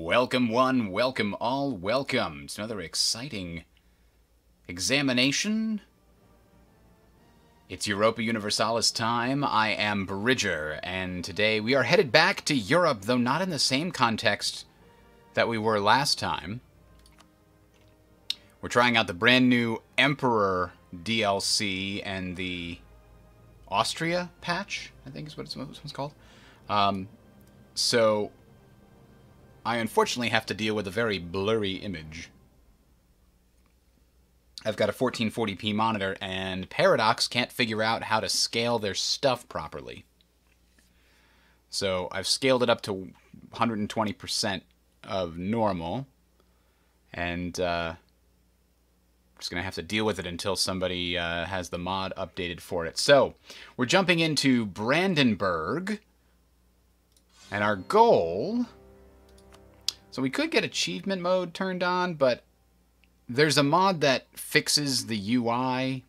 Welcome one, welcome all, welcome to another exciting examination. It's Europa Universalis time. I am Bridger, and today we are headed back to Europe, though not in the same context that we were last time. We're trying out the brand new Emperor DLC and the Austria patch, I think is what it's called. So I unfortunately have to deal with a very blurry image. I've got a 1440p monitor, and Paradox can't figure out how to scale their stuff properly. So I've scaled it up to 120% of normal, and I'm just going to have to deal with it until somebody has the mod updated for it. So we're jumping into Brandenburg, and our goal... So we could get achievement mode turned on, but there's a mod that fixes the UI.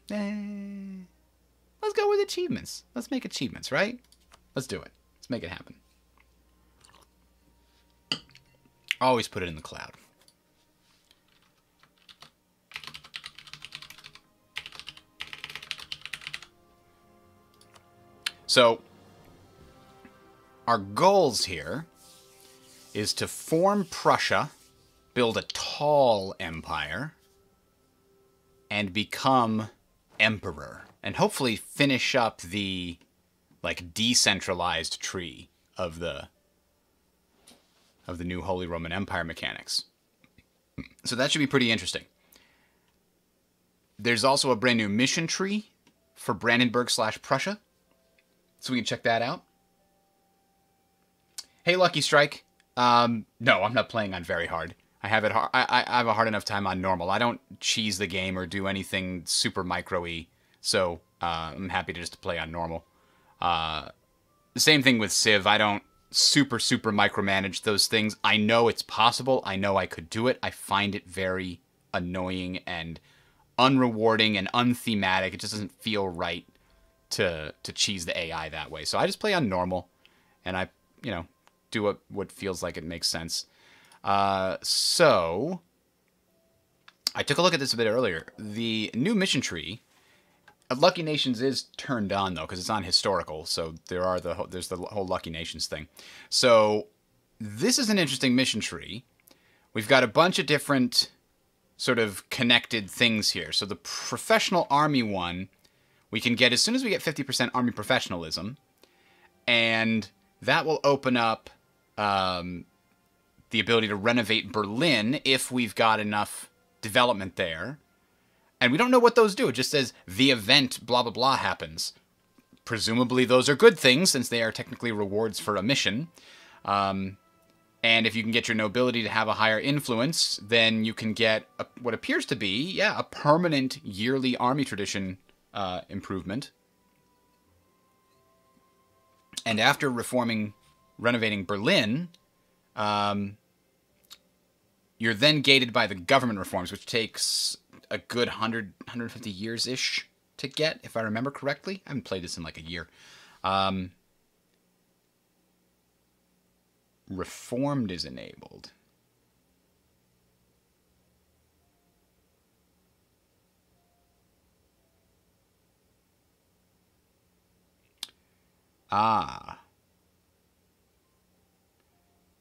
Let's go with achievements. Let's make achievements, right? Let's do it. Let's make it happen. Always put it in the cloud. So, our goals here is to form Prussia, build a tall empire, and become emperor. And hopefully finish up the, like, decentralized tree of the new Holy Roman Empire mechanics. So that should be pretty interesting. There's also a brand new mission tree for Brandenburg/Prussia. So we can check that out. Hey, Lucky Strike. No, I'm not playing on very hard. I have it. I have a hard enough time on normal. I don't cheese the game or do anything super micro-y, so I'm happy to just play on normal. The same thing with Civ. I don't super micromanage those things. I know it's possible. I know I could do it. I find it very annoying and unrewarding and unthematic. It just doesn't feel right to cheese the AI that way. So I just play on normal, and I, do what feels like it makes sense. So I took a look at this a bit earlier. The new mission tree, Lucky Nations is turned on though, because it's on historical. So there's the whole Lucky Nations thing. So this is an interesting mission tree. We've got a bunch of different sort of connected things here. So the professional army one we can get as soon as we get 50% army professionalism, and that will open up the ability to renovate Berlin if we've got enough development there. And we don't know what those do. It just says the event blah blah blah happens. Presumably those are good things, since they are technically rewards for a mission. And if you can get your nobility to have a higher influence, then you can get what appears to be, a permanent yearly army tradition improvement. And after renovating Berlin, you're then gated by the government reforms, which takes a good 150 years-ish to get, if I remember correctly. I haven't played this in like a year. Reformed is enabled.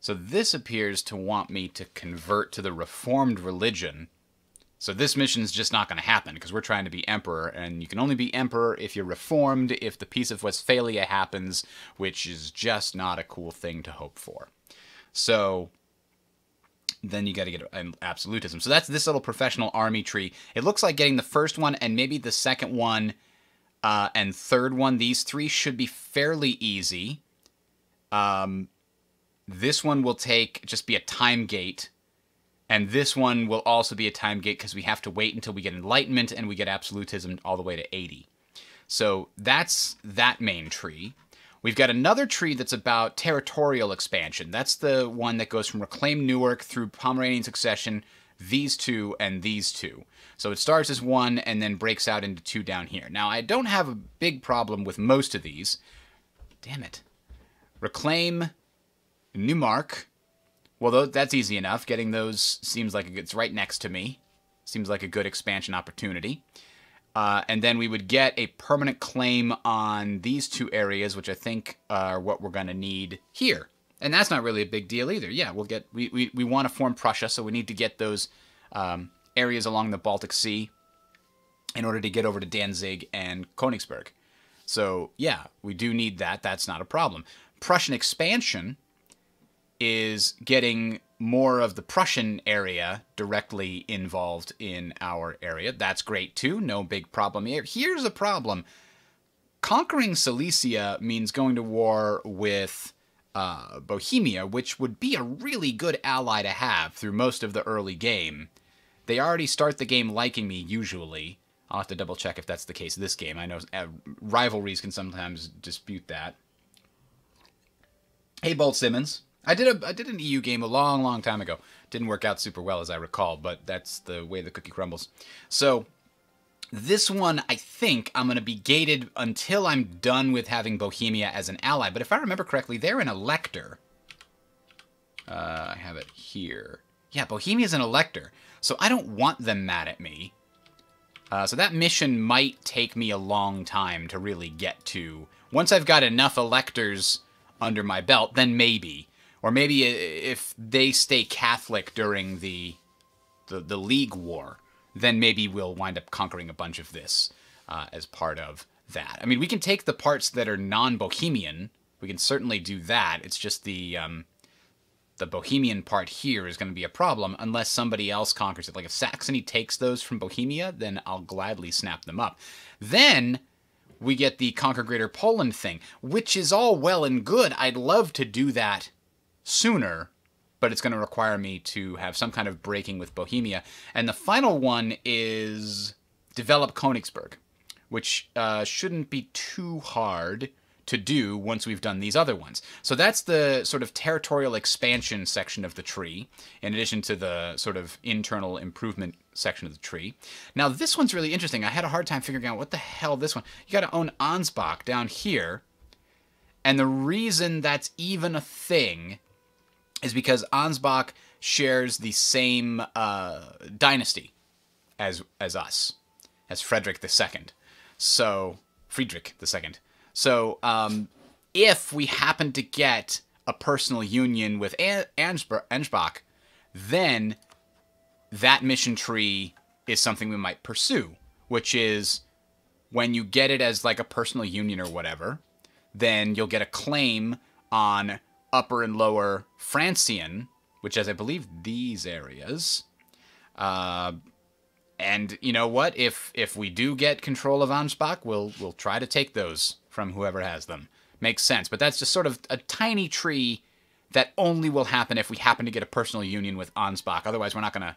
So this appears to want me to convert to the Reformed religion. So this mission's just not going to happen, because we're trying to be emperor, and you can only be emperor if you're Reformed, if the Peace of Westphalia happens, which is just not a cool thing to hope for. So then you got to get an absolutism. So that's this little professional army tree. It looks like getting the first one and maybe the second one and third one. These three should be fairly easy. This one will just be a time gate, and this one will also be a time gate because we have to wait until we get enlightenment and we get absolutism all the way to 80. So that's that main tree. We've got another tree that's about territorial expansion. That's the one that goes from Reclaim Newark through Pomeranian Succession, these two, and these two. So it starts as one and then breaks out into two down here. Now, I don't have a big problem with most of these. Damn it. Reclaim Neumark Well, that's easy enough. Getting those seems like it's right next to me. Seems like a good expansion opportunity. And then we would get a permanent claim on these two areas, which I think are what we're going to need here. And that's not really a big deal either. Yeah, we'll get we want to form Prussia, so we need to get those areas along the Baltic Sea in order to get over to Danzig and Königsberg. So yeah, we do need that. That's not a problem. Prussian expansion is getting more of the Prussian area directly involved in our area. That's great too. No big problem here. Here's a problem. Conquering Silesia means going to war with Bohemia, which would be a really good ally to have through most of the early game. They already start the game liking me, usually. I'll have to double check if that's the case this game. I know rivalries can sometimes dispute that. Hey, Bolt Simmons. I did an EU game a long time ago. Didn't work out super well, as I recall, but that's the way the cookie crumbles. So this one, I think I'm going to be gated until I'm done with having Bohemia as an ally. But if I remember correctly, they're an elector. I have it here. Yeah, Bohemia's an elector. So I don't want them mad at me. So that mission might take me a long time to really get to. Once I've got enough electors under my belt, then maybe. Or maybe if they stay Catholic during the League War, then maybe we'll wind up conquering a bunch of this as part of that. I mean, we can take the parts that are non-Bohemian. We can certainly do that. It's just the Bohemian part here is going to be a problem unless somebody else conquers it. Like if Saxony takes those from Bohemia, then I'll gladly snap them up. Then we get the Conquer Greater Poland thing, which is all well and good. I'd love to do that sooner, but it's going to require me to have some kind of breaking with Bohemia. And the final one is develop Königsberg, which shouldn't be too hard to do once we've done these other ones. So that's the sort of territorial expansion section of the tree, in addition to the sort of internal improvement section of the tree. Now this one's really interesting. I had a hard time figuring out what the hell this one. You got to own Ansbach down here, and the reason that's even a thing is because Ansbach shares the same dynasty as us, as Friedrich II. So Friedrich II. So if we happen to get a personal union with Ansbach, then that mission tree is something we might pursue, which is when you get it as like a personal union or whatever, then you'll get a claim on Upper and Lower Francian, which is, I believe, these areas. And you know what? If we do get control of Ansbach, we'll try to take those from whoever has them. Makes sense. But that's just sort of a tiny tree that only will happen if we happen to get a personal union with Ansbach. Otherwise, we're not gonna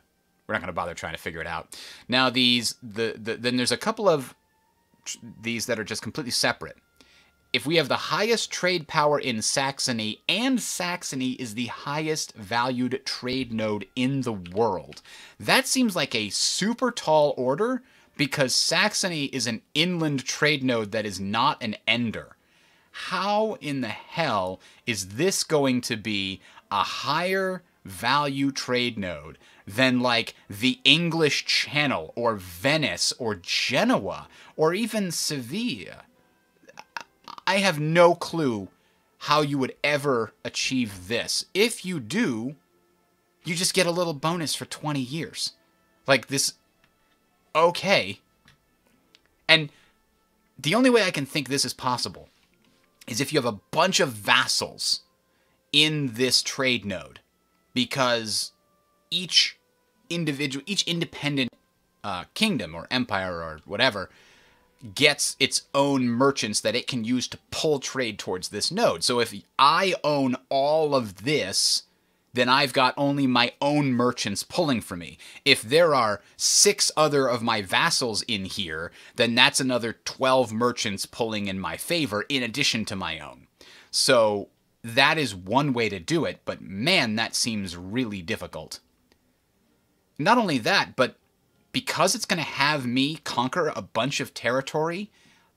bother trying to figure it out. Now then there's a couple of these that are just completely separate. If we have the highest trade power in Saxony, and Saxony is the highest valued trade node in the world, that seems like a super tall order because Saxony is an inland trade node that is not an ender. How in the hell is this going to be a higher value trade node than like the English Channel or Venice or Genoa or even Seville? I have no clue how you would ever achieve this. If you do, you just get a little bonus for 20 years. Like this, okay. And the only way I can think this is possible is if you have a bunch of vassals in this trade node, because each independent kingdom or empire or whatever gets its own merchants that it can use to pull trade towards this node. So if I own all of this, then I've got only my own merchants pulling for me. If there are 6 other of my vassals in here, then that's another 12 merchants pulling in my favor in addition to my own. So that is one way to do it, but man, that seems really difficult. Not only that, but because it's going to have me conquer a bunch of territory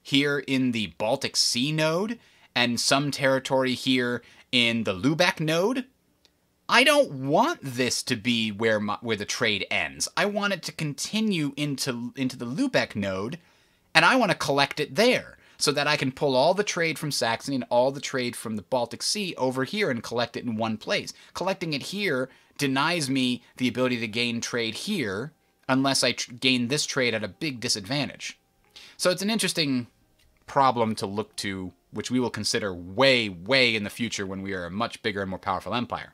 here in the Baltic Sea node and some territory here in the Lübeck node, I don't want this to be where the trade ends. I want it to continue into the Lübeck node, and I want to collect it there so that I can pull all the trade from Saxony and all the trade from the Baltic Sea over here and collect it in one place. Collecting it here denies me the ability to gain trade here unless I gain this trade at a big disadvantage. So it's an interesting problem to look to, which we will consider way, way in the future when we are a much bigger and more powerful empire.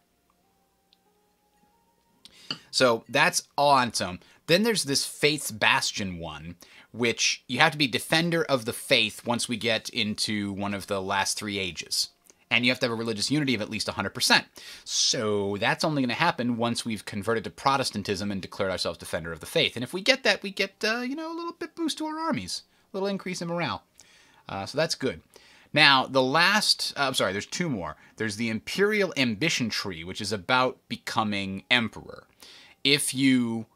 So that's all on its own. Then there's this Faith's Bastion one, which you have to be Defender of the Faith once we get into one of the last 3 ages. And you have to have a religious unity of at least 100%. So that's only going to happen once we've converted to Protestantism and declared ourselves Defender of the Faith. And if we get that, we get, a little bit boost to our armies. A little increase in morale. So that's good. Now, the last... there's 2 more. There's the Imperial Ambition Tree, which is about becoming Emperor. If you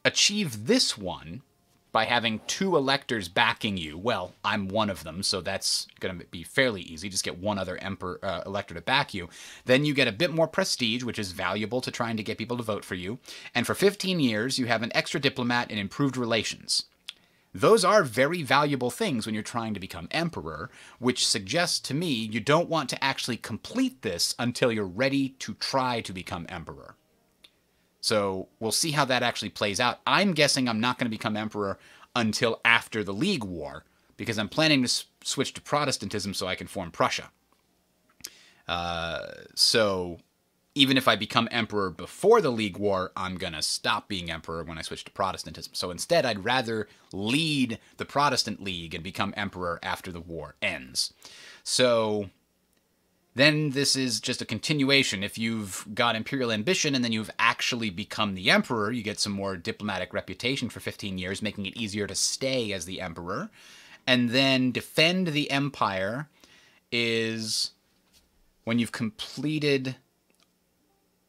achieve this one by having 2 electors backing you, well, I'm one of them, so that's going to be fairly easy. Just get one other elector to back you. Then you get a bit more prestige, which is valuable to trying to get people to vote for you. And for 15 years, you have an extra diplomat and improved relations. Those are very valuable things when you're trying to become emperor, which suggests to me you don't want to actually complete this until you're ready to try to become emperor. So we'll see how that actually plays out. I'm guessing I'm not going to become emperor until after the League War, because I'm planning to switch to Protestantism so I can form Prussia. So even if I become emperor before the League War, I'm going to stop being emperor when I switch to Protestantism. So instead, I'd rather lead the Protestant League and become emperor after the war ends. So then this is just a continuation. If you've got imperial ambition and then you've actually become the emperor, you get some more diplomatic reputation for 15 years, making it easier to stay as the emperor. And then defend the empire is when you've completed...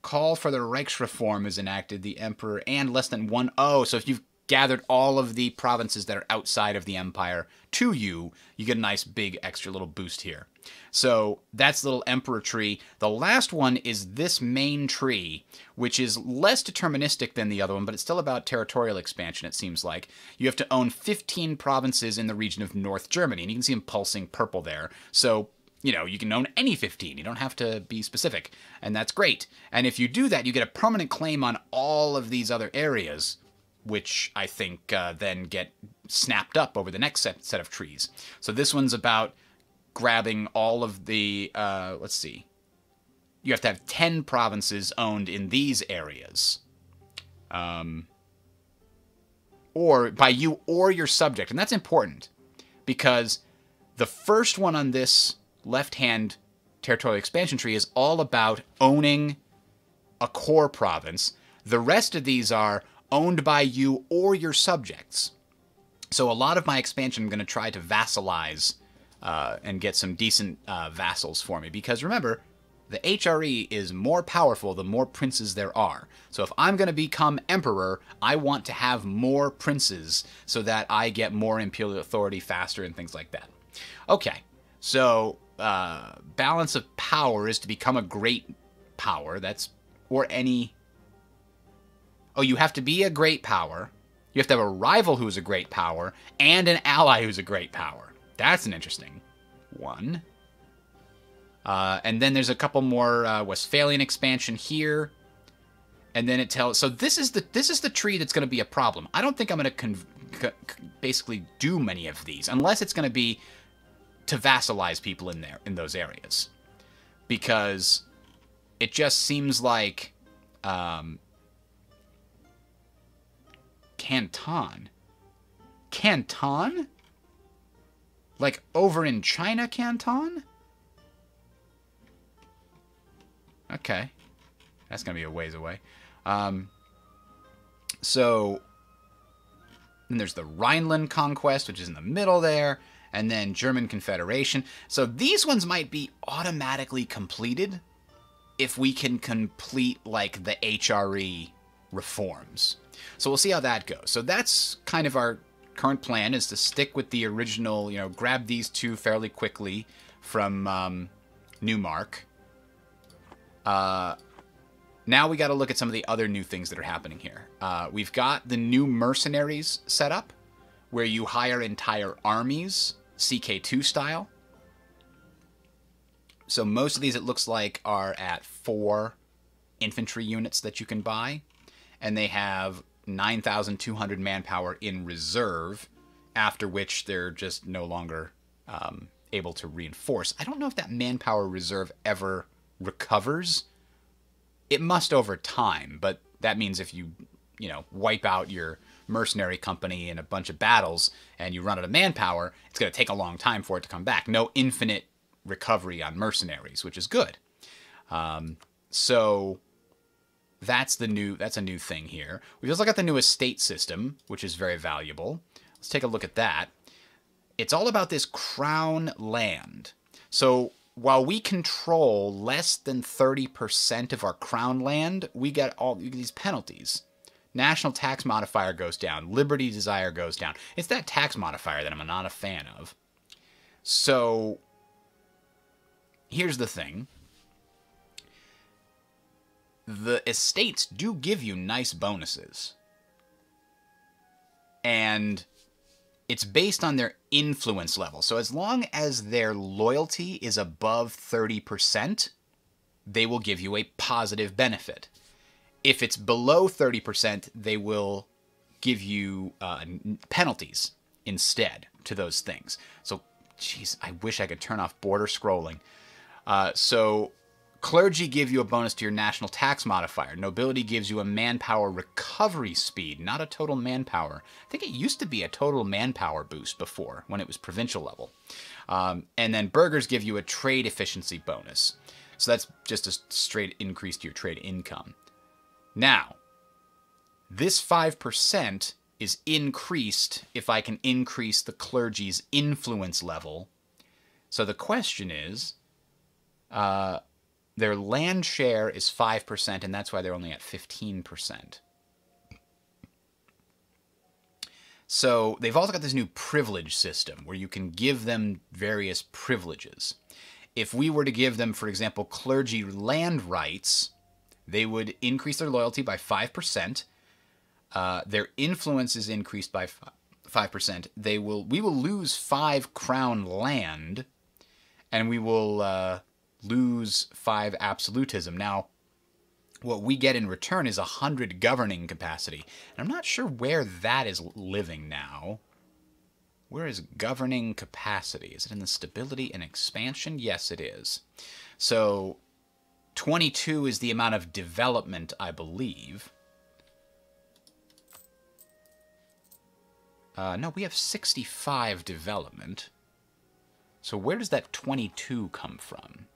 Call for the Reichsreform is enacted, the emperor, and less than 1... Oh, so if you've gathered all of the provinces that are outside of the empire to you, you get a nice big extra little boost here. So that's the little emperor tree. The last one is this main tree, which is less deterministic than the other one, but it's still about territorial expansion, it seems like. You have to own 15 provinces in the region of North Germany, and you can see them pulsing purple there. So... you can own any 15. You don't have to be specific. And that's great. And if you do that, you get a permanent claim on all of these other areas, which I think then get snapped up over the next set of trees. So this one's about grabbing all of the, let's see. You have to have 10 provinces owned in these areas. Or by you or your subject. And that's important because the first one on this left-hand territorial expansion tree is all about owning a core province. The rest of these are owned by you or your subjects. So a lot of my expansion I'm going to try to vassalize and get some decent vassals for me. Because remember, the HRE is more powerful the more princes there are. So if I'm going to become emperor, I want to have more princes so that I get more imperial authority faster and things like that. Okay, so... balance of power is to become a great power. Or any... Oh, you have to be a great power. You have to have a rival who's a great power, and an ally who's a great power. That's an interesting one. And then there's a couple more Westphalian expansion here. And then it tells... So this is the tree that's going to be a problem. I don't think I'm going to basically do many of these, unless it's going to be... to vassalize people in those areas, because it just seems like Canton, like over in China, Canton. Okay, that's gonna be a ways away. So then there's the Rhineland conquest, which is in the middle there. And then German Confederation. So these ones might be automatically completed if we can complete, like, the HRE reforms. So we'll see how that goes. So that's kind of our current plan, is to stick with the original, grab these 2 fairly quickly from Newmark. Now we got to look at some of the other new things that are happening here. We've got the new mercenaries set up, where you hire entire armies, CK2 style. So most of these, it looks like, are at 4 infantry units that you can buy. And they have 9,200 manpower in reserve, after which they're just no longer able to reinforce. I don't know if that manpower reserve ever recovers. It must over time, but that means if you wipe out your mercenary company in a bunch of battles and you run out of manpower, it's going to take a long time for it to come back. No infinite recovery on mercenaries, which is good. So that's a new thing here. We've also got the new estate system, which is very valuable. Let's take a look at that. It's all about this crown land. So while we control less than 30% of our crown land, we get all these penalties. National tax modifier goes down. Liberty desire goes down. It's that tax modifier that I'm not a fan of. So here's the thing. The estates do give you nice bonuses. And it's based on their influence level. So as long as their loyalty is above 30%, they will give you a positive benefit. If it's below 30%, they will give you penalties instead to those things. So, geez, I wish I could turn off border scrolling. So clergy give you a bonus to your national tax modifier. Nobility gives you a manpower recovery speed, not a total manpower. I think it used to be a total manpower boost before, when it was provincial level. And then burghers give you a trade efficiency bonus. So that's just a straight increase to your trade income. Now, this 5% is increased if I can increase the clergy's influence level. So the question is, their land share is 5%, and that's why they're only at 15%. So they've also got this new privilege system where you can give them various privileges. If we were to give them, for example, clergy land rights, they would increase their loyalty by 5%. Their influence is increased by 5%. We will lose 5 crown land, and we will lose 5 absolutism. Now, what we get in return is 100 governing capacity. And I'm not sure where that is living now. Where is governing capacity? Is it in the stability and expansion? Yes, it is. So 22 is the amount of development, I believe. No, we have 65 development. So where does that 22 come from?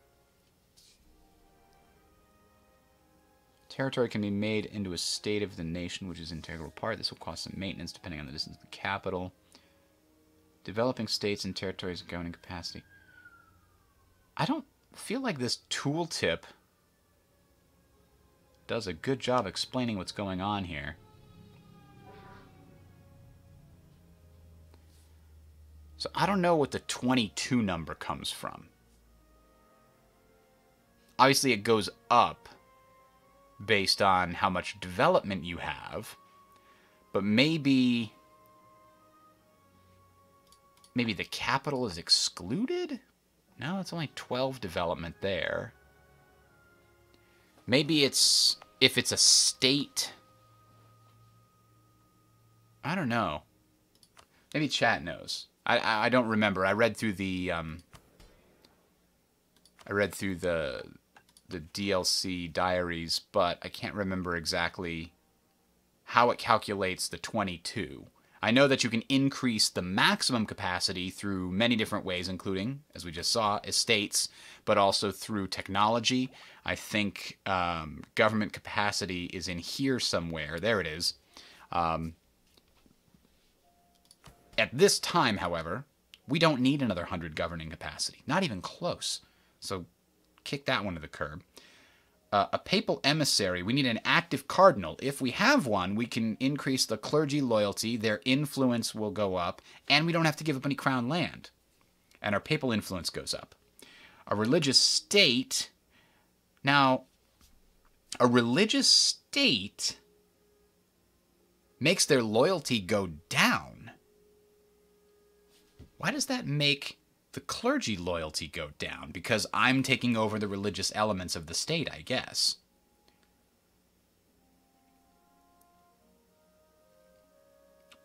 Territory can be made into a state of the nation, which is an integral part. This will cost some maintenance depending on the distance to the capital. Developing states and territories of governing capacity. I don't feel like this tooltip does a good job explaining what's going on here. So I don't know what the 22 number comes from. Obviously it goes up based on how much development you have, but maybe the capital is excluded? No, it's only 12 development there. Maybe it's if it's a state. I don't know. Maybe chat knows. I don't remember. I read through the DLC diaries, but I can't remember exactly how it calculates the 22. I know that you can increase the maximum capacity through many different ways, including, as we just saw, estates, but also through technology. I think government capacity is in here somewhere. There it is. At this time, however, we don't need another 100 governing capacity. Not even close. So kick that one to the curb. A papal emissary, we need an active cardinal. If we have one, we can increase the clergy loyalty, their influence will go up, and we don't have to give up any crown land. And our papal influence goes up. A religious state, now, A religious state makes their loyalty go down. Why does that make the clergy loyalty go down? Because I'm taking over the religious elements of the state, I guess.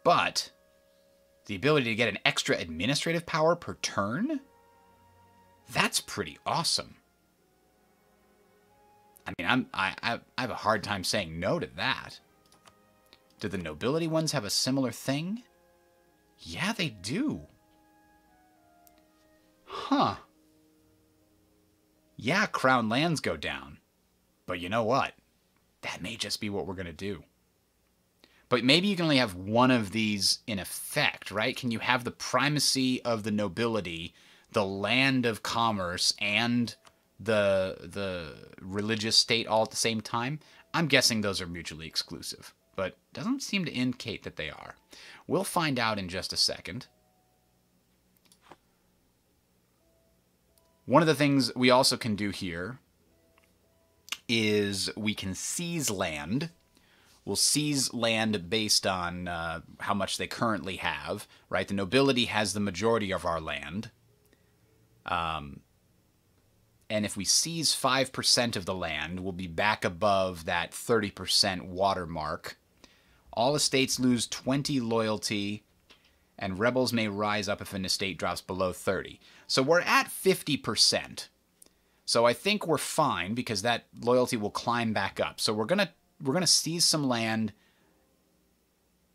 But the ability to get an extra administrative power per turn? That's pretty awesome. I mean, I have a hard time saying no to that. Do the nobility ones have a similar thing? Yeah, they do. Huh. Yeah, crown lands go down. But you know what? That may just be what we're going to do. But maybe you can only have one of these in effect, right? Can you have the primacy of the nobility, the land of commerce, and the religious state all at the same time? I'm guessing those are mutually exclusive, but doesn't seem to indicate that they are. We'll find out in just a second. One of the things we also can do here is we can seize land. We'll seize land based on how much they currently have, right? The nobility has the majority of our land. And if we seize 5% of the land, we'll be back above that 30% watermark. All estates lose 20 loyalty, and rebels may rise up if an estate drops below 30. So we're at 50%. So I think we're fine because that loyalty will climb back up. So we're gonna seize some land,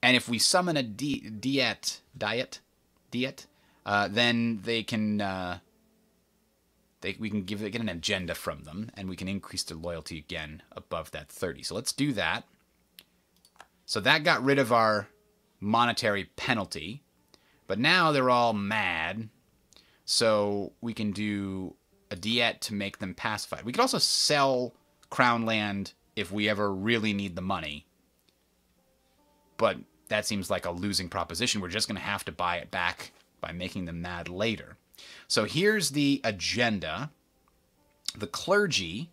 and if we summon a diet, then they can we can get an agenda from them, and we can increase their loyalty again above that 30. So let's do that. So that got rid of our monetary penalty, but now they're all mad. So we can do a diet to make them pacified. We could also sell crown land if we ever really need the money. But that seems like a losing proposition. We're just going to have to buy it back by making them mad later. So here's the agenda. The clergy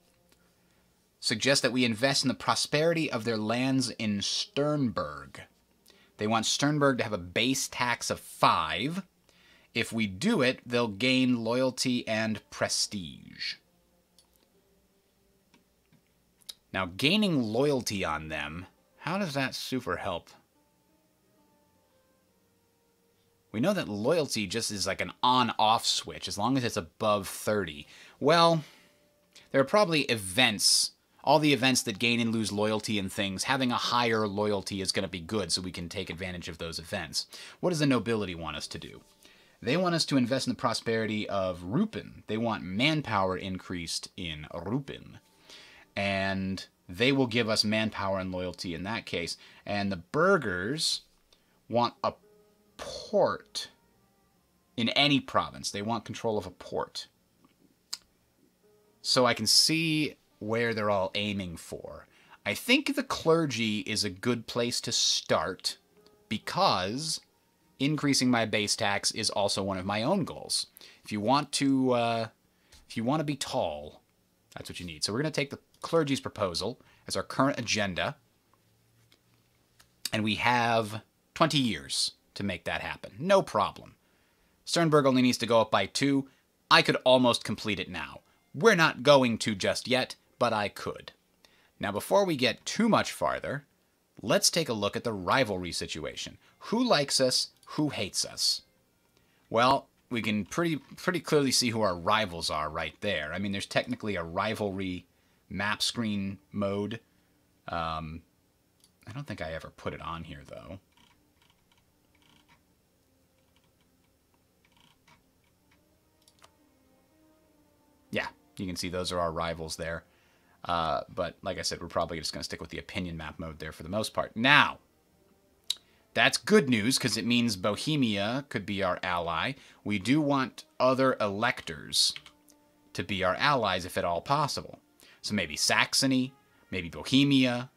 suggest that we invest in the prosperity of their lands in Sternberg. They want Sternberg to have a base tax of 5. If we do it, they'll gain loyalty and prestige. Now, gaining loyalty on them, how does that super help? We know that loyalty just is like an on-off switch, as long as it's above 30. Well, there are probably events, all the events that gain and lose loyalty and things. Having a higher loyalty is going to be good, so we can take advantage of those events. What does the nobility want us to do? They want us to invest in the prosperity of Rupen. They want manpower increased in Rupen. And they will give us manpower and loyalty in that case. And the burghers want a port in any province. They want control of a port. So I can see where they're all aiming for. I think the clergy is a good place to start because increasing my base tax is also one of my own goals. If you want to be tall, that's what you need. So we're going to take the clergy's proposal as our current agenda, and we have 20 years to make that happen. No problem. Sternberg only needs to go up by 2. I could almost complete it now. We're not going to just yet, but I could. Now, before we get too much farther, let's take a look at the rivalry situation. Who likes us? Who hates us? Well, we can pretty clearly see who our rivals are right there. I mean, there's technically a rivalry map screen mode. I don't think I ever put it on here, though. Yeah, you can see those are our rivals there. But like I said, we're probably just going to stick with the opinion map mode there for the most part. Now, that's good news because it means Bohemia could be our ally. We do want other electors to be our allies if at all possible. So maybe Saxony, maybe Bohemia.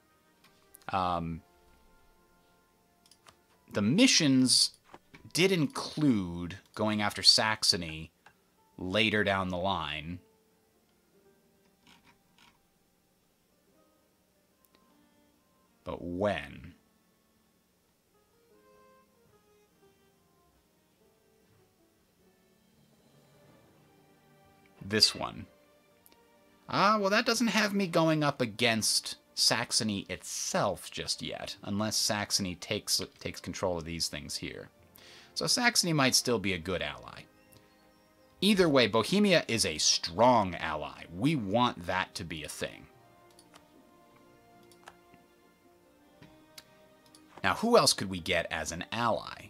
The missions did include going after Saxony later down the line. But when? This one. Well, that doesn't have me going up against Saxony itself just yet, unless Saxony takes control of these things here. So Saxony might still be a good ally. Either way, Bohemia is a strong ally. We want that to be a thing. Now, who else could we get as an ally?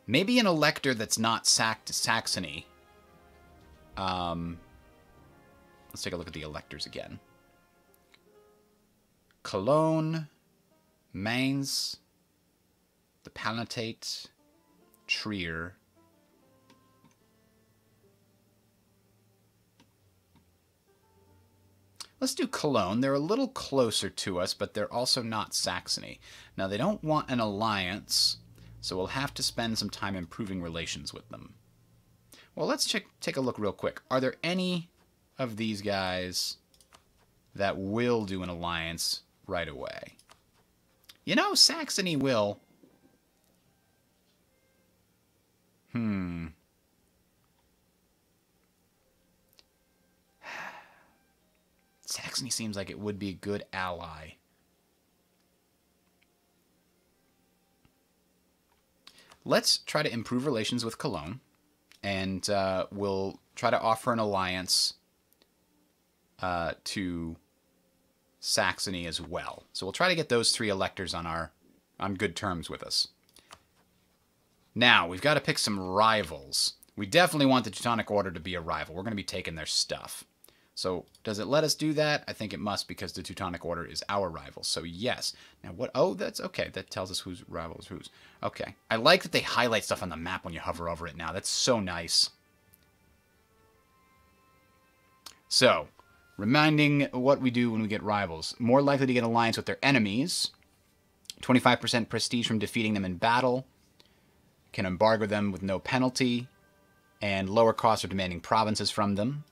Maybe an elector that's not Saxony. Let's take a look at the electors again. Cologne, Mainz, the Palatinate, Trier. Let's do Cologne. They're a little closer to us, but they're also not Saxony. Now, they don't want an alliance, so we'll have to spend some time improving relations with them. Well, let's take a look real quick. Are there any of these guys that will do an alliance right away? You know, Saxony will. Saxony seems like it would be a good ally. Let's try to improve relations with Cologne, and we'll try to offer an alliance to Saxony as well. So we'll try to get those three electors on good terms with us. Now, we've got to pick some rivals. We definitely want the Teutonic Order to be a rival. We're going to be taking their stuff. So, does it let us do that? I think it must, because the Teutonic Order is our rival. So, yes. Now, what? Oh, that's okay. That tells us whose rival is whose. Okay. I like that they highlight stuff on the map when you hover over it now. That's so nice. So, reminding what we do when we get rivals. More likely to get alliance with their enemies. 25% prestige from defeating them in battle. Can embargo them with no penalty. And lower cost of demanding provinces from them.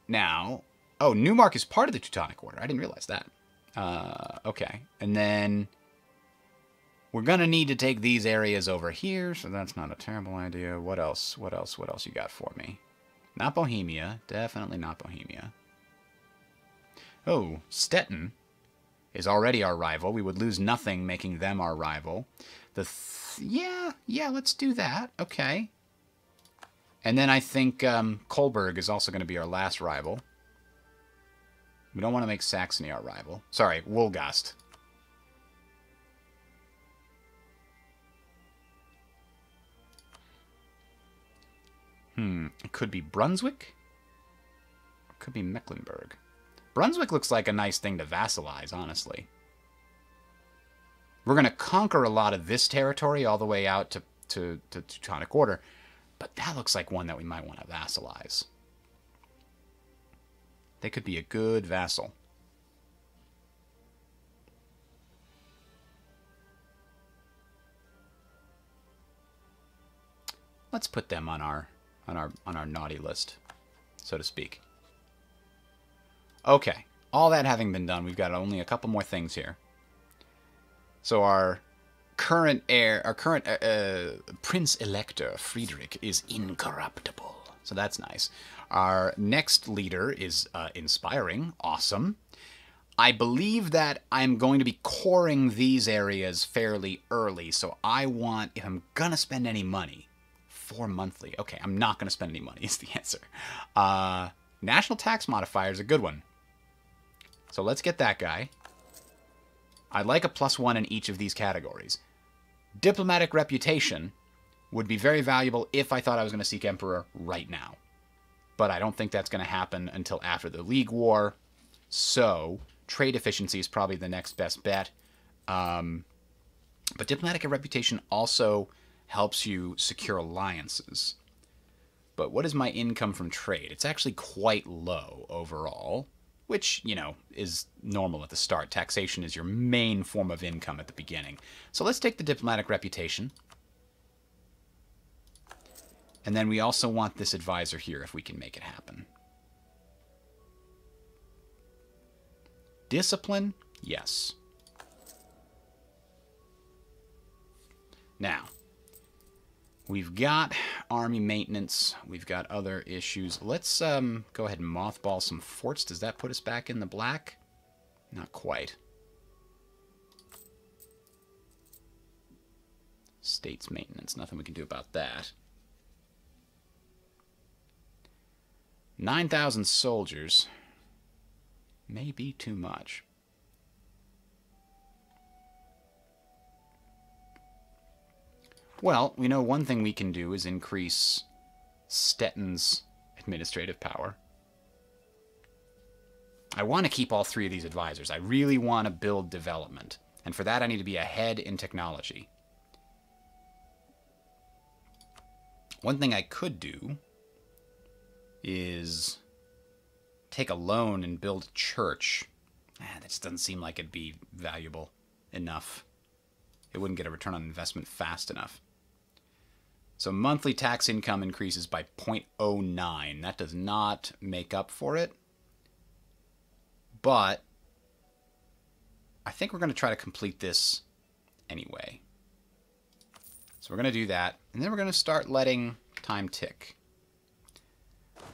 Now, oh, Neumark is part of the Teutonic Order. I didn't realize that. Okay. And then we're going to need to take these areas over here, so that's not a terrible idea. What else? What else? What else you got for me? Not Bohemia. Definitely not Bohemia. Oh, Stettin is already our rival. We would lose nothing making them our rival. Yeah, let's do that. Okay. And then I think Kolberg is also going to be our last rival. We don't want to make Saxony our rival. Sorry, Wolgast. It could be Brunswick. It could be Mecklenburg. Brunswick looks like a nice thing to vassalize, honestly. We're going to conquer a lot of this territory all the way out to Teutonic Order. But that looks like one that we might want to vassalize. They could be a good vassal. Let's put them on our naughty list, so to speak. Okay, all that having been done, we've got only a couple more things here. So our current heir, Prince Elector Friedrich is incorruptible. So that's nice. Our next leader is inspiring, awesome. I believe that I'm going to be coring these areas fairly early, so I want, if I'm gonna spend any money, 4 monthly. Okay, I'm not gonna spend any money is the answer. National Tax Modifier is a good one. So let's get that guy. I'd like a +1 in each of these categories. Diplomatic reputation would be very valuable if I thought I was going to seek Emperor right now. But I don't think that's going to happen until after the League War. So, trade efficiency is probably the next best bet. But diplomatic reputation also helps you secure alliances. But what is my income from trade? It's actually quite low overall. Which, you know, is normal at the start. Taxation is your main form of income at the beginning. So let's take the diplomatic reputation. And then we also want this advisor here if we can make it happen. discipline? Yes. Now, we've got army maintenance. We've got other issues. Let's go ahead and mothball some forts. Does that put us back in the black? Not quite. States maintenance. Nothing we can do about that. 9,000 soldiers may be too much. Well, we know one thing we can do is increase Stettin's administrative power. I want to keep all three of these advisors. I really want to build development. And for that, I need to be ahead in technology. One thing I could do is take a loan and build a church. That just doesn't seem like it'd be valuable enough. It wouldn't get a return on investment fast enough. So monthly tax income increases by 0.09. That does not make up for it. But I think we're going to try to complete this anyway. So we're going to do that. And then we're going to start letting time tick.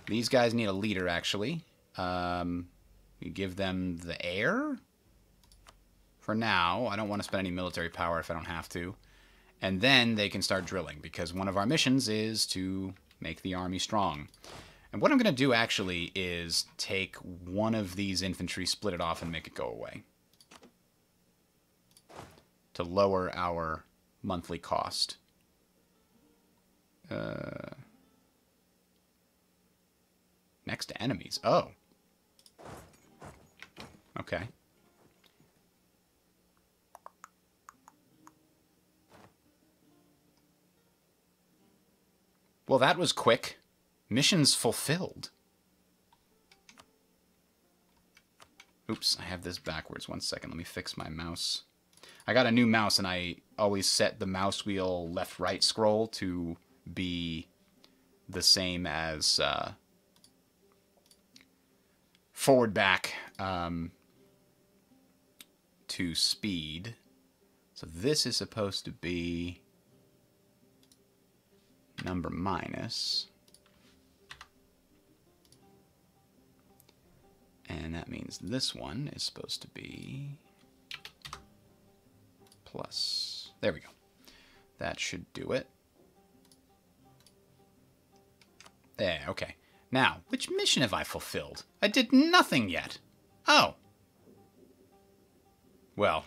These guys need a leader, actually. We give them the heir. For now, I don't want to spend any military power if I don't have to. And then they can start drilling, because one of our missions is to make the army strong. And what I'm going to do, actually, is take one of these infantry, split it off, and make it go away. To lower our monthly cost. Next to enemies. Oh. Okay. Well, that was quick. Missions fulfilled. Oops, I have this backwards. 1 second, let me fix my mouse. I got a new mouse, and I always set the mouse wheel left-right scroll to be the same as forward-back to speed. So this is supposed to be number minus. And that means this one is supposed to be plus. There we go. That should do it. There, okay. Now, which mission have I fulfilled? I did nothing yet. Oh. Well,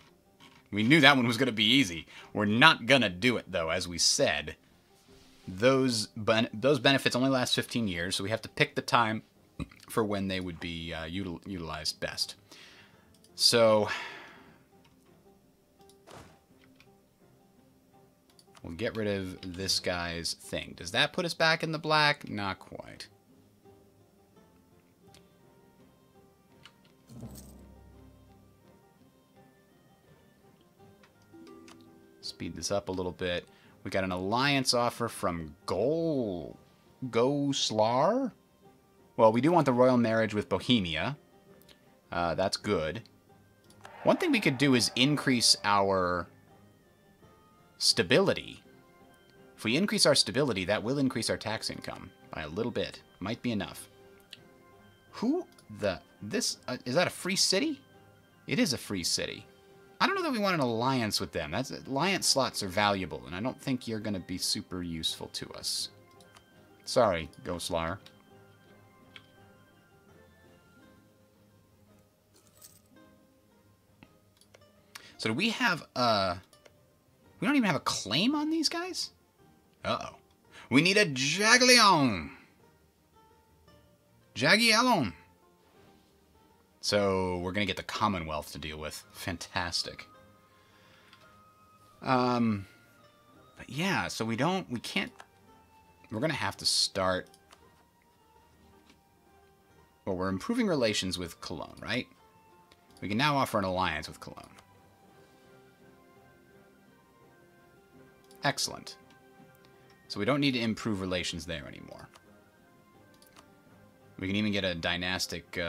we knew that one was going to be easy. We're not going to do it, though, as we said. Those benefits only last 15 years, so we have to pick the time for when they would be utilized best. So we'll get rid of this guy's thing. Does that put us back in the black? Not quite. Speed this up a little bit. We got an alliance offer from Goslar. Well, we do want the royal marriage with Bohemia. That's good. One thing we could do is increase our stability. If we increase our stability, that will increase our tax income by a little bit. Might be enough. Is that a free city? It is a free city. I don't know that we want an alliance with them. Alliance slots are valuable, and I don't think you're going to be super useful to us. Sorry, Goslar. So do we have we don't even have a claim on these guys? Uh-oh. We need a Jagiellon. Jagiellon. So we're going to get the Commonwealth to deal with. Fantastic. But yeah, so we're going to have to start. Well, we're improving relations with Cologne, right? We can now offer an alliance with Cologne. Excellent. So we don't need to improve relations there anymore. We can even get a dynastic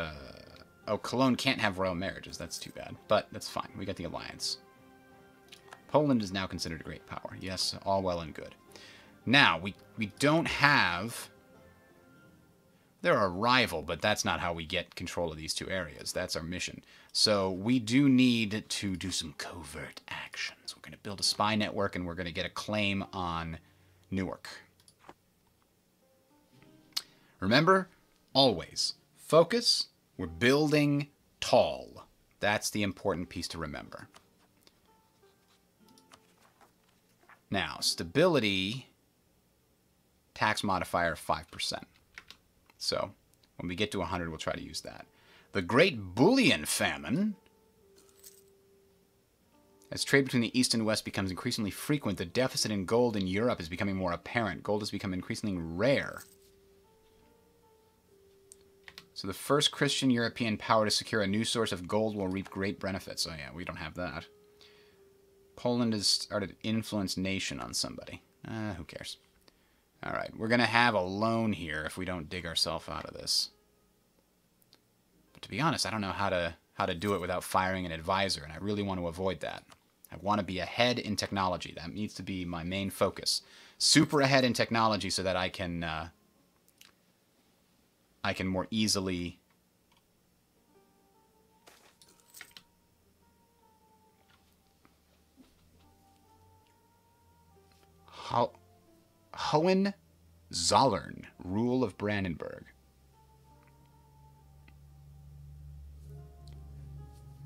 Oh, Cologne can't have royal marriages. That's too bad. But that's fine. We got the alliance. Poland is now considered a great power. Yes, all well and good. Now, we don't have... They're a rival, but that's not how we get control of these two areas. That's our mission. So we do need to do some covert actions. We're going to build a spy network, and we're going to get a claim on Newark. Remember, always, focus, we're building tall. That's the important piece to remember. Now, stability, tax modifier 5%. So, when we get to 100, we'll try to use that. The Great Bullion Famine. As trade between the East and West becomes increasingly frequent, the deficit in gold in Europe is becoming more apparent. Gold has become increasingly rare. So the first Christian European power to secure a new source of gold will reap great benefits. Oh yeah, we don't have that. Poland has started to influence nation on somebody. Who cares? Alright, we're going to have a loan here if we don't dig ourselves out of this. But to be honest, I don't know how to do it without firing an advisor, and I really want to avoid that. I want to be ahead in technology. That needs to be my main focus. Super ahead in technology so that I can more easily Hohenzollern, rule of Brandenburg.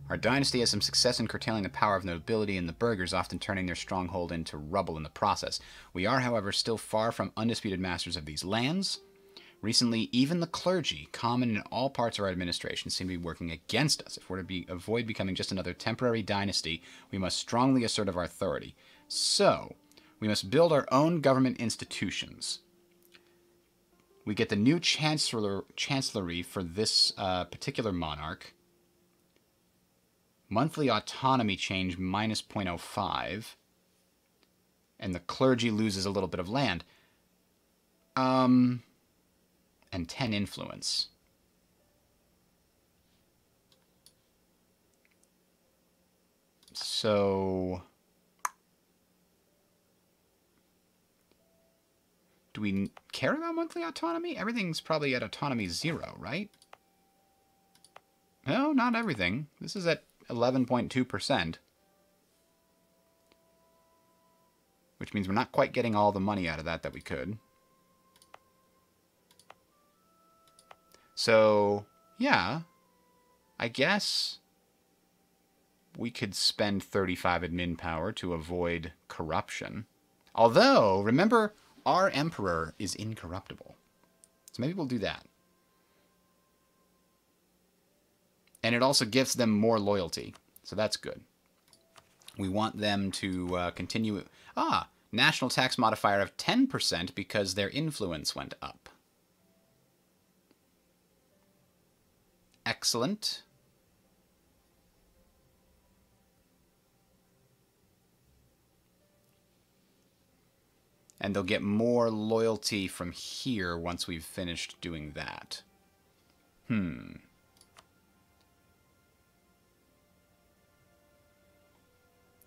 Our dynasty has some success in curtailing the power of nobility and the burghers, often turning their stronghold into rubble in the process. We are, however, still far from undisputed masters of these lands. Recently, even the clergy, common in all parts of our administration, seem to be working against us. If we're to avoid becoming just another temporary dynasty, we must strongly assert our authority. So, we must build our own government institutions. We get the new chancellery for this particular monarch. Monthly autonomy change minus 0.05. And the clergy loses a little bit of land. And 10 influence. So... do we care about monthly autonomy? Everything's probably at autonomy 0, right? No, not everything. This is at 11.2%. Which means we're not quite getting all the money out of that we could. So, yeah. I guess we could spend 35 admin power to avoid corruption. Although, remember... our emperor is incorruptible. So maybe we'll do that. And it also gives them more loyalty. So that's good. We want them to continue... national tax modifier of 10% because their influence went up. Excellent. And they'll get more loyalty from here once we've finished doing that.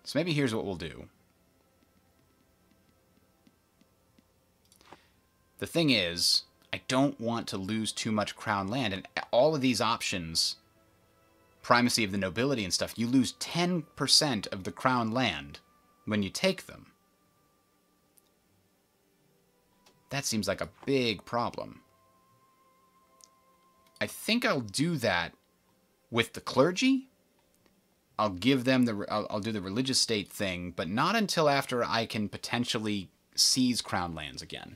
So maybe here's what we'll do. The thing is, I don't want to lose too much crown land. And all of these options, primacy of the nobility and stuff, you lose 10% of the crown land when you take them. That seems like a big problem. I think I'll do that with the clergy. I'll give them I'll do the religious state thing, but not until after I can potentially seize crown lands again.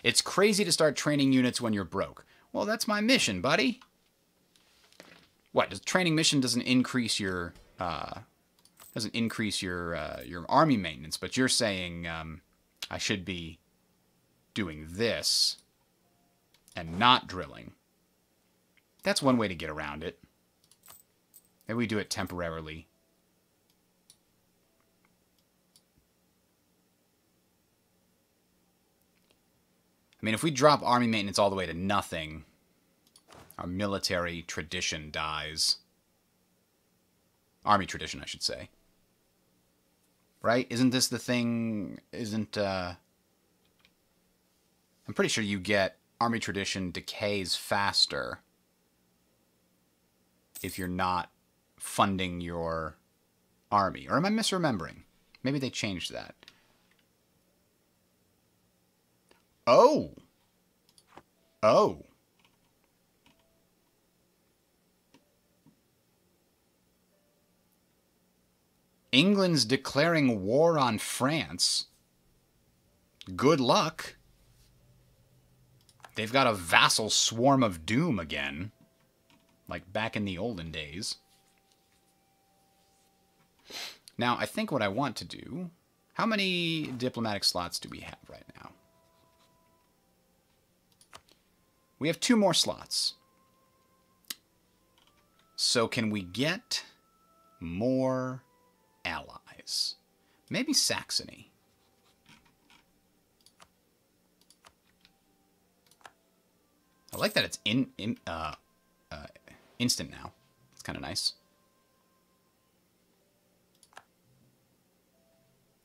It's crazy to start training units when you're broke. Well, that's my mission, buddy. What? The training mission doesn't increase your your army maintenance, but you're saying I should be doing this and not drilling. That's one way to get around it. Maybe we do it temporarily. I mean, if we drop army maintenance all the way to nothing, our military tradition dies. Army tradition, I should say. Right? Isn't this the thing? I'm pretty sure you get army tradition decays faster if you're not funding your army. Or am I misremembering? Maybe they changed that. Oh! Oh! England's declaring war on France. Good luck. They've got a vassal swarm of doom again. Like back in the olden days. Now, I think what I want to do... How many diplomatic slots do we have right now? We have 2 more slots. So can we get more allies? Maybe Saxony. I like that it's instant now. It's kind of nice.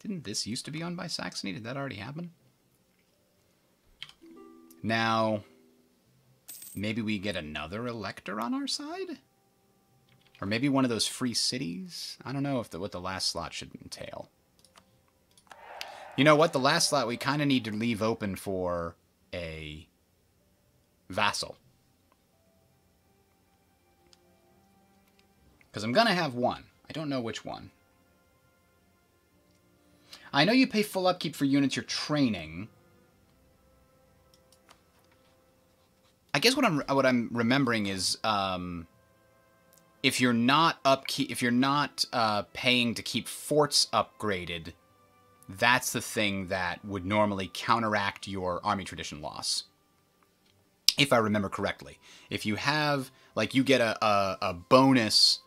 Didn't this used to be owned by Saxony? Did that already happen? Now, maybe we get another elector on our side? Or maybe one of those free cities? I don't know if what the last slot should entail. You know what? The last slot we kind of need to leave open for a vassal. Because I'm going to have one. I don't know which one. I know you pay full upkeep for units you're training. I guess what I'm remembering is if you're not paying to keep forts upgraded, that's the thing that would normally counteract your army tradition loss. If I remember correctly, if you have like you get a bonus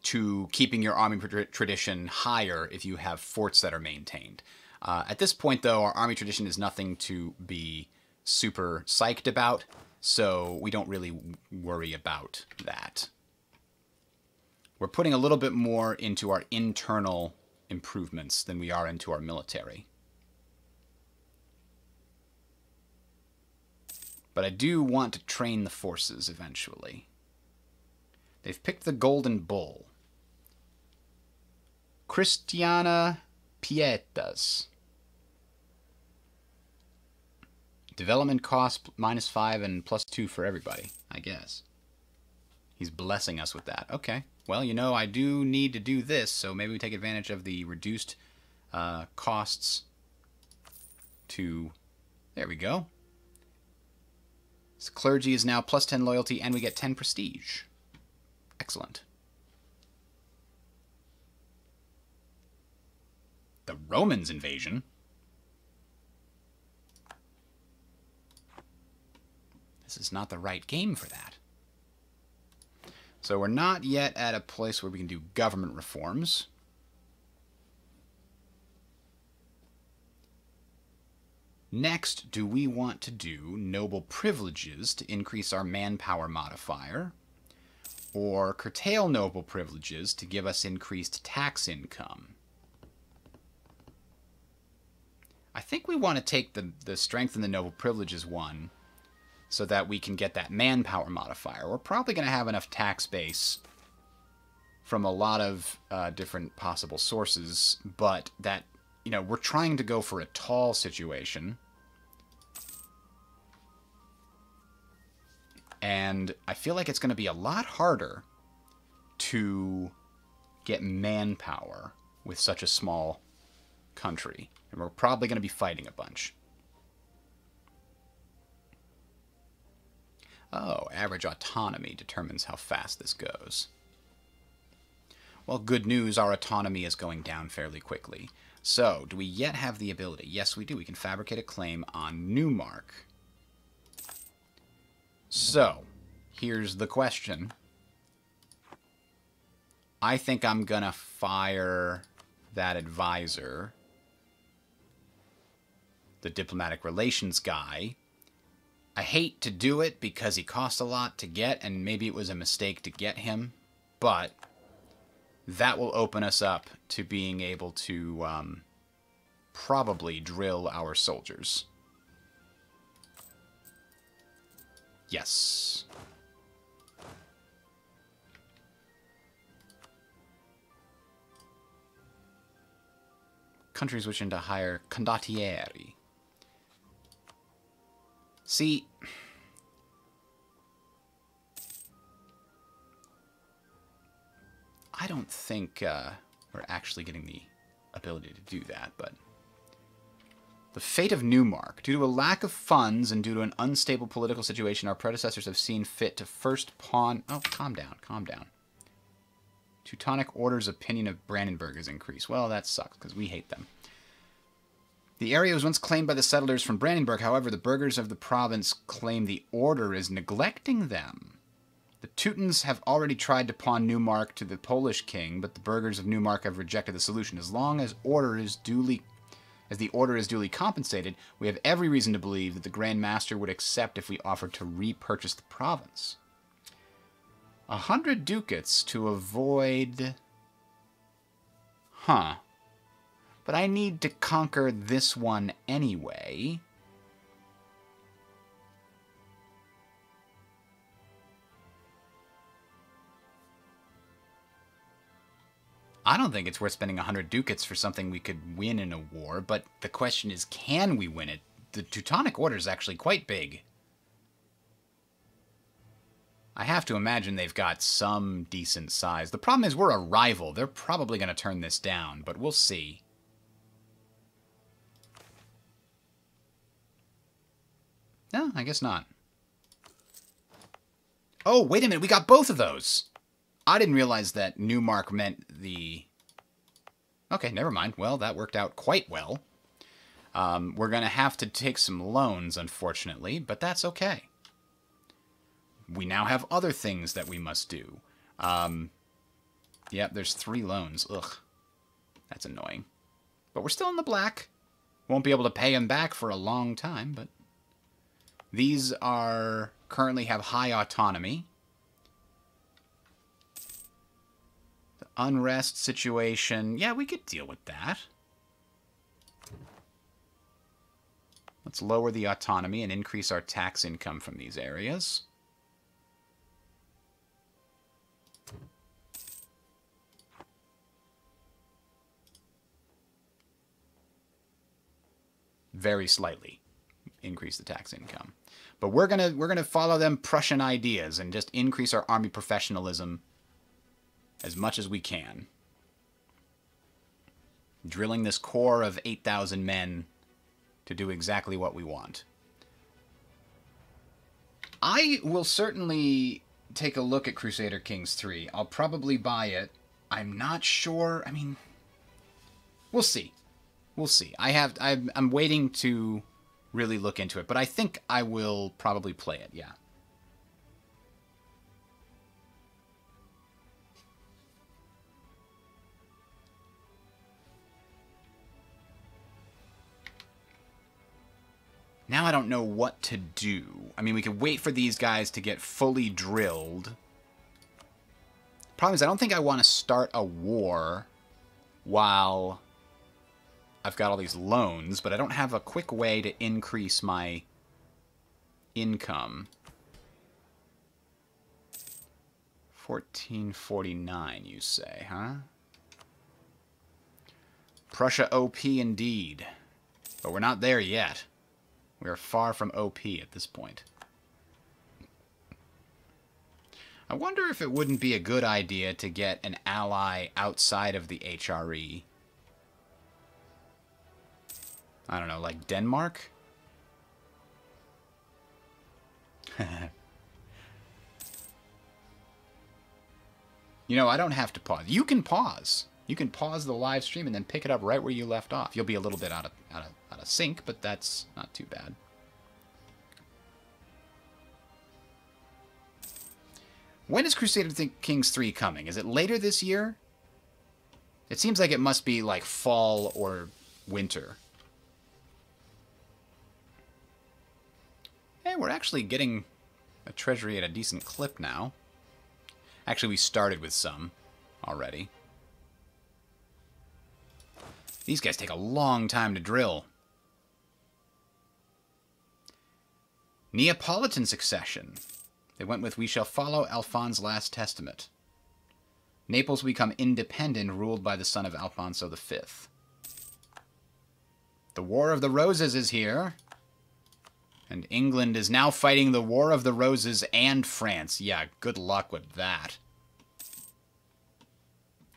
to keeping your army tradition higher if you have forts that are maintained. At this point, though, our army tradition is nothing to be super psyched about, so we don't really worry about that. We're putting a little bit more into our internal improvements than we are into our military. But I do want to train the forces eventually. They've picked the Golden Bull. Christiana Pietas. Development cost -5 and +2 for everybody, I guess. He's blessing us with that. Okay. Well, you know, I do need to do this, so maybe we take advantage of the reduced costs to... There we go. So clergy is now +10 loyalty, and we get 10 prestige. Excellent. The Romans invasion? This is not the right game for that. So we're not yet at a place where we can do government reforms. Next, do we want to do noble privileges to increase our manpower modifier, or curtail noble privileges to give us increased tax income? I think we want to take the strength and the noble privileges one so that we can get that manpower modifier. We're probably going to have enough tax base from a lot of different possible sources, but that, you know, we're trying to go for a tall situation. And I feel like it's going to be a lot harder to get manpower with such a small country. And we're probably going to be fighting a bunch. Oh, average autonomy determines how fast this goes. Well, good news, our autonomy is going down fairly quickly. So, do we yet have the ability? Yes, we do. We can fabricate a claim on Newmark. So, here's the question. I think I'm gonna fire that advisor the diplomatic relations guy. I hate to do it because he cost a lot to get, and maybe it was a mistake to get him, but that will open us up to being able to probably drill our soldiers. Yes. Countries wishing to hire condottieri. See, I don't think we're actually getting the ability to do that, but the fate of Newmark. Due to a lack of funds and due to an unstable political situation, our predecessors have seen fit to first pawn... Oh, calm down, calm down. Teutonic Order's opinion of Brandenburg has increased. Well, that sucks, because we hate them. The area was once claimed by the settlers from Brandenburg. However, the burghers of the province claim the order is neglecting them. The Teutons have already tried to pawn Newmark to the Polish king, but the burghers of Newmark have rejected the solution. As long as the order is duly compensated, we have every reason to believe that the Grand Master would accept if we offered to repurchase the province. 100 ducats to avoid... Huh. But I need to conquer this one anyway. I don't think it's worth spending 100 ducats for something we could win in a war, but the question is, can we win it? The Teutonic Order is actually quite big. I have to imagine they've got some decent size. The problem is we're a rival. They're probably going to turn this down, but we'll see. No, I guess not. Oh, wait a minute. We got both of those. I didn't realize that Newmark meant the... Okay, never mind. Well, that worked out quite well. We're going to have to take some loans, unfortunately, but that's okay. We now have other things that we must do. Yep, there's 3 loans. Ugh, that's annoying. But we're still in the black. Won't be able to pay them back for a long time, but... These are currently have high autonomy. The unrest situation, yeah, we could deal with that. Let's lower the autonomy and increase our tax income from these areas. Very slightly increase the tax income. But we're gonna follow them Prussian ideas and just increase our army professionalism as much as we can. Drilling this corps of 8,000 men to do exactly what we want. I will certainly take a look at Crusader Kings 3. I'll probably buy it. I'm not sure. I mean, we'll see. We'll see. I'm waiting to really look into it, but I think I will probably play it, yeah. Now I don't know what to do. I mean, we could wait for these guys to get fully drilled. Problem is, I don't think I want to start a war while I've got all these loans, but I don't have a quick way to increase my income. 1449, you say, huh? Prussia OP indeed. But we're not there yet. We are far from OP at this point. I wonder if it wouldn't be a good idea to get an ally outside of the HRE. I don't know, like Denmark? You know, I don't have to pause. You can pause. You can pause the live stream and then pick it up right where you left off. You'll be a little bit out of sync, but that's not too bad. When is Crusader Kings 3 coming? Is it later this year? It seems like it must be like fall or winter. Okay, we're actually getting a treasury at a decent clip now. Actually, we started with some already. These guys take a long time to drill. Neapolitan succession. They went with, we shall follow Alphonse's last testament. Naples will become independent, ruled by the son of Alfonso V. The War of the Roses is here. And England is now fighting the War of the Roses and France. Yeah, good luck with that.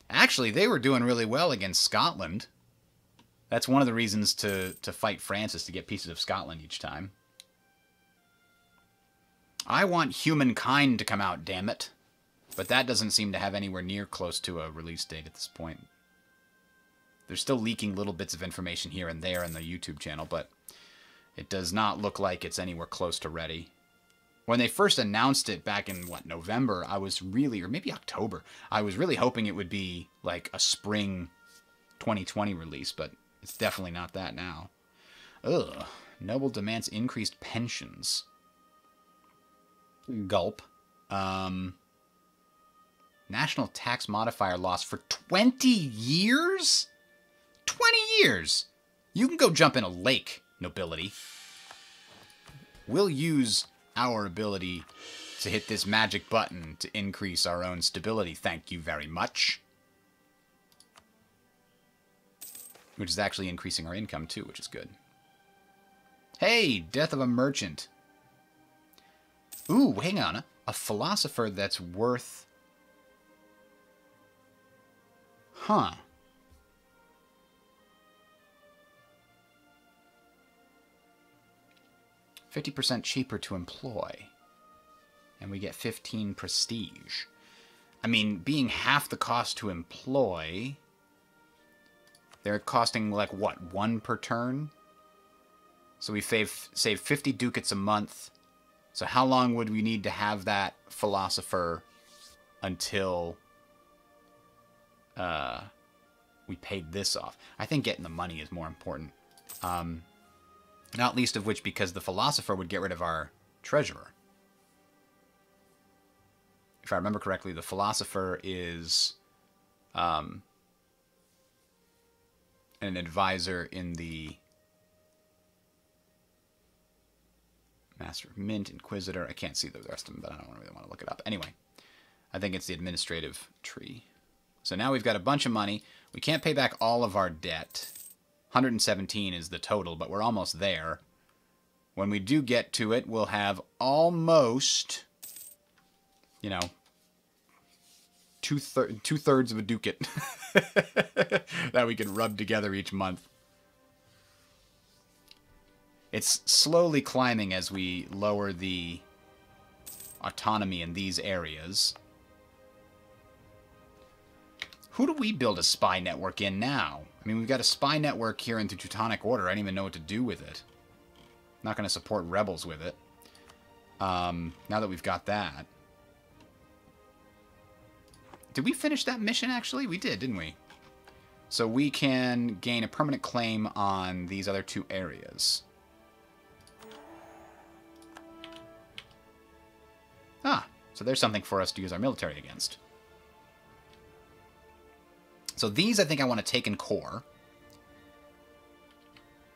Actually, they were doing really well against Scotland. That's one of the reasons to fight France, is to get pieces of Scotland each time. I want Humankind to come out, damn it. But that doesn't seem to have anywhere near close to a release date at this point. They're still leaking little bits of information here and there in the YouTube channel, but it does not look like it's anywhere close to ready. When they first announced it back in, what, November, I was really, or maybe October, I was really hoping it would be like a spring 2020 release, but it's definitely not that now. Ugh. Noble demands increased pensions. Gulp. National Tax Modifier loss for 20 years? 20 years! You can go jump in a lake, nobility. We'll use our ability to hit this magic button to increase our own stability. Thank you very much. Which is actually increasing our income too, which is good. Hey, death of a merchant. Ooh, hang on. A philosopher that's worth... Huh. %50 cheaper to employ. And we get 15 prestige. I mean, being half the cost to employ... They're costing, like, what, 1 per turn? So we save 50 ducats a month. So how long would we need to have that philosopher until we paid this off? I think getting the money is more important. Not least of which because the philosopher would get rid of our treasurer. If I remember correctly, the philosopher is an advisor in the Master of Mint, Inquisitor. I can't see the rest of them, but I don't really want to look it up. Anyway, I think it's the administrative tree. So now we've got a bunch of money. We can't pay back all of our debt. 117 is the total, but we're almost there. When we do get to it, we'll have almost, you know, two-thirds of a ducat that we can rub together each month. It's slowly climbing as we lower the autonomy in these areas. Who do we build a spy network in now? I mean, we've got a spy network here in the Teutonic Order. I don't even know what to do with it. I'm not going to support rebels with it. Now that we've got that. Did we finish that mission, actually? We did, didn't we? So we can gain a permanent claim on these other 2 areas. Ah, so there's something for us to use our military against. So these I think I want to take in core.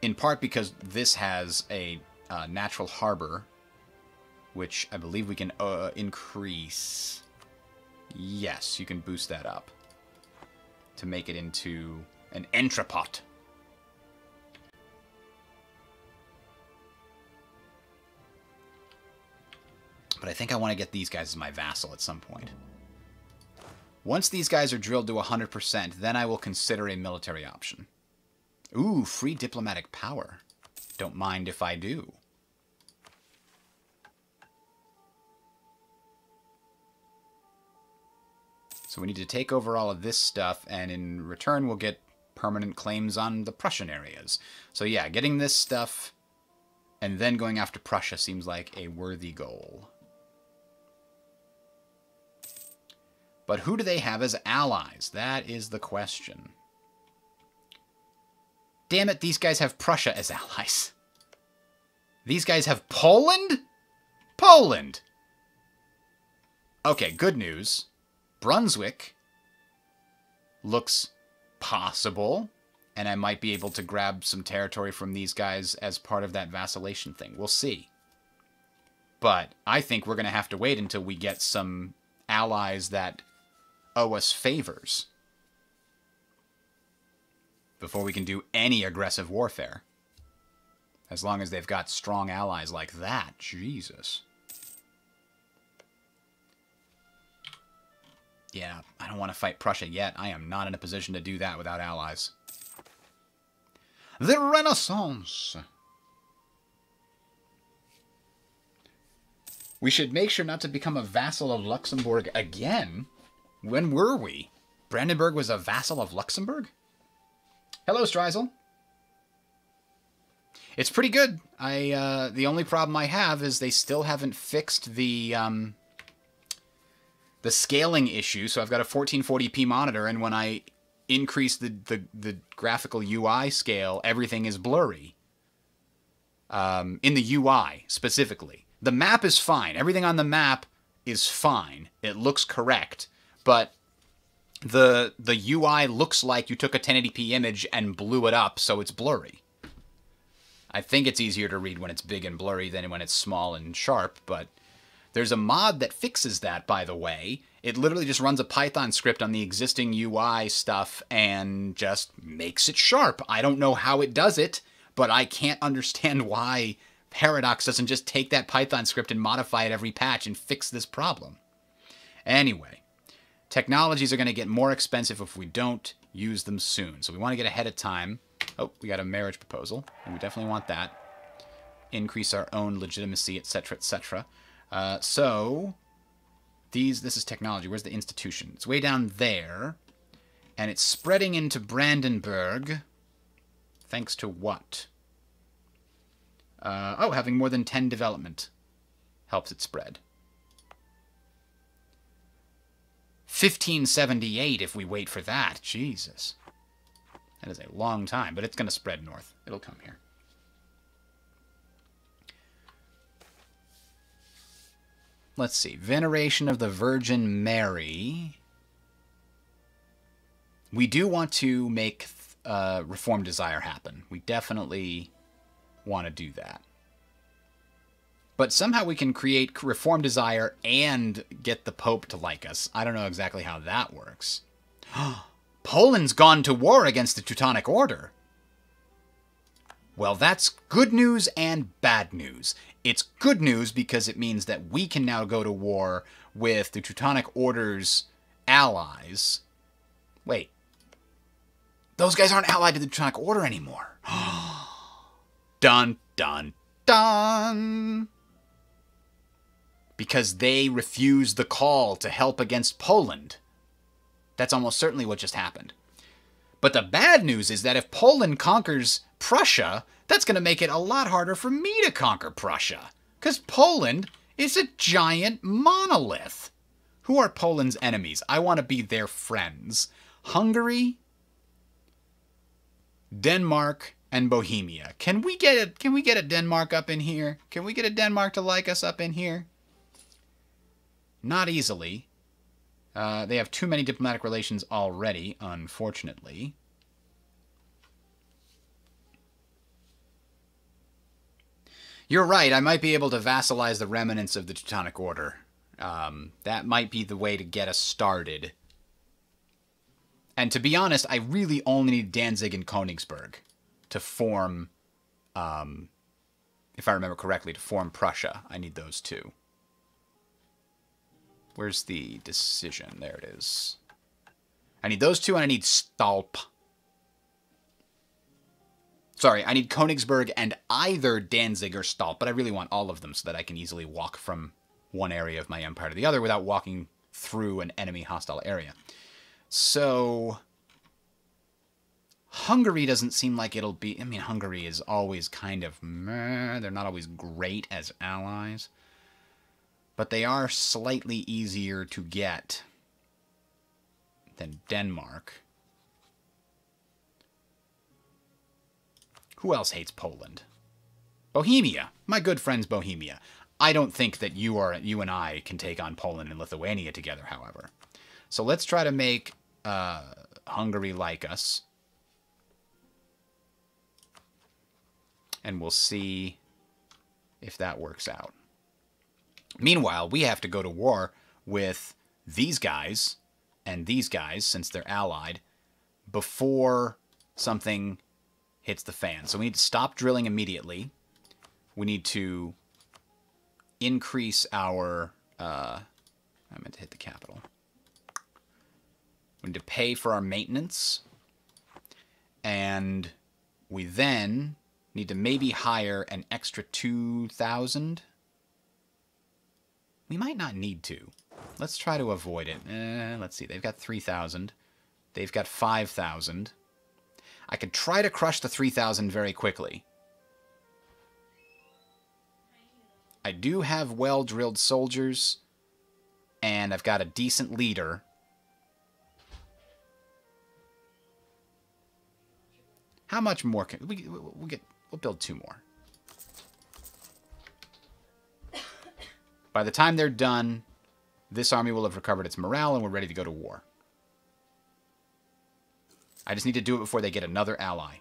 In part because this has a natural harbor, which I believe we can increase. Yes, you can boost that up to make it into an entrepot. But I think I want to get these guys as my vassal at some point. Once these guys are drilled to 100%, then I will consider a military option. Ooh, free diplomatic power. Don't mind if I do. So we need to take over all of this stuff, and in return we'll get permanent claims on the Prussian areas. So yeah, getting this stuff and then going after Prussia seems like a worthy goal. But who do they have as allies? That is the question. Damn it, these guys have Prussia as allies. These guys have Poland? Poland! Okay, good news. Brunswick looks possible, and I might be able to grab some territory from these guys as part of that vacillation thing. We'll see. But I think we're going to have to wait until we get some allies that owe us favors before we can do any aggressive warfare. As long as they've got strong allies like that. Jesus. Yeah, I don't want to fight Prussia yet. I am not in a position to do that without allies. The Renaissance! We should make sure not to become a vassal of Luxembourg again. When were we? Brandenburg was a vassal of Luxembourg? Hello, Streisel. It's pretty good. The only problem I have is they still haven't fixed the scaling issue. So I've got a 1440p monitor, and when I increase the graphical UI scale, everything is blurry. In the UI, specifically. The map is fine. Everything on the map is fine. It looks correct. But the UI looks like you took a 1080p image and blew it up, so it's blurry. I think it's easier to read when it's big and blurry than when it's small and sharp, but there's a mod that fixes that, by the way. It literally just runs a Python script on the existing UI stuff and just makes it sharp. I don't know how it does it, but I can't understand why Paradox doesn't just take that Python script and modify it every patch and fix this problem. Anyway, technologies are going to get more expensive if we don't use them soon. So we want to get ahead of time. Oh, we got a marriage proposal, and we definitely want that. Increase our own legitimacy, etc., etc. So, this is technology. Where's the institution? It's way down there, and it's spreading into Brandenburg. Thanks to what? Having more than 10 development helps it spread. 1578 if we wait for that. Jesus. That is a long time, but it's going to spread north. It'll come here. Let's see. Veneration of the Virgin Mary. We do want to make Reform Desire happen. We definitely want to do that. But somehow we can create Reform Desire and get the Pope to like us. I don't know exactly how that works. Poland's gone to war against the Teutonic Order. Well, that's good news and bad news. It's good news because it means that we can now go to war with the Teutonic Order's allies. Wait. Those guys aren't allied to the Teutonic Order anymore. Dun, dun, dun. Because they refused the call to help against Poland. That's almost certainly what just happened. But the bad news is that if Poland conquers Prussia, that's going to make it a lot harder for me to conquer Prussia. Because Poland is a giant monolith. Who are Poland's enemies? I want to be their friends. Hungary, Denmark, and Bohemia. Can we get a Denmark up in here? Can we get a Denmark to like us up in here? Not easily. They have too many diplomatic relations already, unfortunately. You're right, I might be able to vassalize the remnants of the Teutonic Order. That might be the way to get us started. And to be honest, I really only need Danzig and Königsberg to form, if I remember correctly, to form Prussia. I need those two. Where's the decision? There it is. I need those two, and I need Stalp. Sorry, I need Königsberg and either Danzig or Stalp, but I really want all of them so that I can easily walk from one area of my empire to the other without walking through an enemy hostile area. So, Hungary doesn't seem like it'll be... I mean, Hungary is always kind of meh. They're not always great as allies. But they are slightly easier to get than Denmark. Who else hates Poland? Bohemia. My good friends Bohemia. I don't think that you and I can take on Poland and Lithuania together, however. So let's try to make Hungary like us. And we'll see if that works out. Meanwhile, we have to go to war with these guys and these guys, since they're allied, before something hits the fan. So we need to stop drilling immediately. We need to increase our... I meant to hit the capital. We need to pay for our maintenance. And we then need to maybe hire an extra 2,000. We might not need to. Let's try to avoid it. Let's see. They've got 3,000. They've got 5,000. I could try to crush the 3,000 very quickly. I do have well-drilled soldiers, and I've got a decent leader. How much more can we'll build 2 more. By the time they're done, this army will have recovered its morale and we're ready to go to war. I just need to do it before they get another ally.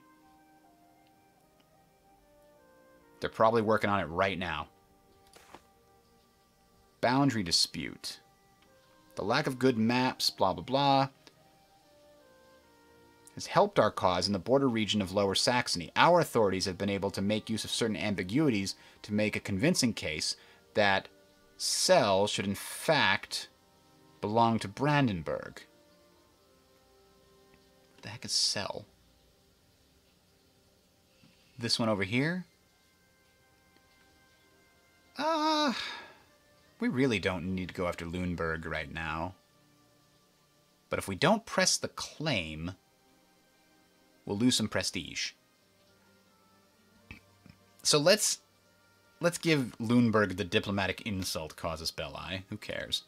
They're probably working on it right now. Boundary dispute. The lack of good maps, blah, blah, blah, has helped our cause in the border region of Lower Saxony. Our authorities have been able to make use of certain ambiguities to make a convincing case that Cell should in fact belong to Brandenburg. What the heck is Cell? This one over here? We really don't need to go after Lüneburg right now. But if we don't press the claim, we'll lose some prestige. So let's give Lüneburg the diplomatic insult casus belli. Who cares?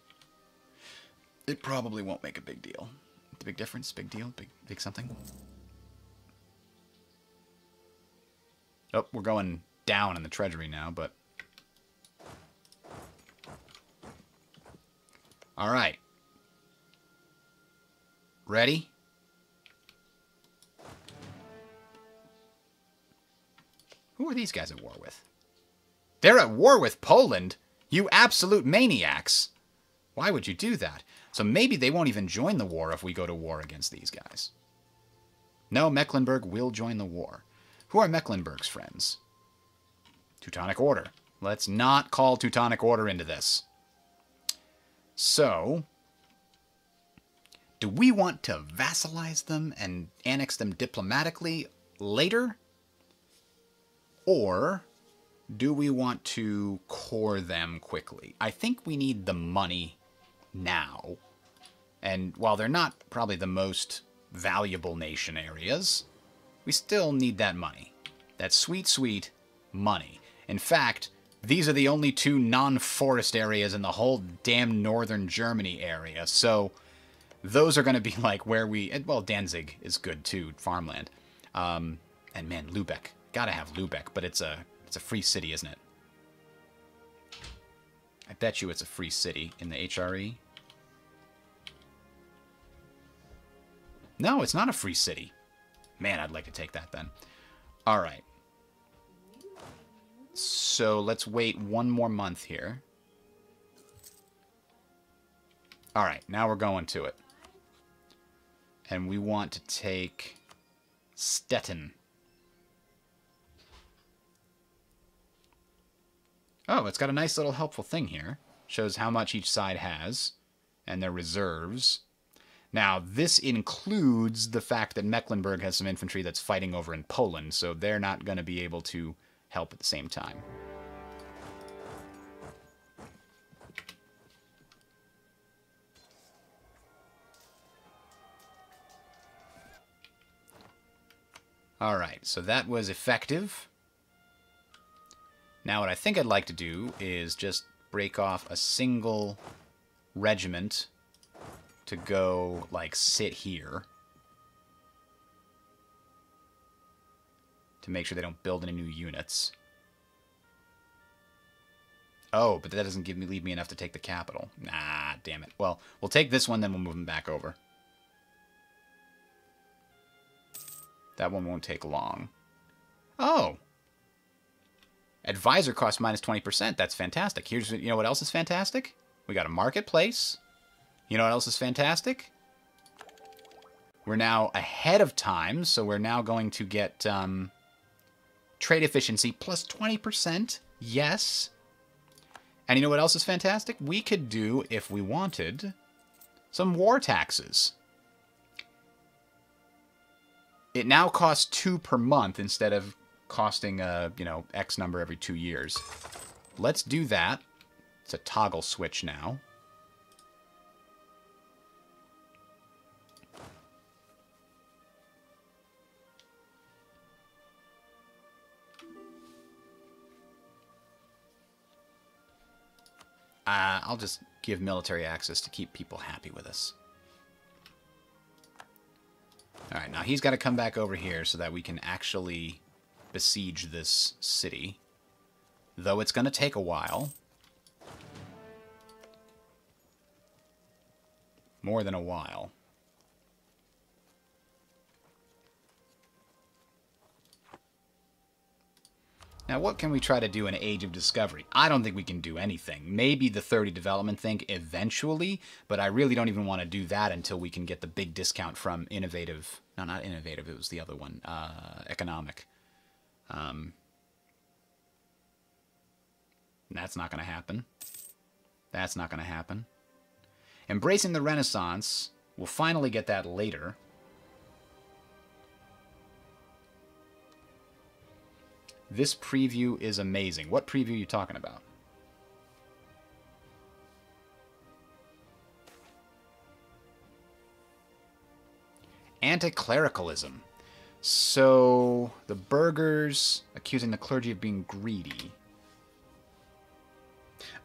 It probably won't make a big deal. The big difference? Big deal? Big something? Oh, we're going down in the treasury now, but... Alright. Ready? Who are these guys at war with? They're at war with Poland? You absolute maniacs! Why would you do that? So maybe they won't even join the war if we go to war against these guys. No, Mecklenburg will join the war. Who are Mecklenburg's friends? Teutonic Order. Let's not call Teutonic Order into this. So, do we want to vassalize them and annex them diplomatically later? Or do we want to core them quickly? I think we need the money now. And while they're not probably the most valuable nation areas, we still need that money. That sweet, sweet money. In fact, these are the only 2 non-forest areas in the whole damn northern Germany area. So those are going to be like where we... Well, Danzig is good too, farmland. And man, Lübeck. Gotta have Lübeck, but it's a free city, isn't it? I bet you it's a free city in the HRE. No, it's not a free city. Man, I'd like to take that then. Alright. So let's wait 1 more month here. Alright, now we're going to it. And we want to take Stettin. Oh, it's got a nice little helpful thing here. Shows how much each side has and their reserves. Now, this includes the fact that Mecklenburg has some infantry that's fighting over in Poland, so they're not going to be able to help at the same time. Alright, so that was effective. Now what I think I'd like to do is just break off a single regiment to go, like, sit here. To make sure they don't build any new units. Oh, but that doesn't leave me enough to take the capital. Nah, damn it. Well, we'll take this one, then we'll move them back over. That one won't take long. Oh. Advisor cost minus 20%. That's fantastic. You know what else is fantastic? We got a marketplace. You know what else is fantastic? We're now ahead of time, so we're now going to get trade efficiency plus 20%. Yes. And you know what else is fantastic? We could do, if we wanted, some war taxes. It now costs 2 per month instead of costing, X number every 2 years. Let's do that. It's a toggle switch now. I'll just give military access to keep people happy with us. Alright, now he's got to come back over here so that we can actually besiege this city. Though it's going to take a while. More than a while. Now, what can we try to do in Age of Discovery? I don't think we can do anything. Maybe the 30 development thing eventually, but I really don't even want to do that until we can get the big discount from Innovative. No, not Innovative. It was the other one. Economic. That's not going to happen. That's not going to happen. Embracing the Renaissance. We'll finally get that later. This preview is amazing. What preview are you talking about? Anti-Clericalism. So, the burghers accusing the clergy of being greedy.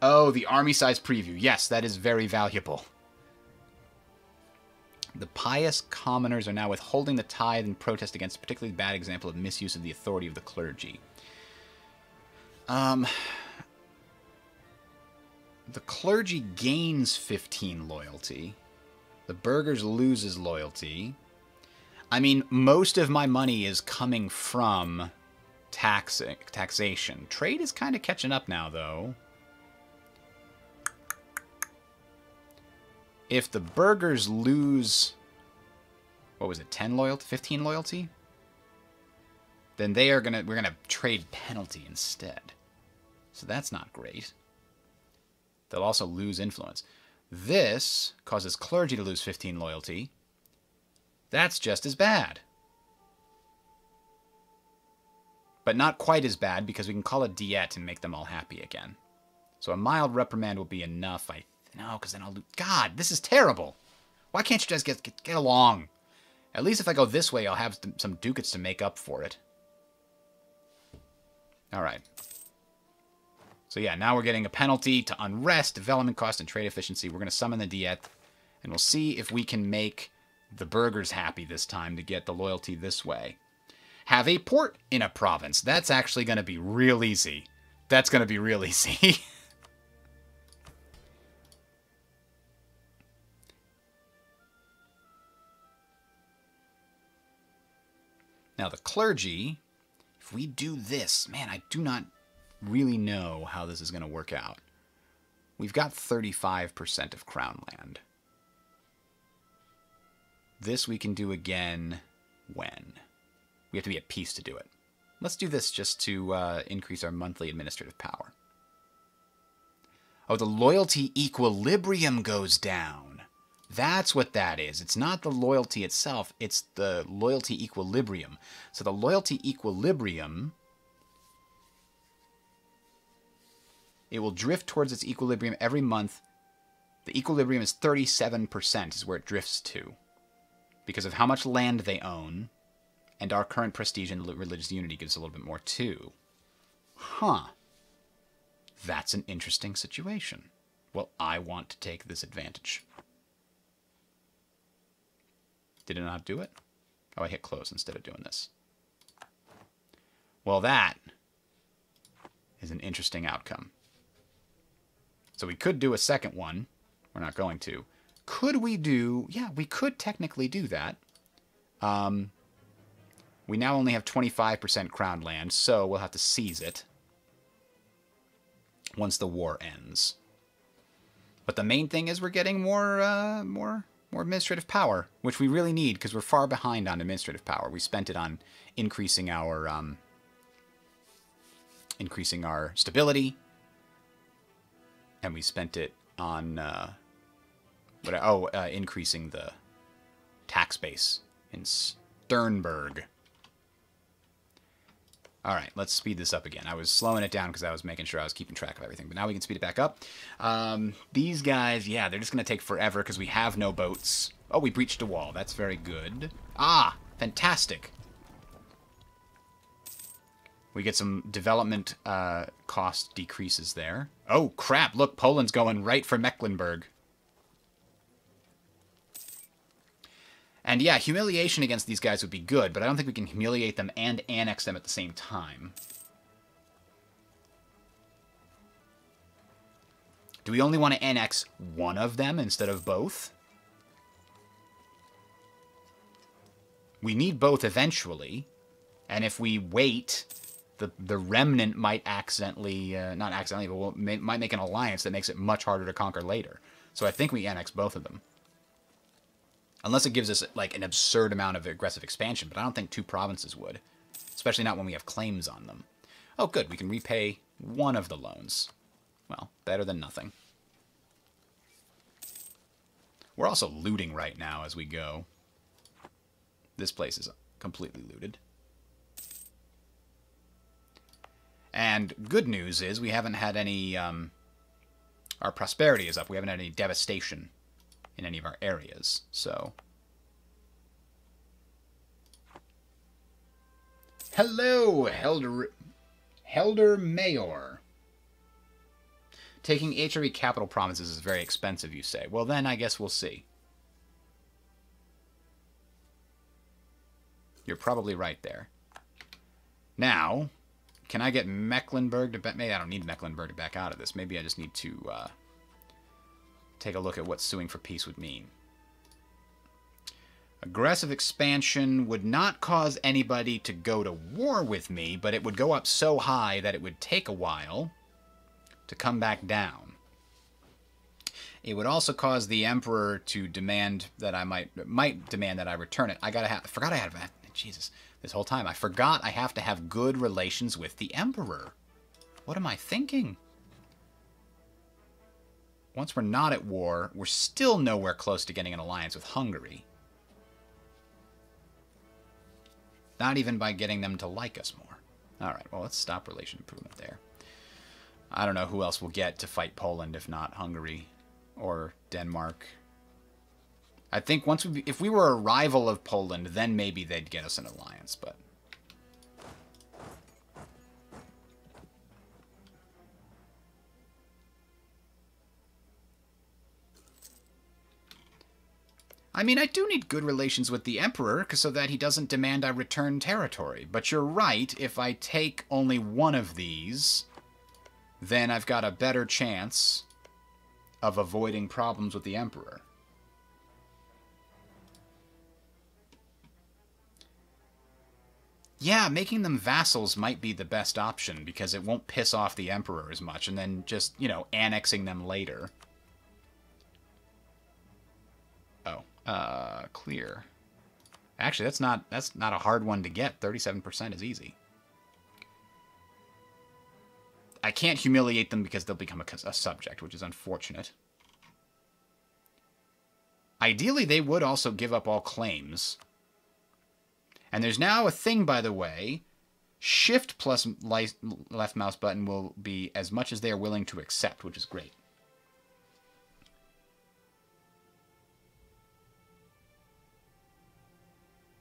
Oh, the army-size preview. Yes, that is very valuable. The pious commoners are now withholding the tithe in protest against a particularly bad example of misuse of the authority of the clergy. The clergy gains 15 loyalty. The burghers loses loyalty. I mean, most of my money is coming from taxation. Trade is kind of catching up now, though. If the burghers lose, what was it, 10 loyalty, 15 loyalty? Then we're gonna trade penalty instead. So that's not great. They'll also lose influence. This causes clergy to lose 15 loyalty. That's just as bad. But not quite as bad because we can call a diet and make them all happy again. So a mild reprimand will be enough. No, because then I'll lose. God, this is terrible. Why can't you just get along? At least if I go this way, I'll have some ducats to make up for it. All right. So yeah, now we're getting a penalty to unrest, development cost, and trade efficiency. We're going to summon the diet, and we'll see if we can make the burghers happy this time to get the loyalty this way. Have a port in a province. That's actually going to be real easy. That's going to be real easy. Now the clergy, if we do this, man, I do not really know how this is going to work out. We've got 35% of crown land. This we can do again when? We have to be at peace to do it. Let's do this just to increase our monthly administrative power. Oh, the loyalty equilibrium goes down. That's what that is. It's not the loyalty itself, it's the loyalty equilibrium. So the loyalty equilibrium, it will drift towards its equilibrium every month. The equilibrium is 37% is where it drifts to, because of how much land they own, and our current prestige and religious unity gives a little bit more too. Huh. That's an interesting situation. Well, I want to take this advantage. Did it not do it? Oh, I hit close instead of doing this. Well, that is an interesting outcome. So we could do a second one. We're not going to. Could we do... Yeah, we could technically do that. We now only have 25% crown land, so we'll have to seize it once the war ends. But the main thing is we're getting more administrative power, which we really need because we're far behind on administrative power. We spent it on increasing our stability, and we spent it on increasing the tax base in Sternberg. All right, let's speed this up again. I was slowing it down because I was making sure I was keeping track of everything, but now we can speed it back up. These guys, yeah, they're just going to take forever because we have no boats. Oh, we breached a wall. That's very good. Ah, fantastic. We get some development cost decreases there. Oh, crap. Look, Poland's going right for Mecklenburg. And yeah, humiliation against these guys would be good, but I don't think we can humiliate them and annex them at the same time. Do we only want to annex one of them instead of both? We need both eventually, and if we wait, the remnant might accidentally, not accidentally, but might make an alliance that makes it much harder to conquer later. So I think we annex both of them. Unless it gives us, like, an absurd amount of aggressive expansion, but I don't think 2 provinces would. Especially not when we have claims on them. Oh, good. We can repay one of the loans. Well, better than nothing. We're also looting right now as we go. This place is completely looted. And good news is we haven't had any... our prosperity is up. We haven't had any devastation in any of our areas, so... Hello, Helder Mayor. Taking HRV capital provinces is very expensive, you say. Well, then I guess we'll see. You're probably right there. Now, can I get Mecklenburg to... Maybe I don't need Mecklenburg to back out of this. Maybe I just need to... take a look at what suing for peace would mean. Aggressive expansion would not cause anybody to go to war with me, but it would go up so high that it would take a while to come back down. It would also cause the emperor to demand that I might demand that I return it. I forgot I had that. Jesus, this whole time I forgot I have to have good relations with the emperor. What am I thinking? Once we're not at war, we're still nowhere close to getting an alliance with Hungary. Not even by getting them to like us more. Alright, well, let's stop relation improvement there. I don't know who else we'll get to fight Poland if not Hungary or Denmark. I think if we were a rival of Poland, then maybe they'd get us an alliance, but... I mean, I do need good relations with the Emperor, so that he doesn't demand I return territory. But you're right, if I take only one of these, then I've got a better chance of avoiding problems with the Emperor. Yeah, making them vassals might be the best option, because it won't piss off the Emperor as much, and then just, you know, annexing them later. Clear. Actually, that's not a hard one to get. 37% is easy. I can't humiliate them because they'll become a subject, which is unfortunate. Ideally, they would also give up all claims. And there's now a thing, by the way. Shift plus left mouse button will be as much as they are willing to accept, which is great.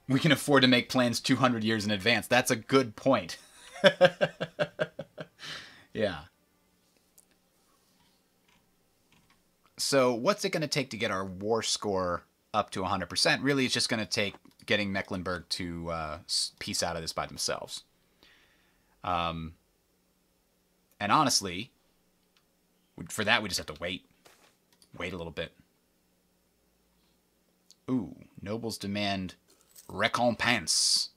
We can afford to make plans 200 years in advance. That's a good point. Yeah. So what's it going to take to get our war score up to 100%? Really, it's just going to take getting Mecklenburg to piece out of this by themselves. And honestly, For that, we just have to wait. Wait a little bit. Ooh, nobles demand recompense.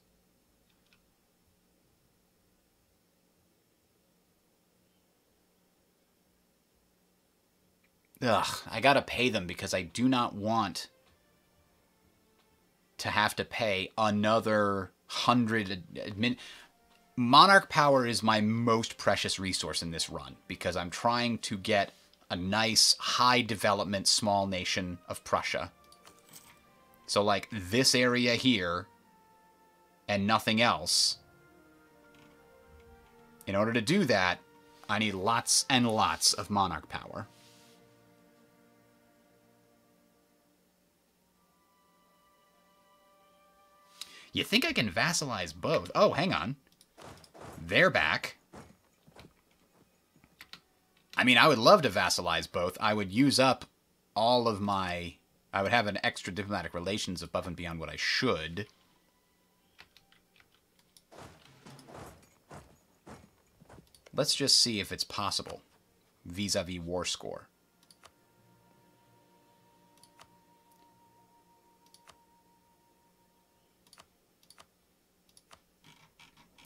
Ugh, I gotta pay them because I do not want to have to pay another 100 admin. Monarch power is my most precious resource in this run because I'm trying to get a nice, high development, small nation of Prussia. So, like, this area here and nothing else. In order to do that, I need lots and lots of monarch power. You think I can vassalize both? Oh, hang on. They're back. I mean, I would love to vassalize both. I would use up all of my... I would have an extra diplomatic relations above and beyond what I should. Let's just see if it's possible vis-a-vis war score.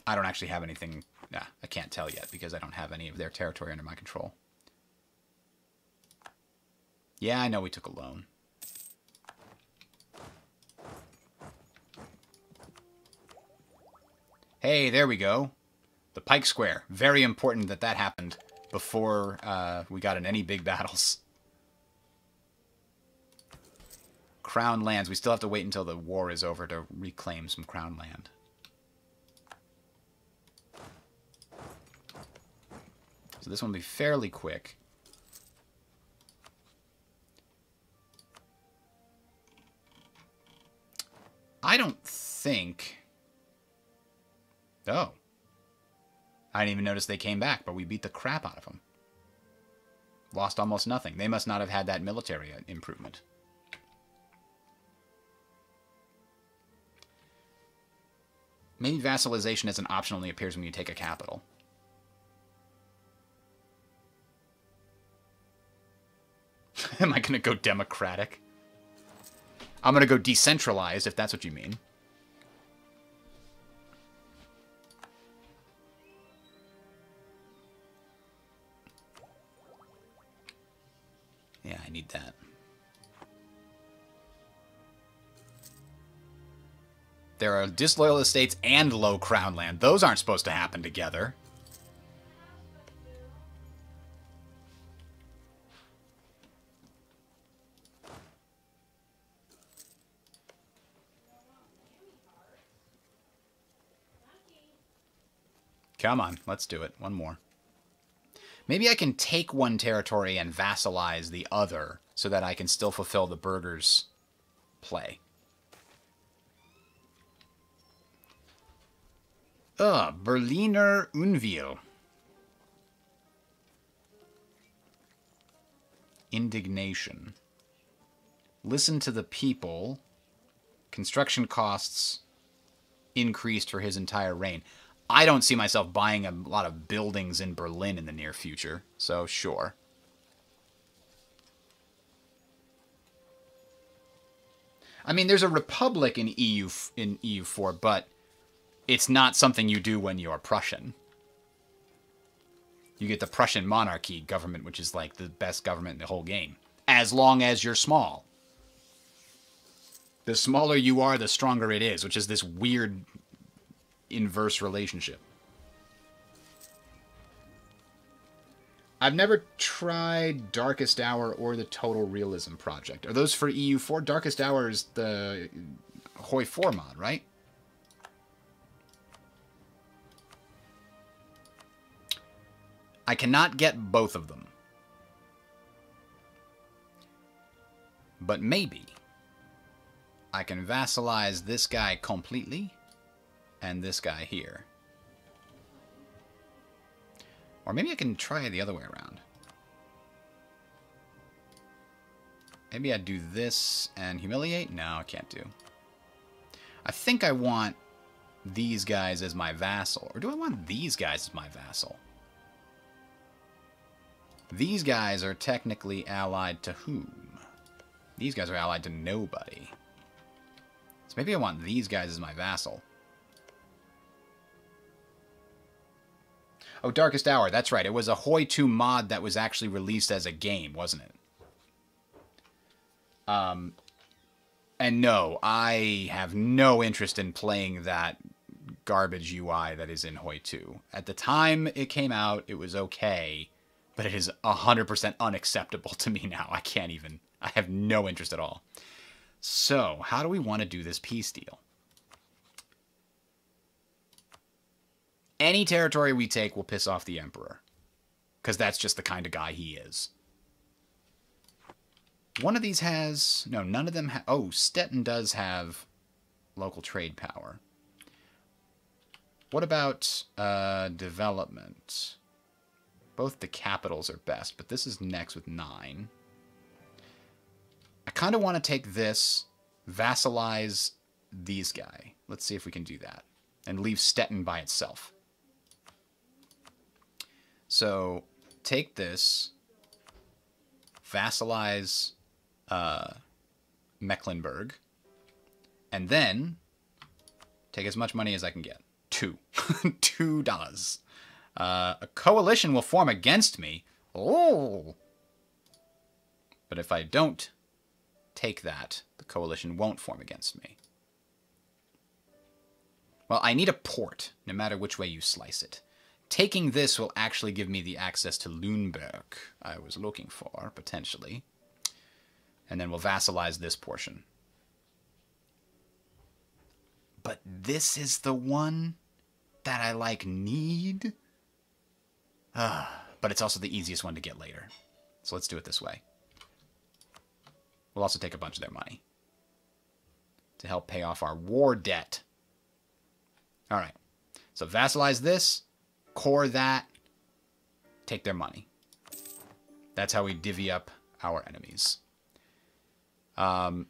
I don't actually have anything... Nah, I can't tell yet because I don't have any of their territory under my control. Yeah, I know we took a loan. Hey, there we go. The Pike Square. Very important that that happened before we got in any big battles. Crown lands. We still have to wait until the war is over to reclaim some crown land. So this one will be fairly quick. I don't think... Oh. I didn't even notice they came back, but we beat the crap out of them. Lost almost nothing. They must not have had that military improvement. Maybe vassalization as an option only appears when you take a capital. Am I going to go democratic? I'm going to go decentralized, if that's what you mean. Yeah, I need that. There are disloyal estates and low crown land. Those aren't supposed to happen together. Come on, let's do it. One more. Maybe I can take one territory and vassalize the other so that I can still fulfill the burghers' play. Berliner Unwille. Indignation. Listen to the people. Construction costs increased for his entire reign. I don't see myself buying a lot of buildings in Berlin in the near future, so sure. I mean, there's a republic in EU4, but it's not something you do when you're Prussian. You get the Prussian Monarchy government, which is like the best government in the whole game, as long as you're small. The smaller you are, the stronger it is, which is this weird inverse relationship. I've never tried Darkest Hour or the Total Realism Project. Are those for EU4? Darkest Hour is the Hoi 4 mod, right? I cannot get both of them. But maybe I can vassalize this guy completely and this guy here. Or maybe I can try it the other way around. Maybe I'd do this and humiliate? No, I can't do. I think I want these guys as my vassal. Or do I want these guys as my vassal? These guys are technically allied to whom? These guys are allied to nobody. So maybe I want these guys as my vassal. Oh, Darkest Hour. That's right. It was a Hoi 2 mod that was actually released as a game, wasn't it? And no, I have no interest in playing that garbage UI that is in Hoi 2. At the time it came out, it was okay, but it is 100% unacceptable to me now. I can't even. I have no interest at all. So, how do we want to do this peace deal? Any territory we take will piss off the Emperor, because that's just the kind of guy he is. One of these has... No, none of them have... Oh, Stettin does have local trade power. What about development? Both the capitals are best, but this is next with 9. I kind of want to take this, vassalize these guy. Let's see if we can do that. And leave Stettin by itself. So, take this, vassalize Mecklenburg, and then take as much money as I can get. $2. A coalition will form against me. Oh! But if I don't take that, the coalition won't form against me. Well, I need a port, no matter which way you slice it. Taking this will actually give me the access to Lüneburg I was looking for, potentially. And then we'll vassalize this portion. But this is the one that I, like, need? But it's also the easiest one to get later. So let's do it this way. We'll also take a bunch of their money to help pay off our war debt. Alright. So vassalize this, core that, take their money. That's how we divvy up our enemies. So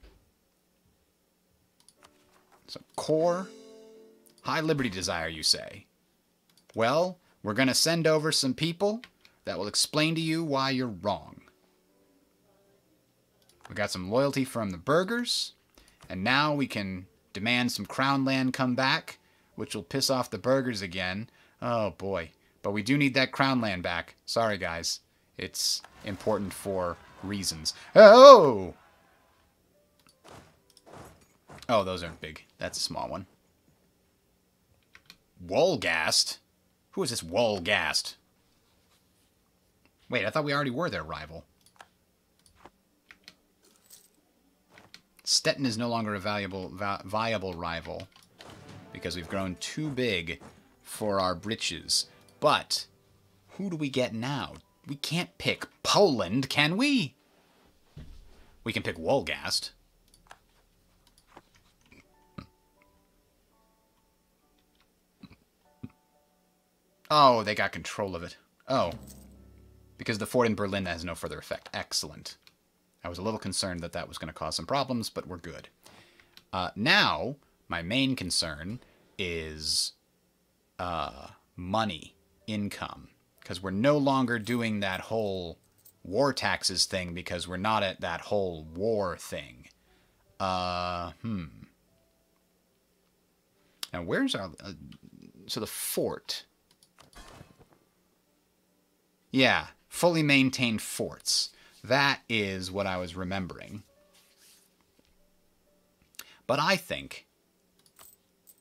core, high liberty desire, you say? Well, we're going to send over some people that will explain to you why you're wrong. We got some loyalty from the burghers, and now we can demand some crown land come back, which will piss off the burghers again. Oh boy. But we do need that crown land back. Sorry, guys. It's important for reasons. Oh! Oh, those aren't big. That's a small one. Wolgast? Who is this Wolgast? Wait, I thought we already were their rival. Stettin is no longer a viable rival because we've grown too big for our britches. But who do we get now? We can't pick Poland, can we? We can pick Wolgast. Oh, they got control of it. Oh. Because the fort in Berlin has no further effect. Excellent. I was a little concerned that that was going to cause some problems, but we're good. Now, my main concern is money, income. Because we're no longer doing that whole war taxes thing because we're not at that whole war thing. Now, where's our... so the fort... Yeah, fully maintained forts. That is what I was remembering. But I think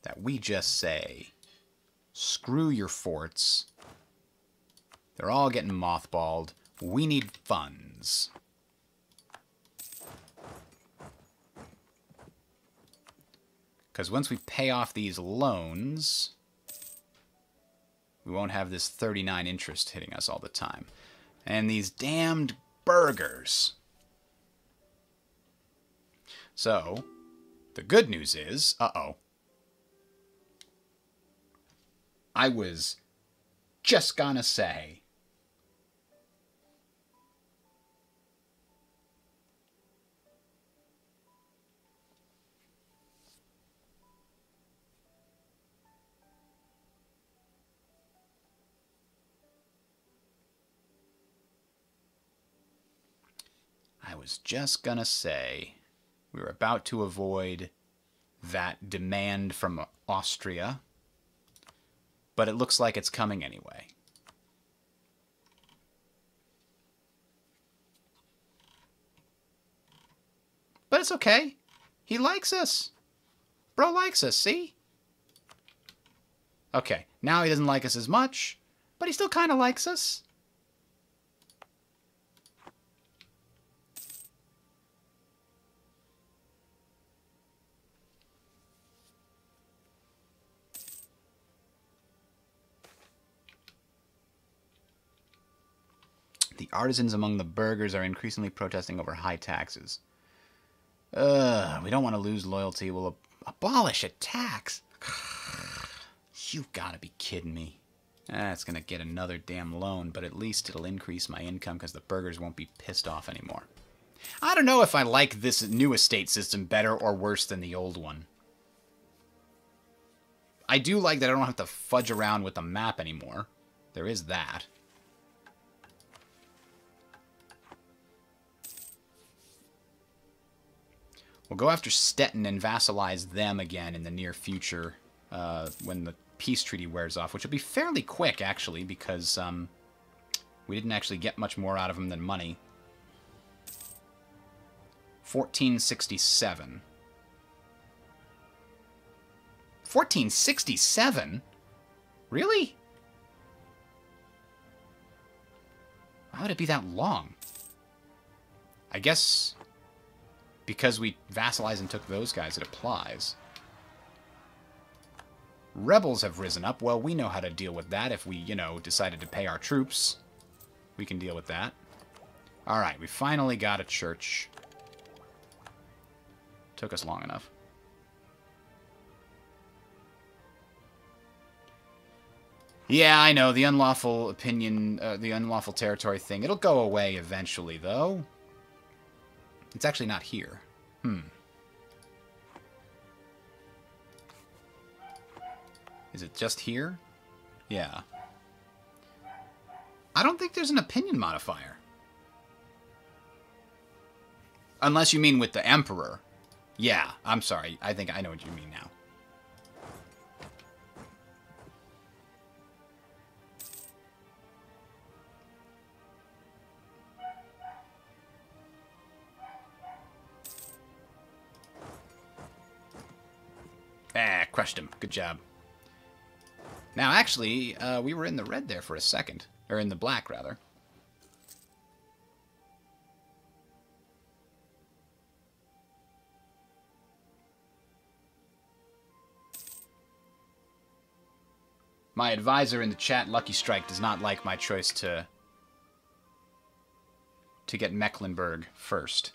that we just say, screw your forts. They're all getting mothballed. We need funds. Because once we pay off these loans, we won't have this 39 interest hitting us all the time. And these damned burghers. So, the good news is... Uh-oh. I was just gonna say... was just gonna say, we were about to avoid that demand from Austria, but it looks like it's coming anyway. But it's okay. He likes us. Bro likes us, see? Okay, now he doesn't like us as much, but he still kind of likes us. The artisans among the burghers are increasingly protesting over high taxes. We don't want to lose loyalty. We'll abolish a tax. You've got to be kidding me. It's going to get another damn loan, but at least it'll increase my income because the burghers won't be pissed off anymore. I don't know if I like this new estate system better or worse than the old one. I do like that I don't have to fudge around with the map anymore. There is that. We'll go after Stettin and vassalize them again in the near future when the peace treaty wears off, which will be fairly quick, actually, because we didn't actually get much more out of them than money. 1467. 1467? Really? Why would it be that long? I guess because we vassalized and took those guys, it applies. Rebels have risen up. Well, we know how to deal with that if we, you know, decided to pay our troops. We can deal with that. Alright, we finally got a church. Took us long enough. Yeah, I know, the unlawful opinion, the unlawful territory thing. It'll go away eventually, though. It's actually not here. Is it just here? Yeah. I don't think there's an opinion modifier. Unless you mean with the Emperor. Yeah, I'm sorry. I think I know what you mean now. Ah, crushed him. Good job. Now, actually, we were in the red there for a second. Or in the black, rather. My advisor in the chat, Lucky Strike, does not like my choice to get Mecklenburg first.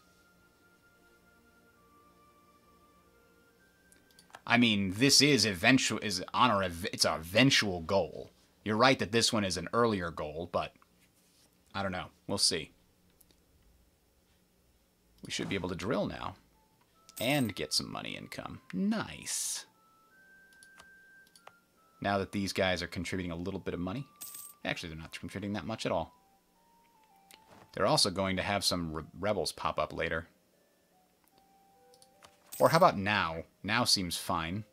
I mean, this is eventual, it's our eventual goal. You're right that this one is an earlier goal, but I don't know. We'll see. We should be able to drill now and get some money income. Nice. Now that these guys are contributing a little bit of money. Actually, they're not contributing that much at all. They're also going to have some rebels pop up later. Or how about now? Now seems fine.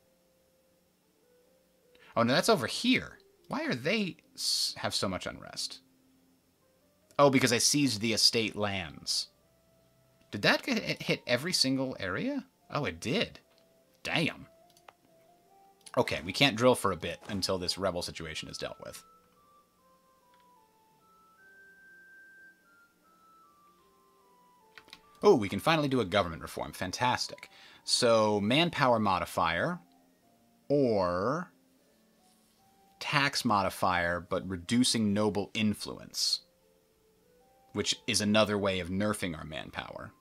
Oh, no, that's over here. Why are they have so much unrest? Oh, because I seized the estate lands. Did that hit every single area? Oh, it did. Damn. Okay, we can't drill for a bit until this rebel situation is dealt with. Oh, we can finally do a government reform. Fantastic. So, manpower modifier or tax modifier, but reducing noble influence, which is another way of nerfing our manpower.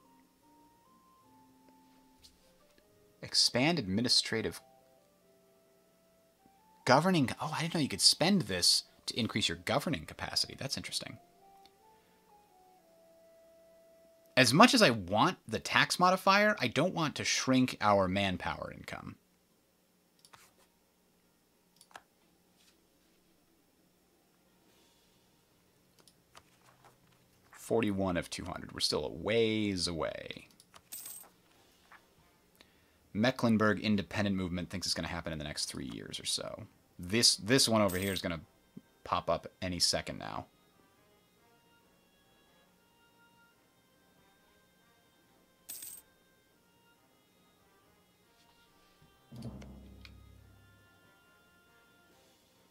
Expand administrative governing. Oh, I didn't know you could spend this to increase your governing capacity. That's interesting. As much as I want the tax modifier, I don't want to shrink our manpower income. 41 of 200. We're still a ways away. Mecklenburg independent movement thinks it's going to happen in the next 3 years or so. This one over here is going to pop up any second now.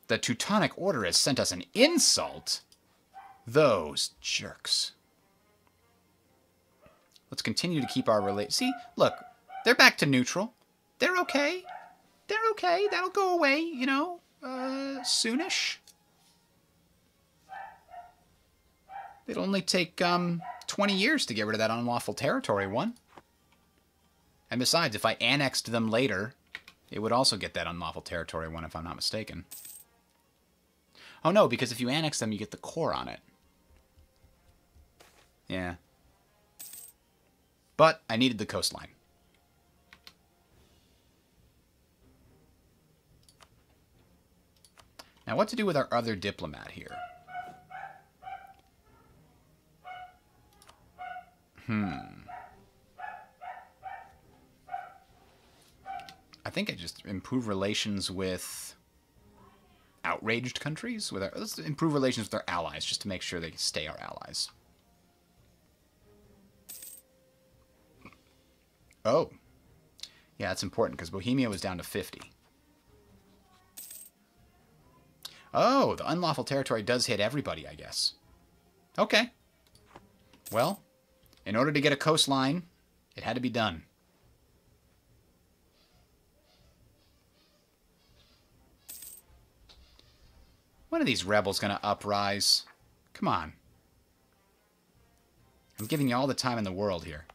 The Teutonic Order has sent us an insult? Those jerks. Let's continue to keep our relation. See, look, they're back to neutral. They're okay. They're okay. That'll go away, you know, soonish. It'll only take 20 years to get rid of that unlawful territory one. And besides, if I annexed them later, it would also get that unlawful territory one, if I'm not mistaken. Oh no, because if you annex them, you get the core on it. Yeah. But I needed the coastline. Now, what to do with our other diplomat here? I think I just improve relations with outraged countries. Let's improve relations with our allies, just to make sure they stay our allies. Oh. Yeah, that's important, because Bohemia was down to 50. Oh, the unlawful territory does hit everybody, I guess. Okay. Well, in order to get a coastline, it had to be done. When are these rebels going to uprise? Come on. I'm giving you all the time in the world here.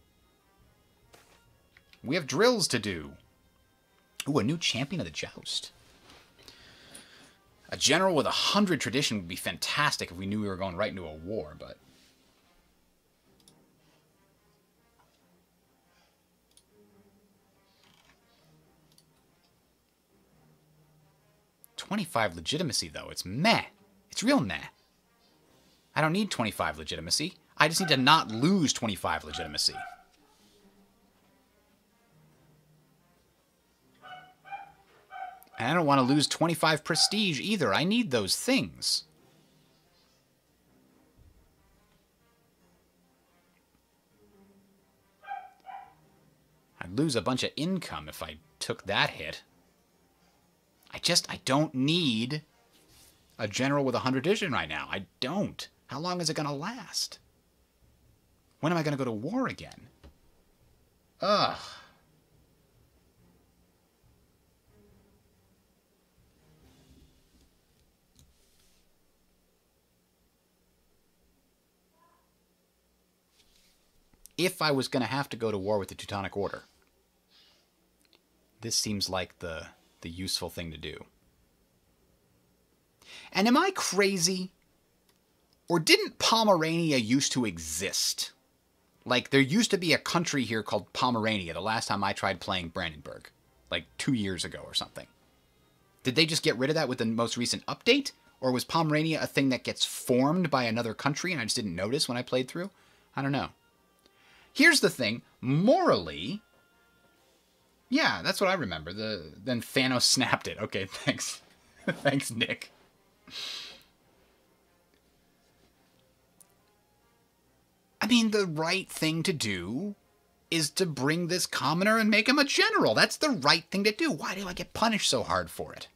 We have drills to do. Ooh, a new champion of the joust. A general with 100 tradition would be fantastic if we knew we were going right into a war, but... $25 legitimacy, though. It's meh. It's real meh. I don't need 25 legitimacy. I just need to not lose 25 legitimacy. And I don't want to lose 25 prestige either. I need those things. I'd lose a bunch of income if I took that hit. I don't need a general with 100 tradition right now. I don't. How long is it going to last? When am I going to go to war again? Ugh. If I was going to have to go to war with the Teutonic Order, this seems like the useful thing to do. And am I crazy? Or didn't Pomerania used to exist? Like, there used to be a country here called Pomerania the last time I tried playing Brandenburg. Like, 2 years ago or something. Did they just get rid of that with the most recent update? Or was Pomerania a thing that gets formed by another country and I just didn't notice when I played through? I don't know. Here's the thing. Morally... Yeah, that's what I remember. Then Thanos snapped it. Okay, thanks. Thanks, Nick. I mean, the right thing to do is to bring this commoner and make him a general. That's the right thing to do. Why do I get punished so hard for it?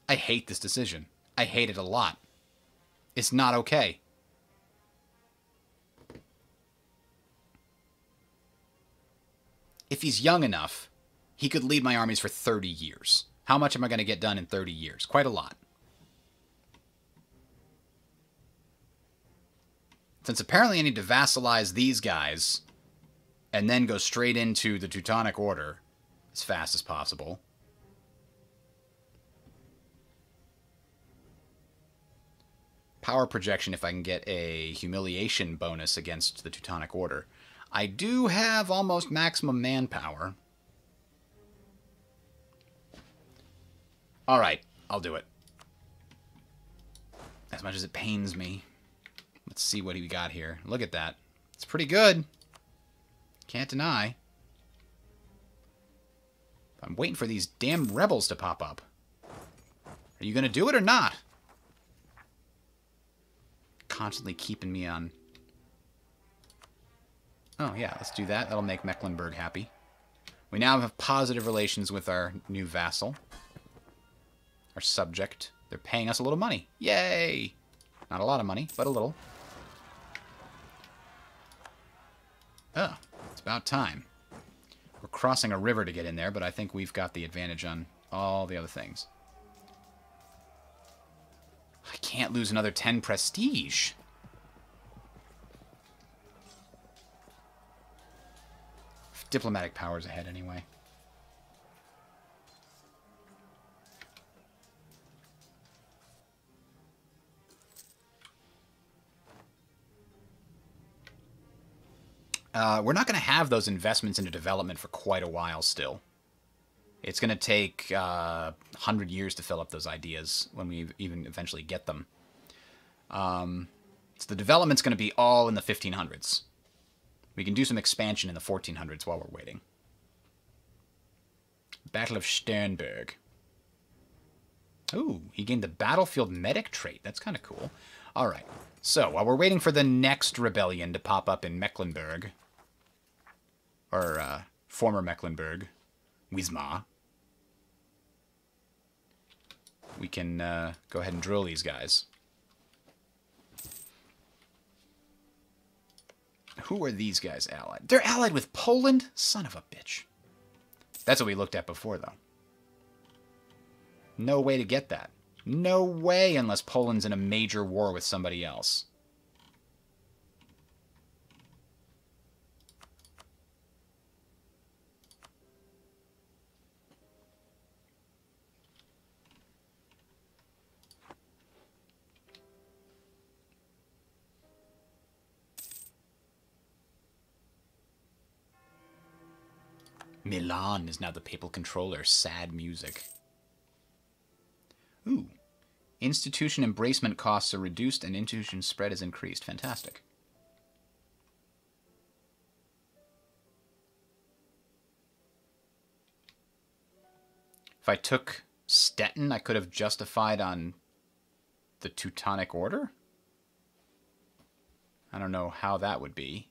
I hate this decision. I hate it a lot. It's not okay. If he's young enough, he could lead my armies for 30 years. How much am I going to get done in 30 years? Quite a lot. Since apparently I need to vassalize these guys and then go straight into the Teutonic Order as fast as possible. Power projection if I can get a humiliation bonus against the Teutonic Order. I do have almost maximum manpower. Alright, I'll do it. As much as it pains me. Let's see what we got here. Look at that. It's pretty good. Can't deny. I'm waiting for these damn rebels to pop up. Are you going to do it or not? Constantly keeping me on. Oh, yeah, let's do that. That'll make Mecklenburg happy. We now have positive relations with our new vassal. Our subject. They're paying us a little money. Yay! Not a lot of money, but a little. Oh, it's about time. We're crossing a river to get in there, but I think we've got the advantage on all the other things. I can't lose another 10 prestige. Diplomatic powers ahead anyway. We're not going to have those investments into development for quite a while still. It's going to take 100 years to fill up those ideas when we even eventually get them. So the development's going to be all in the 1500s. We can do some expansion in the 1400s while we're waiting. Battle of Sternberg. Ooh, he gained the battlefield medic trait. That's kind of cool. All right. So while we're waiting for the next rebellion to pop up in Mecklenburg, or former Mecklenburg, Wismar, we can go ahead and drill these guys. Who are these guys allied? They're allied with Poland? Son of a bitch. That's what we looked at before, though. No way to get that. No way unless Poland's in a major war with somebody else. Milan is now the papal controller. Sad music. Ooh. Institution embracement costs are reduced and institution spread is increased. Fantastic. If I took Stettin, I could have justified on the Teutonic Order? I don't know how that would be.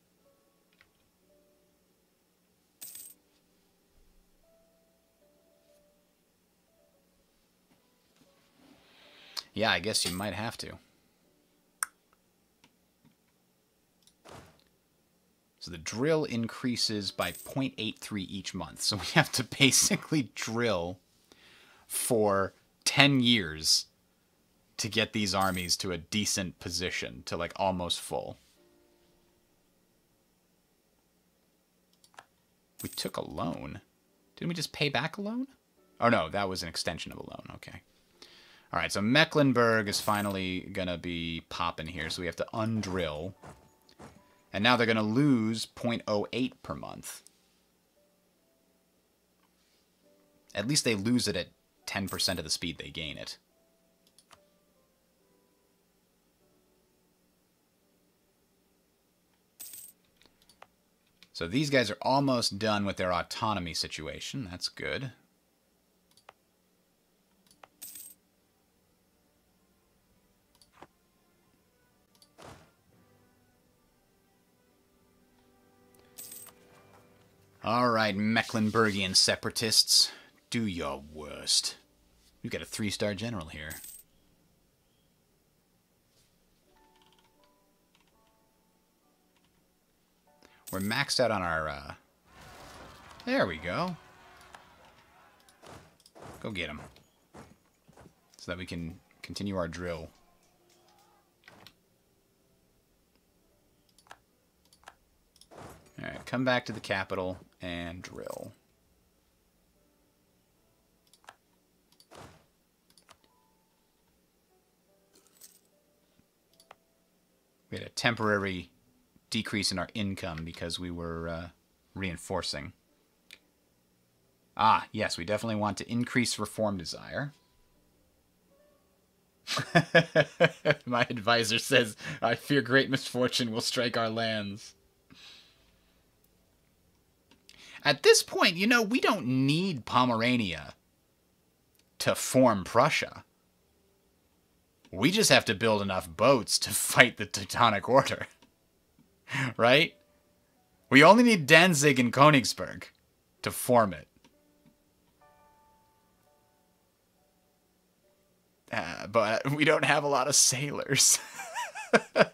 Yeah, I guess you might have to. So the drill increases by 0.83 each month. So we have to basically drill for 10 years to get these armies to a decent position, to like almost full. We took a loan. Didn't we just pay back a loan? Oh no, that was an extension of a loan. Okay. All right, so Mecklenburg is finally going to be popping here, so we have to undrill. And now they're going to lose 0.08 per month. At least they lose it at 10% of the speed they gain it. So these guys are almost done with their autonomy situation. That's good. All right, Mecklenburgian separatists, do your worst. We've got a 3-star general here. We're maxed out on our, there we go. Go get him. So that we can continue our drill. Alright, come back to the capital and drill. We had a temporary decrease in our income because we were reinforcing. Ah, yes, we definitely want to increase reform desire. My advisor says, I fear great misfortune will strike our lands. At this point, you know, we don't need Pomerania to form Prussia. We just have to build enough boats to fight the Teutonic Order. Right? We only need Danzig and Königsberg to form it. But we don't have a lot of sailors.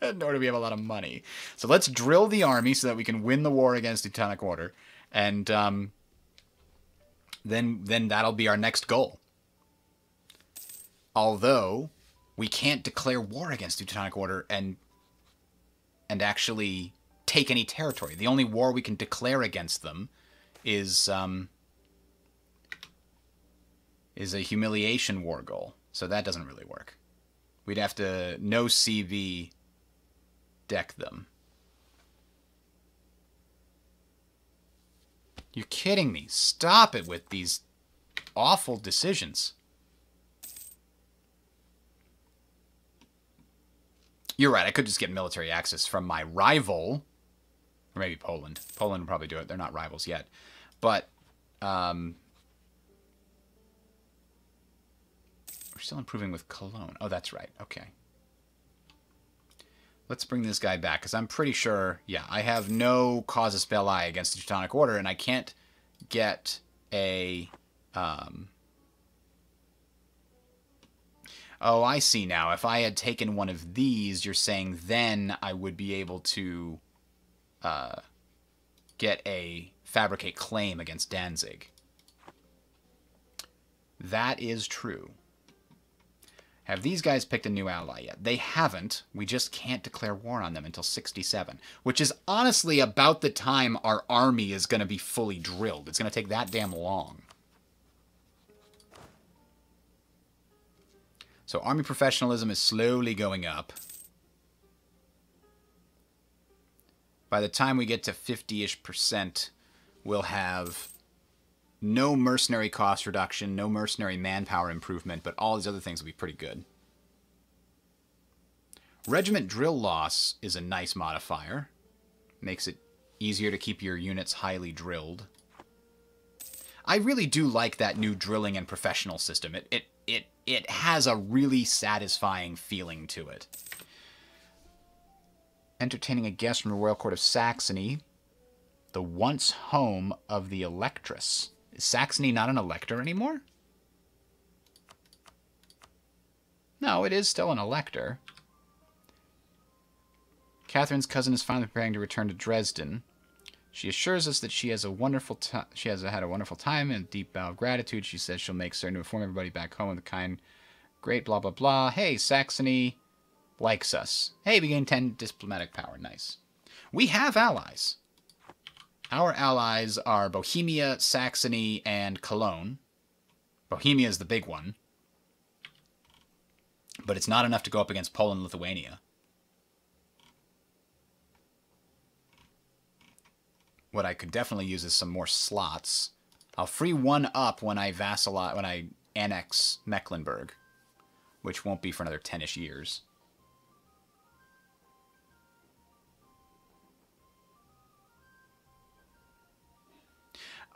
Nor do we have a lot of money. So let's drill the army so that we can win the war against the Teutonic Order. And then that'll be our next goal. Although we can't declare war against the Teutonic Order and actually take any territory. The only war we can declare against them is a humiliation war goal. So that doesn't really work. We'd have to no CV deck them. You're kidding me. Stop it with these awful decisions. You're right, I could just get military access from my rival. Or maybe Poland. Poland would probably do it. They're not rivals yet. But, we're still improving with Cologne. Oh, that's right. Okay. Let's bring this guy back, because I'm pretty sure, yeah, I have no casus belli against the Teutonic Order, and I can't get a... Oh, I see now. If I had taken one of these, you're saying then I would be able to get a fabricate claim against Danzig. That is true. Have these guys picked a new ally yet? They haven't. We just can't declare war on them until 67, which is honestly about the time our army is going to be fully drilled. It's going to take that damn long. So army professionalism is slowly going up. By the time we get to 50-ish%, we'll have no mercenary cost reduction, no mercenary manpower improvement, but all these other things will be pretty good. Regiment drill loss is a nice modifier. Makes it easier to keep your units highly drilled. I really do like that new drilling and professional system. It has a really satisfying feeling to it. Entertaining a guest from the Royal Court of Saxony, the once home of the Electress. Is Saxony not an elector anymore? No, it is still an elector. Catherine's cousin is finally preparing to return to Dresden. She assures us that she has had a wonderful time and a deep bow of gratitude. She says she'll make certain to inform everybody back home of the kind, great blah blah blah. Hey, Saxony likes us. Hey, we gain 10 diplomatic power. Nice. We have allies. Our allies are Bohemia, Saxony, and Cologne. Bohemia is the big one. But it's not enough to go up against Poland and Lithuania. What I could definitely use is some more slots. I'll free one up when I annex Mecklenburg, which won't be for another 10-ish years.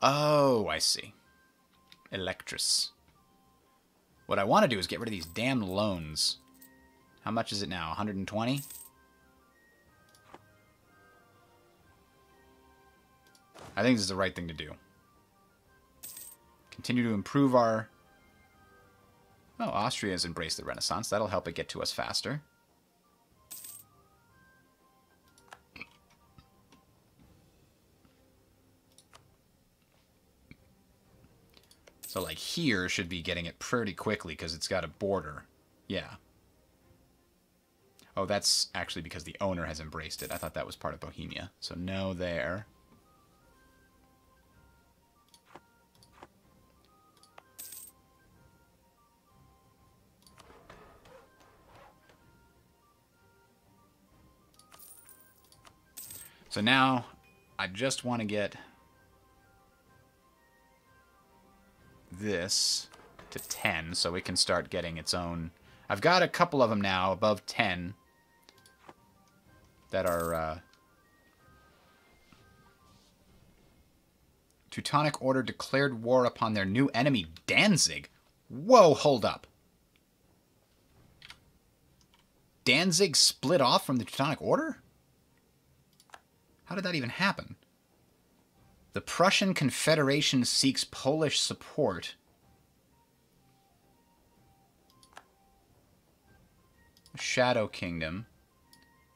Oh, I see. Electress. What I want to do is get rid of these damn loans. How much is it now? 120? I think this is the right thing to do. Continue to improve our... Oh, Austria has embraced the Renaissance. That'll help it get to us faster. So, like, here should be getting it pretty quickly because it's got a border. Yeah. Oh, that's actually because the owner has embraced it. I thought that was part of Bohemia. So, no there. So now, I just want to get this to 10 so it can start getting its own... I've got a couple of them now, above 10, that are... Teutonic Order declared war upon their new enemy, Danzig. Whoa, hold up. Danzig split off from the Teutonic Order? How did that even happen? The Prussian Confederation seeks Polish support. Shadow Kingdom.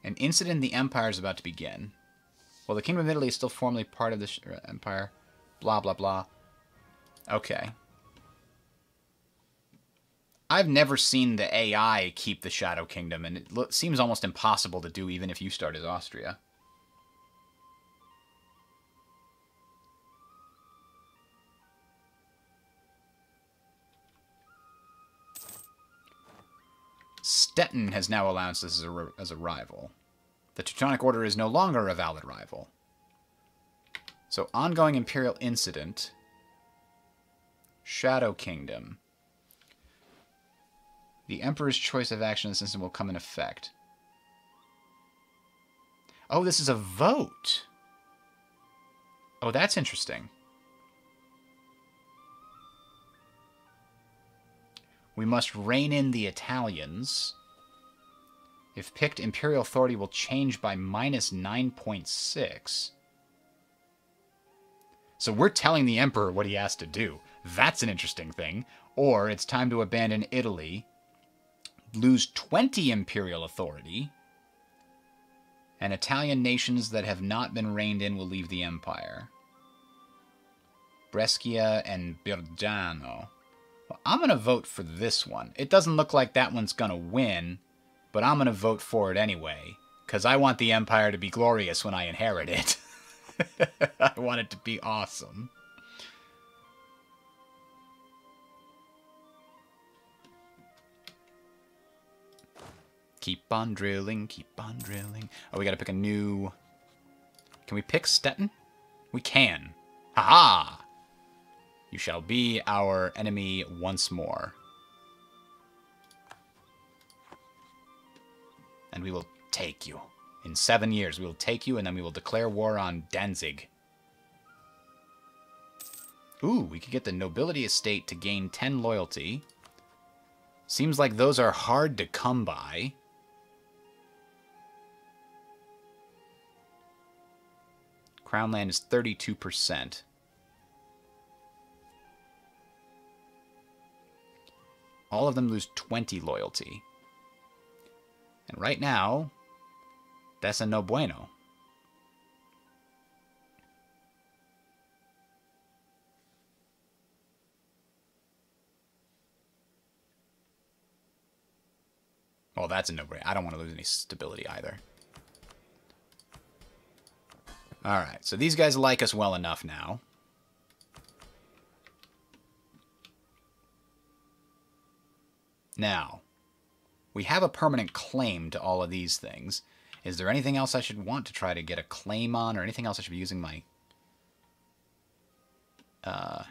An incident in the Empire is about to begin. Well, the Kingdom of Italy is still formally part of the Empire. Blah, blah, blah. Okay. I've never seen the AI keep the Shadow Kingdom, and it seems almost impossible to do even if you start as Austria. Stettin has now announced this as a rival. The Teutonic Order is no longer a valid rival. So, ongoing Imperial incident. Shadow Kingdom. The Emperor's choice of action in the system will come in effect. Oh, this is a vote. Oh, that's interesting. We must rein in the Italians. If picked, Imperial authority will change by minus 9.6. So we're telling the Emperor what he has to do. That's an interesting thing. Or it's time to abandon Italy, lose 20 Imperial authority, and Italian nations that have not been reined in will leave the Empire. Brescia and Birgiano. Well, I'm going to vote for this one. It doesn't look like that one's going to win, but I'm going to vote for it anyway, because I want the Empire to be glorious when I inherit it. I want it to be awesome. Keep on drilling, keep on drilling. Oh, we got to pick a new... Can we pick Stettin? We can. Ha-ha! You shall be our enemy once more. And we will take you. In 7 years, we will take you, and then we will declare war on Danzig. Ooh, we could get the nobility estate to gain 10 loyalty. Seems like those are hard to come by. Crown land is 32%. All of them lose 20 loyalty. And right now, that's a no bueno. Well, that's a no-brainer. I don't want to lose any stability either. Alright, so these guys like us well enough now. Now, we have a permanent claim to all of these things. Is there anything else I should want to try to get a claim on, or anything else I should be using my... I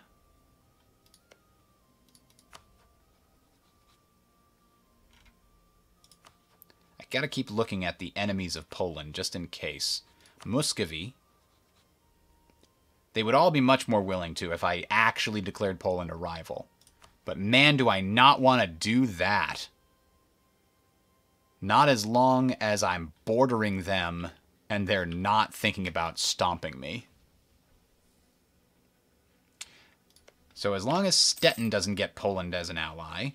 gotta keep looking at the enemies of Poland, just in case. Muscovy. They would all be much more willing to if I actually declared Poland a rival. But man, do I not want to do that. Not as long as I'm bordering them and they're not thinking about stomping me. So as long as Stettin doesn't get Poland as an ally,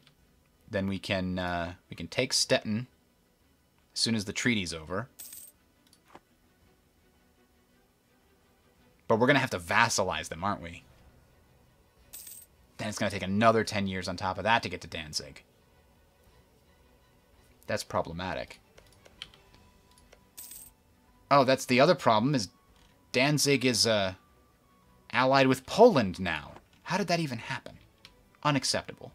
then we can take Stettin as soon as the treaty's over. But we're going to have to vassalize them, aren't we? Then it's going to take another 10 years on top of that to get to Danzig. That's problematic. Oh, that's the other problem, is Danzig is allied with Poland now. How did that even happen? Unacceptable.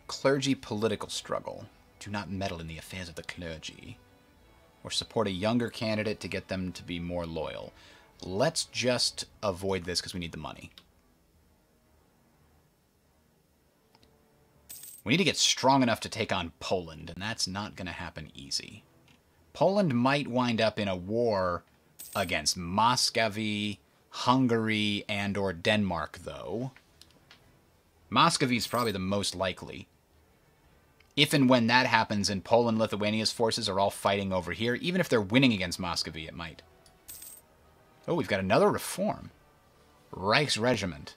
Clergy political struggle. Do not meddle in the affairs of the clergy. Or support a younger candidate to get them to be more loyal. Let's just avoid this because we need the money. We need to get strong enough to take on Poland, and that's not going to happen easy. Poland might wind up in a war against Muscovy, Hungary, and or Denmark, though. Muscovy is probably the most likely. If and when that happens and Poland, Lithuania's forces are all fighting over here, even if they're winning against Muscovy, it might. Oh, we've got another reform. Reichsregiment.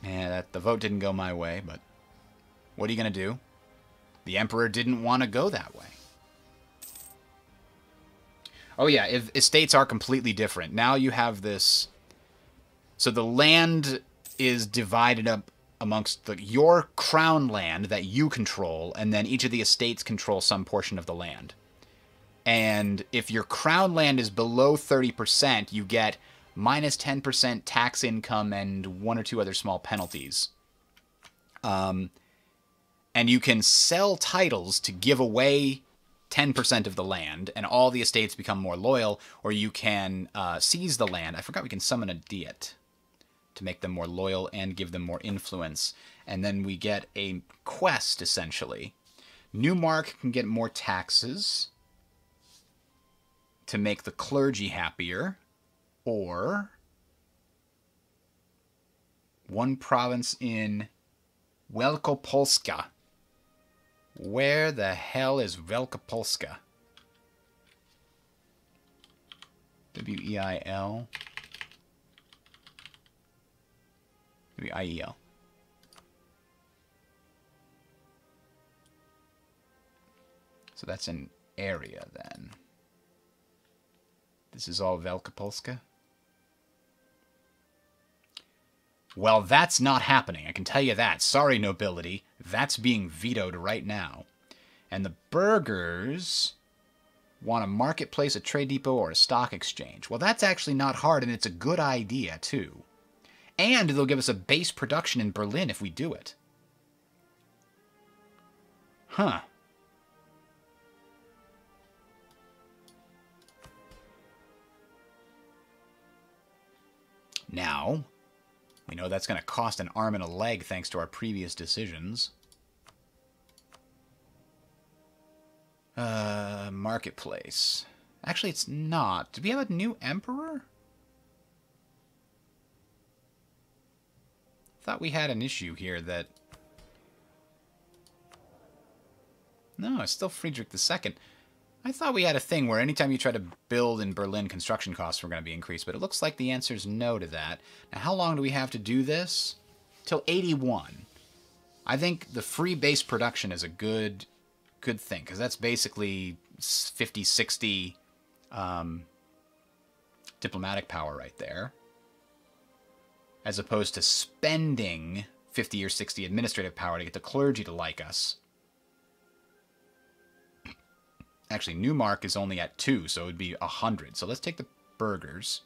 Yeah, the vote didn't go my way, but what are you going to do? The Emperor didn't want to go that way. Oh yeah, if estates are completely different. Now you have this... So the land is divided up amongst your crown land that you control, and then each of the estates control some portion of the land. And if your crown land is below 30%, you get minus 10% tax income and one or two other small penalties. And you can sell titles to give away 10% of the land, and all the estates become more loyal, or you can seize the land. I forgot we can summon a Diet to make them more loyal and give them more influence. And then we get a quest, essentially. Neumark can get more taxes to make the clergy happier, or one province in Wielkopolska. Where the hell is Wielkopolska? W-E-I-L. W-I-E-L. So that's an area then. This is all Wielkopolska? Well, that's not happening, I can tell you that. Sorry, nobility. That's being vetoed right now. And the burghers want a marketplace, a trade depot, or a stock exchange. Well, that's actually not hard, and it's a good idea, too. And they'll give us a base production in Berlin if we do it. Huh. Now, we know that's going to cost an arm and a leg thanks to our previous decisions. Marketplace. Actually, it's not. Do we have a new emperor? Thought we had an issue here that... No, it's still Friedrich II. I thought we had a thing where anytime you try to build in Berlin, construction costs were going to be increased, but it looks like the answer is no to that. Now, how long do we have to do this? Till 81. I think the free base production is a good thing, because that's basically 50, 60 diplomatic power right there, as opposed to spending 50 or 60 administrative power to get the clergy to like us. Actually, Neumark is only at 2, so it would be 100. So let's take the burghers.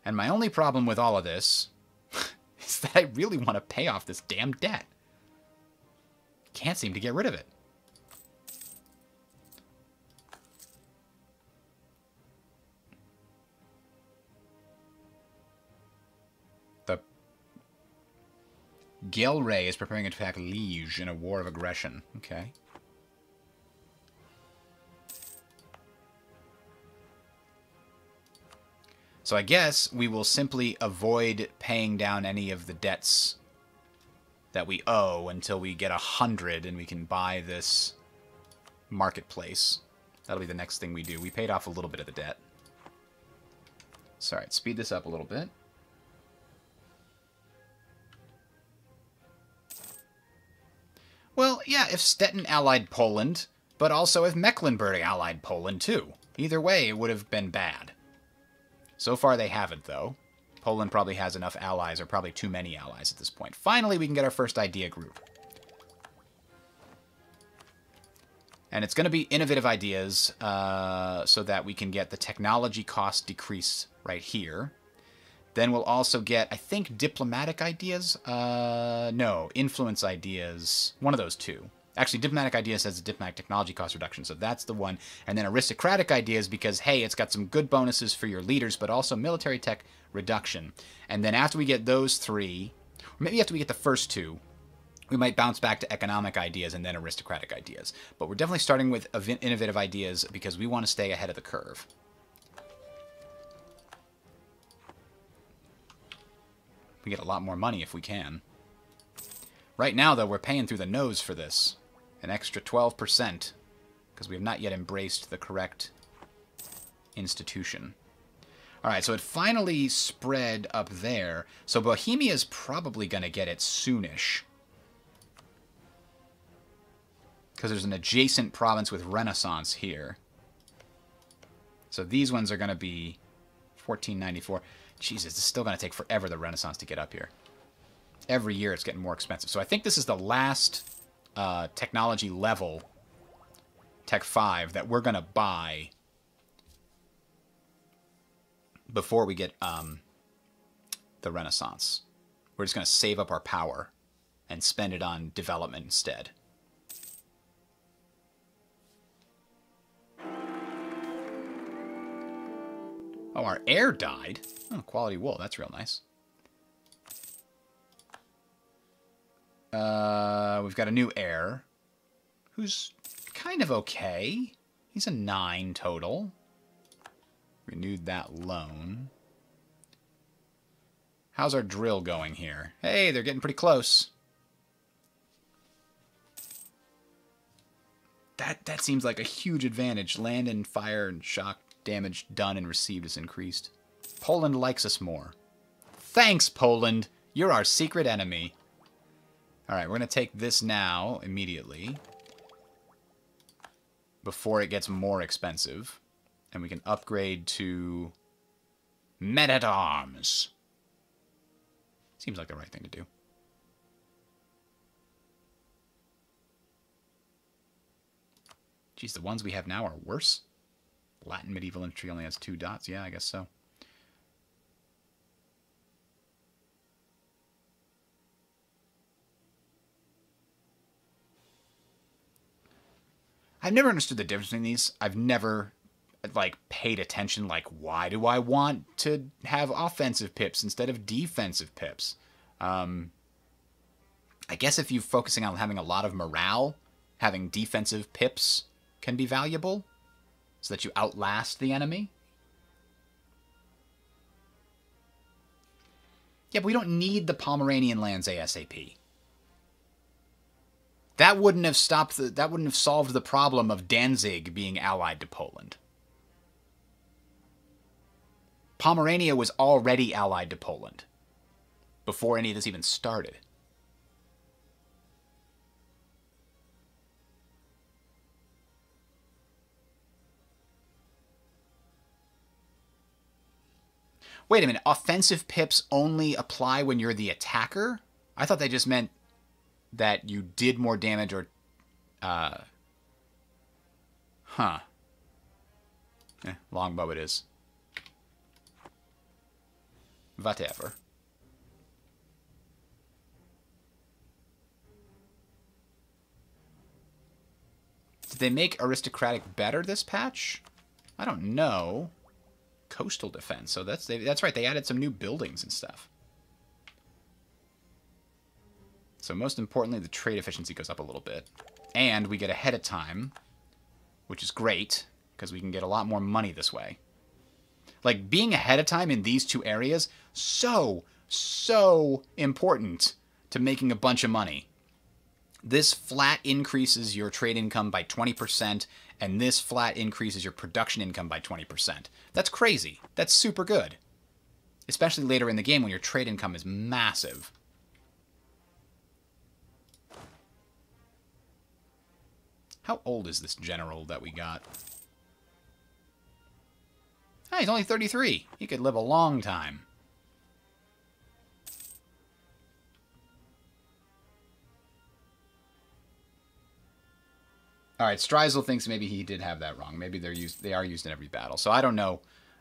And my only problem with all of this is that I really want to pay off this damn debt. Can't seem to get rid of it. The Gelre is preparing to attack Liege in a war of aggression. Okay. So I guess we will simply avoid paying down any of the debts that we owe until we get 100 and we can buy this marketplace. That'll be the next thing we do. We paid off a little bit of the debt. So, alright, speed this up a little bit. Well, yeah, if Stettin allied Poland, but also if Mecklenburg allied Poland too. Either way, it would have been bad. So far, they haven't, though. Poland probably has enough allies, or probably too many allies at this point. Finally, we can get our first idea group. And it's going to be innovative ideas so that we can get the technology cost decrease right here. Then we'll also get, I think, diplomatic ideas. No, influence ideas. One of those two. Actually, diplomatic ideas has a diplomatic technology cost reduction, so that's the one. And then aristocratic ideas because, hey, it's got some good bonuses for your leaders, but also military tech reduction. And then after we get those three, or maybe after we get the first two, we might bounce back to economic ideas and then aristocratic ideas. But we're definitely starting with innovative ideas because we want to stay ahead of the curve. We get a lot more money if we can. Right now, though, we're paying through the nose for this. An extra 12%, because we have not yet embraced the correct institution. Alright, so it finally spread up there. So Bohemia's probably going to get it soonish. Because there's an adjacent province with Renaissance here. So these ones are going to be 1494. Jesus, it's still going to take forever, the Renaissance, to get up here. Every year it's getting more expensive. So I think this is the last technology level, Tech 5, that we're going to buy before we get the Renaissance. We're just going to save up our power and spend it on development instead. Oh, our heir died. Oh, quality wool. That's real nice. We've got a new heir who's kind of okay. He's a 9 total. Renewed that loan. How's our drill going here? Hey, they're getting pretty close. That seems like a huge advantage. Land and fire and shock damage done and received is increased. Poland likes us more. Thanks, Poland. You're our secret enemy. Alright, we're going to take this now, immediately. Before it gets more expensive. And we can upgrade to Men-at-Arms. Seems like the right thing to do. Geez, the ones we have now are worse. Latin medieval infantry only has 2 dots. Yeah, I guess so. I've never understood the difference between these. I've never, like, paid attention. Like, why do I want to have offensive pips instead of defensive pips? I guess if you're focusing on having a lot of morale, having defensive pips can be valuable, so that you outlast the enemy. Yeah, but we don't need the Pomeranian lands ASAP. That wouldn't have solved the problem of Danzig being allied to Poland. Pomerania was already allied to Poland before any of this even started. Wait a minute, offensive pips only apply when you're the attacker? I thought they just meant that you did more damage or... longbow it is. Whatever. Did they make aristocratic better this patch? I don't know. Coastal defense. So that's right. They added some new buildings and stuff. So most importantly, the trade efficiency goes up a little bit. And we get ahead of time, which is great, because we can get a lot more money this way. Like, being ahead of time in these two areas, so important to making a bunch of money. This flat increases your trade income by 20%, and this flat increases your production income by 20%. That's crazy. That's super good. Especially later in the game when your trade income is massive. How old is this general that we got? Ah, he's only 33. He could live a long time. All right, Streisel thinks maybe he did have that wrong. Maybe they are used in every battle. So I don't know.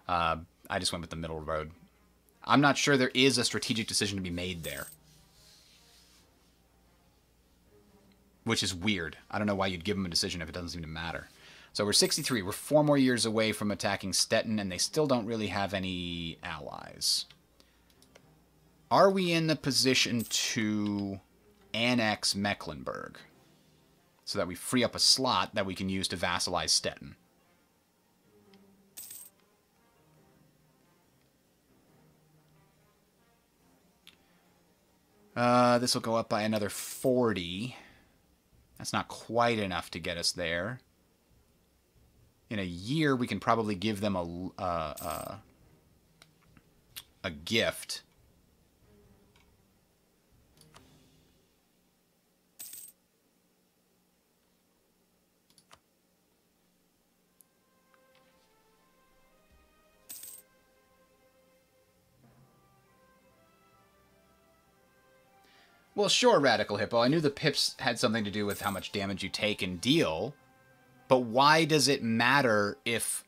I just went with the middle road. I'm not sure there is a strategic decision to be made there. Which is weird. I don't know why you'd give them a decision if it doesn't seem to matter. So we're 63. We're 4 more years away from attacking Stettin, and they still don't really have any allies. Are we in the position to annex Mecklenburg so that we free up a slot that we can use to vassalize Stettin? This will go up by another 40. That's not quite enough to get us there. In a year, we can probably give them a gift. Well, sure, Radical Hippo. I knew the pips had something to do with how much damage you take and deal, but why does it matter if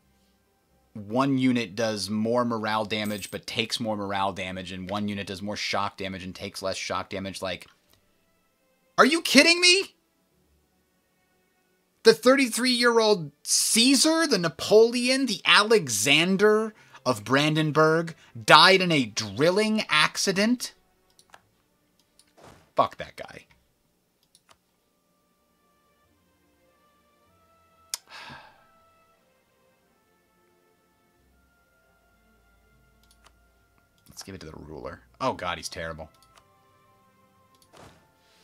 one unit does more morale damage but takes more morale damage and one unit does more shock damage and takes less shock damage? Like, are you kidding me? The 33-year-old Caesar, the Napoleon, the Alexander of Brandenburg died in a drilling accident? Fuck that guy. Let's give it to the ruler. Oh god, he's terrible.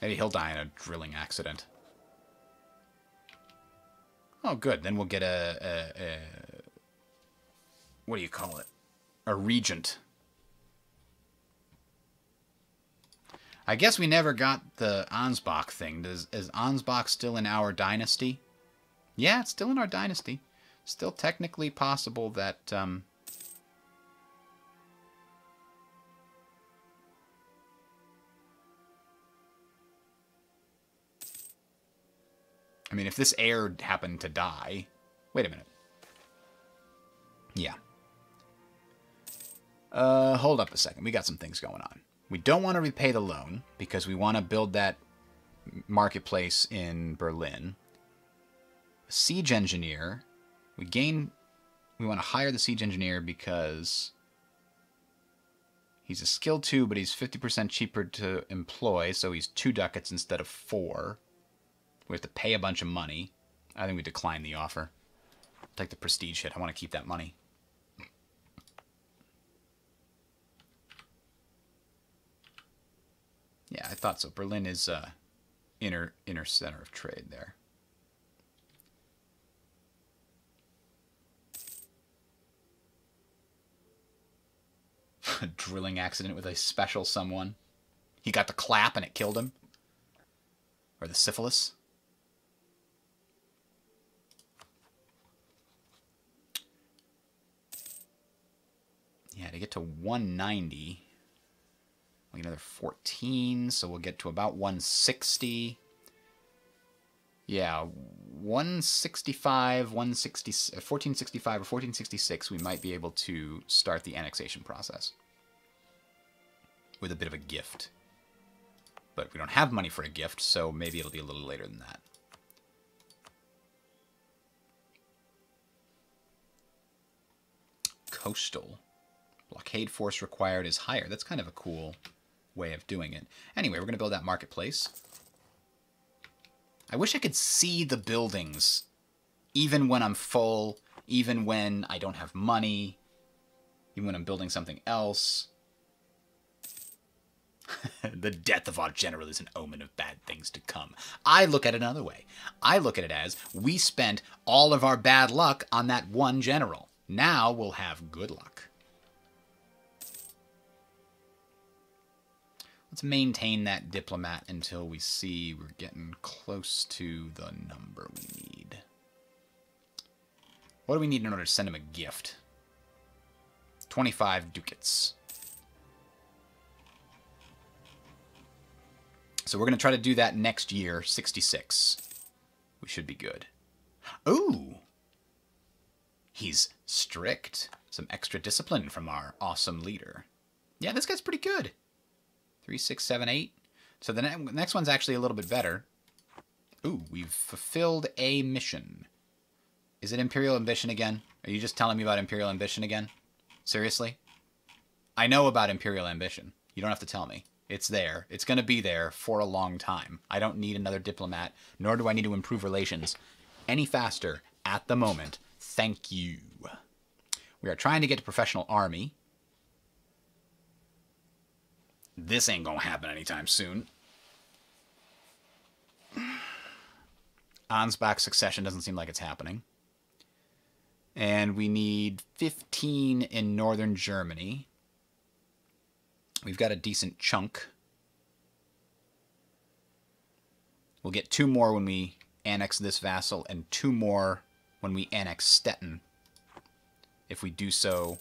Maybe he'll die in a drilling accident. Oh good, then we'll get a what do you call it? A regent. I guess we never got the Ansbach thing. Is Ansbach still in our dynasty? Yeah, it's still in our dynasty. Still technically possible that... I mean, if this heir happened to die... Wait a minute. Yeah. Hold up a second. We got some things going on. We don't want to repay the loan because we want to build that marketplace in Berlin. A siege engineer. We want to hire the siege engineer because he's a skill 2, but he's 50% cheaper to employ, so he's 2 ducats instead of 4. We have to pay a bunch of money. I think we decline the offer. Take the prestige hit. I want to keep that money. Yeah, I thought so. Berlin is inner center of trade there. A drilling accident with a special someone. He got the clap and it killed him. Or the syphilis. Yeah, to get to 190... another 14, so we'll get to about 160. Yeah, 165, 1465 or 1466, we might be able to start the annexation process. With a bit of a gift. But we don't have money for a gift, so maybe it'll be a little later than that. Coastal. Blockade force required is higher. That's kind of a cool way of doing it. Anyway, we're going to build that marketplace. I wish I could see the buildings, even when I'm full, even when I don't have money, even when I'm building something else. The death of our general is an omen of bad things to come. I look at it another way. I look at it as, we spent all of our bad luck on that one general. Now we'll have good luck. Let's maintain that diplomat until we see we're getting close to the number we need. What do we need in order to send him a gift? 25 ducats. So we're going to try to do that next year, 66. We should be good. Ooh. He's strict. Some extra discipline from our awesome leader. Yeah, this guy's pretty good. 3, 6, 7, 8. So the next one's actually a little bit better. Ooh, we've fulfilled a mission. Is it Imperial Ambition again? Are you just telling me about Imperial Ambition again? Seriously? I know about Imperial Ambition. You don't have to tell me. It's there. It's going to be there for a long time. I don't need another diplomat, nor do I need to improve relations any faster at the moment. Thank you. We are trying to get to professional army. This ain't going to happen anytime soon. Ansbach succession doesn't seem like it's happening. And we need 15 in northern Germany. We've got a decent chunk. We'll get 2 more when we annex this vassal, and 2 more when we annex Stettin. If we do so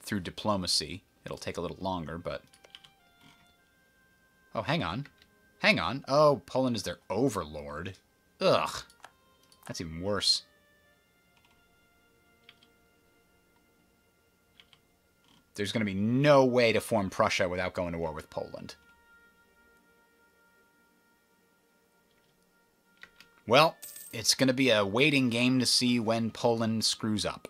through diplomacy. It'll take a little longer, but... Oh, hang on. Hang on. Oh, Poland is their overlord. Ugh. That's even worse. There's going to be no way to form Prussia without going to war with Poland. Well, it's going to be a waiting game to see when Poland screws up.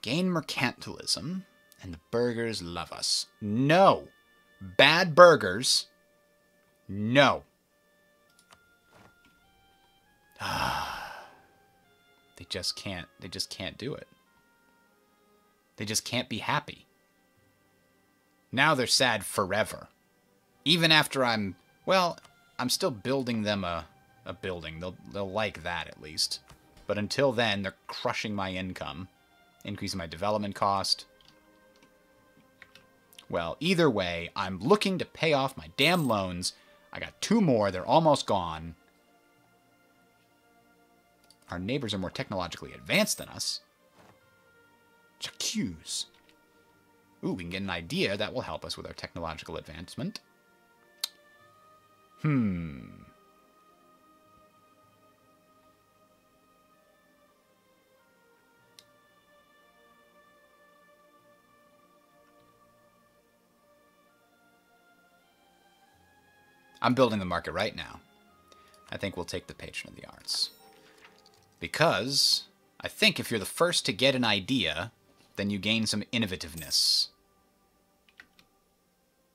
Gain mercantilism, and the burghers love us. No. Bad burghers. No. They just can't do it. They just can't be happy. Now they're sad forever. Even after I'm still building them a building. They'll like that at least. But until then, they're crushing my income, increasing my development cost. Well, either way, I'm looking to pay off my damn loans. I got 2 more. They're almost gone. Our neighbors are more technologically advanced than us. J'accuse. Ooh, we can get an idea that will help us with our technological advancement. I'm building the market right now. I think we'll take the patron of the arts. Because I think if you're the first to get an idea, then you gain some innovativeness.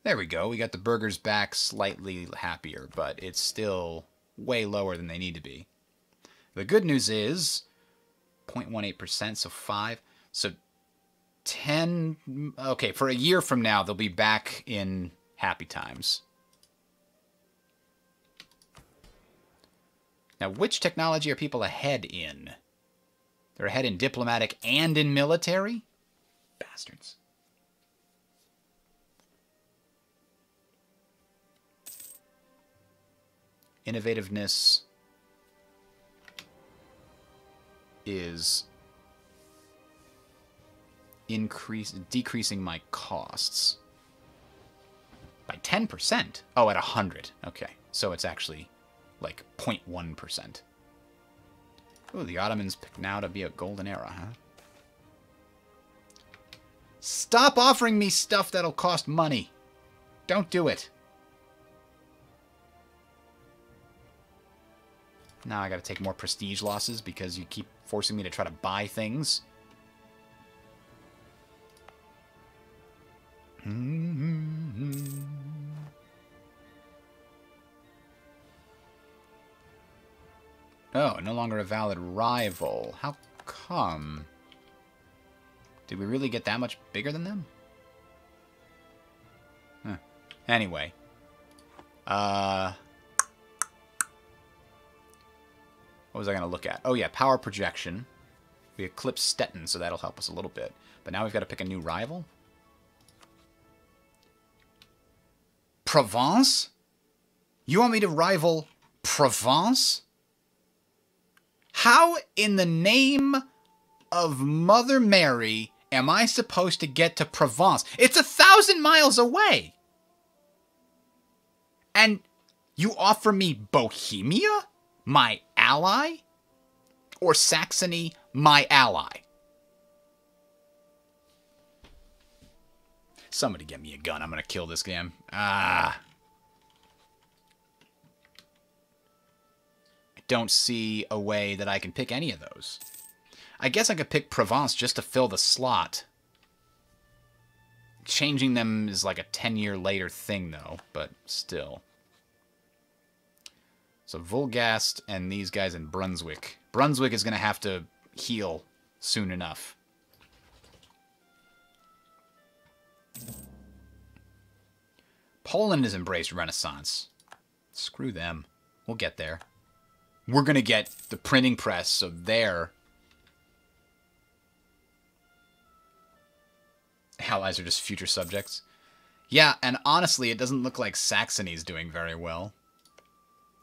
There we go. We got the burghers back slightly happier, but it's still way lower than they need to be. The good news is 0.18%, so 5. So 10... Okay, for a year from now, they'll be back in happy times. Now, which technology are people ahead in? They're ahead in diplomatic and in military? Bastards. Innovativeness is decreasing my costs by 10%. Oh, at 100. Okay, so it's actually like 0.1%. Ooh, the Ottomans pick now to be a golden era, huh? Stop offering me stuff that'll cost money. Don't do it. Now I gotta take more prestige losses because you keep forcing me to try to buy things. Oh, no longer a valid rival. How come? Did we really get that much bigger than them? Huh. Anyway. What was I going to look at? Oh, yeah, power projection. We eclipsed Stettin, so that'll help us a little bit. But now we've got to pick a new rival. Provence? You want me to rival Provence? How in the name of Mother Mary am I supposed to get to Provence? It's 1,000 miles away! And you offer me Bohemia? My ally? Or Saxony my ally? Somebody get me a gun. I'm going to kill this game. I don't see a way that I can pick any of those. I guess I could pick Provence just to fill the slot. Changing them is like a 10-year later thing, though, but still. So Volgast and these guys in Brunswick. Brunswick is going to have to heal soon enough. Poland has embraced Renaissance. Screw them. We'll get there. We're going to get the printing press, so their allies are just future subjects. Yeah, and honestly, it doesn't look like Saxony's doing very well.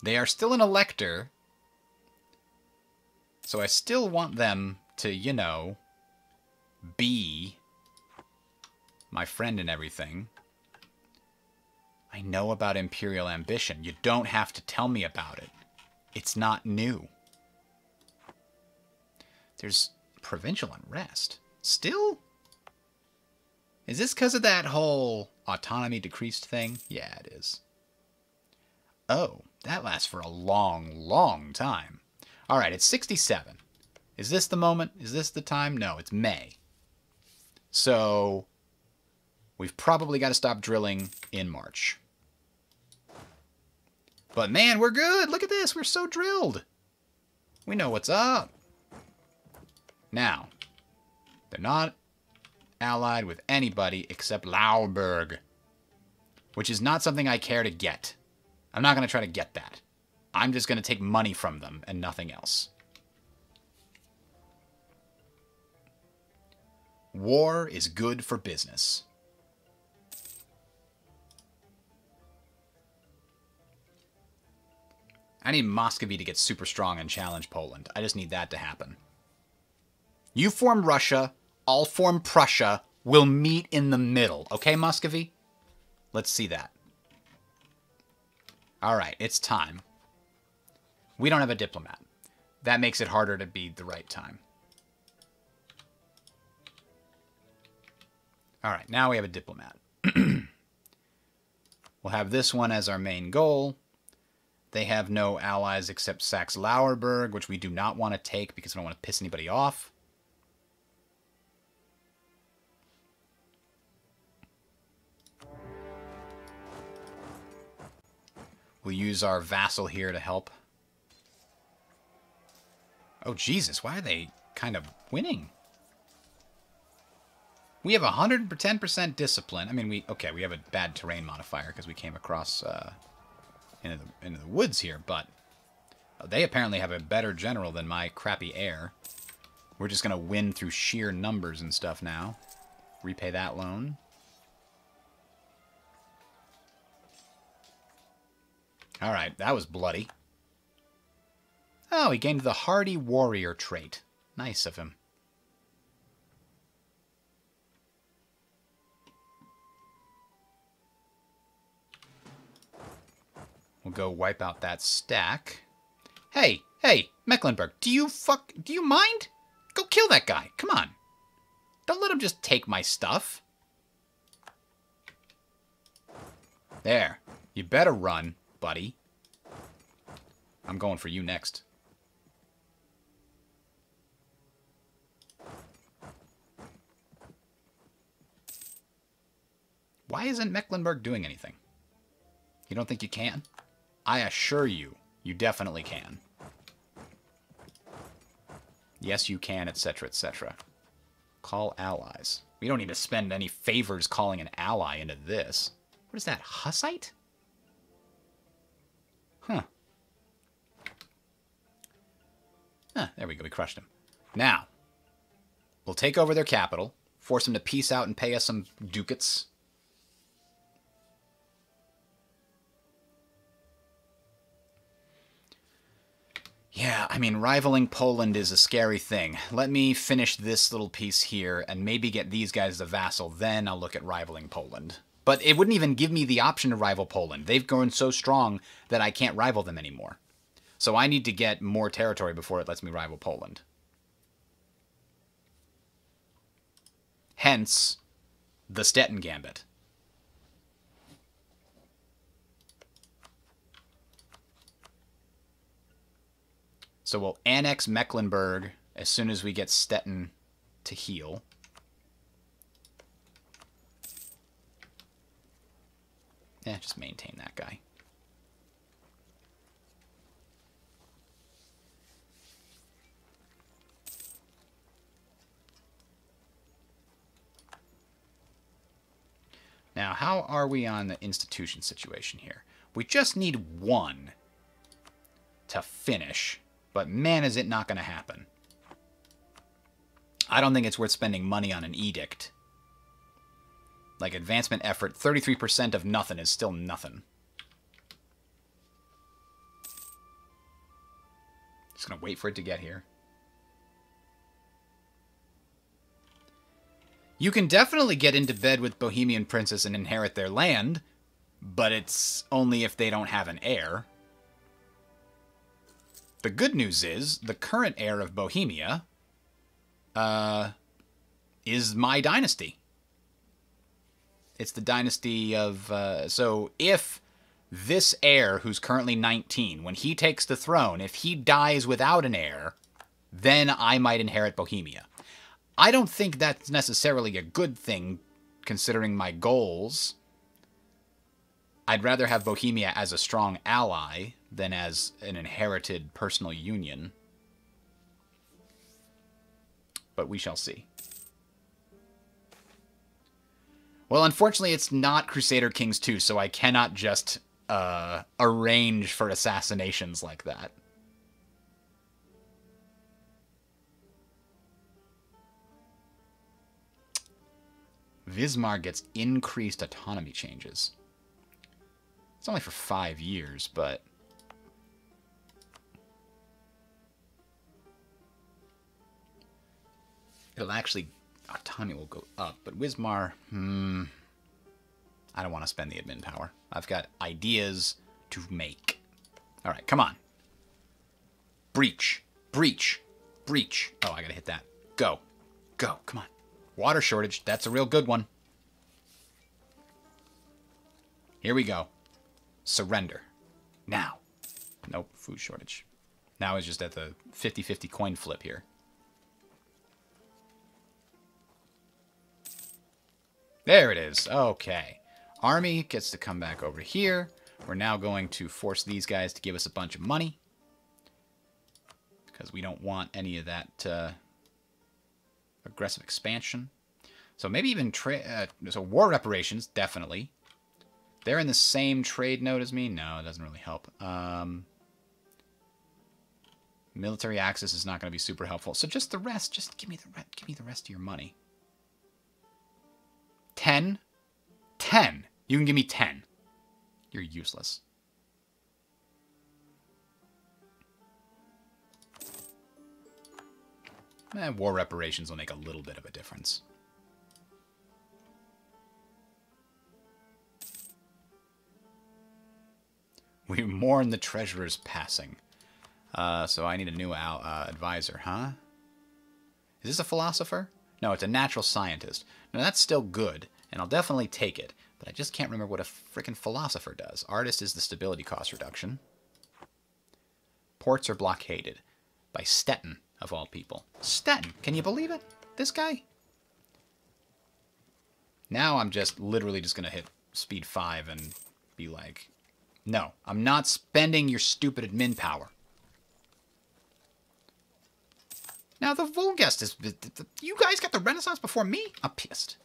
They are still an elector, so I still want them to, you know, be my friend and everything. I know about Imperial ambition. You don't have to tell me about it. It's not new. There's provincial unrest. Still? Is this because of that whole autonomy decreased thing? Yeah, it is. Oh, that lasts for a long, long time. All right, it's 67. Is this the moment? Is this the time? No, it's May. So we've probably got to stop drilling in March. But man, we're good. Look at this. We're so drilled. We know what's up. Now, they're not allied with anybody except Lauerburg, which is not something I care to get. I'm not going to try to get that. I'm just going to take money from them and nothing else. War is good for business. I need Muscovy to get super strong and challenge Poland. I just need that to happen. You form Russia, I'll form Prussia. We'll meet in the middle. Okay, Muscovy? Let's see that. All right, it's time. We don't have a diplomat. That makes it harder to be the right time. All right, now we have a diplomat. We'll have this one as our main goal. They have no allies except Saxe-Lauerburg, which we do not want to take because we don't want to piss anybody off. We'll use our vassal here to help. Oh, Jesus, why are they kind of winning? We have 110% discipline. I mean, we have a bad terrain modifier because we came across into the woods here, but they apparently have a better general than my crappy heir. We're just going to win through sheer numbers and stuff now. Repay that loan. All right, that was bloody. Oh, he gained the hardy warrior trait. Nice of him. We'll go wipe out that stack. Hey, Mecklenburg, do you mind? Go kill that guy. Come on. Don't let him just take my stuff. There. You better run, buddy. I'm going for you next. Why isn't Mecklenburg doing anything? You don't think you can? I assure you, you definitely can. Yes, you can, etc., etc. Call allies. We don't need to spend any favors calling an ally into this. What is that, Hussite? Huh. There we go, we crushed him. Now, we'll take over their capital, force them to peace out and pay us some ducats. Yeah, I mean, rivaling Poland is a scary thing. Let me finish this little piece here and maybe get these guys the vassal, then I'll look at rivaling Poland. But it wouldn't even give me the option to rival Poland. They've grown so strong that I can't rival them anymore. So I need to get more territory before it lets me rival Poland. Hence, the Stettin Gambit. So we'll annex Mecklenburg as soon as we get Stettin to heal. Yeah, just maintain that guy. Now, how are we on the institution situation here? We just need one to finish, but man, is it not going to happen. I don't think it's worth spending money on an edict. Like, advancement effort, 33% of nothing is still nothing. Just going to wait for it to get here. You can definitely get into bed with Bohemian Princess and inherit their land, but it's only if they don't have an heir. The good news is, the current heir of Bohemia is my dynasty. It's the dynasty of... so if this heir, who's currently 19, when he takes the throne, if he dies without an heir, then I might inherit Bohemia. I don't think that's necessarily a good thing, considering my goals. I'd rather have Bohemia as a strong ally than as an inherited personal union. But we shall see. Well, unfortunately, it's not Crusader Kings 2, so I cannot just arrange for assassinations like that. Wismar gets increased autonomy changes. It's only for 5 years, but... it'll actually... autonomy will go up, but Wismar... I don't want to spend the admin power. I've got ideas to make. Alright, come on. Breach. Breach. Breach. Oh, I gotta hit that. Go. Go. Come on. Water shortage. That's a real good one. Here we go. Surrender. Now. Nope. Food shortage. Now is just at the 50-50 coin flip here. There it is. Okay. Army gets to come back over here. We're now going to force these guys to give us a bunch of money. Because we don't want any of that aggressive expansion. So maybe even so war reparations, definitely. They're in the same trade node as me? No, it doesn't really help. Military access is not going to be super helpful. So just the rest, just give me the rest of your money. 10? 10. You can give me 10. You're useless. War reparations will make a little bit of a difference. We mourn the treasurer's passing. So I need a new advisor, huh? Is this a philosopher? No, it's a natural scientist. Now that's still good, and I'll definitely take it. But I just can't remember what a frickin' philosopher does. Artist is the stability cost reduction. Ports are blockaded. By Stettin, of all people. Stettin, can you believe it? This guy? Now I'm just literally just going to hit speed 5 and be like, no, I'm not spending your stupid admin power. Now the Volgest is... you guys got the Renaissance before me? I'm pissed.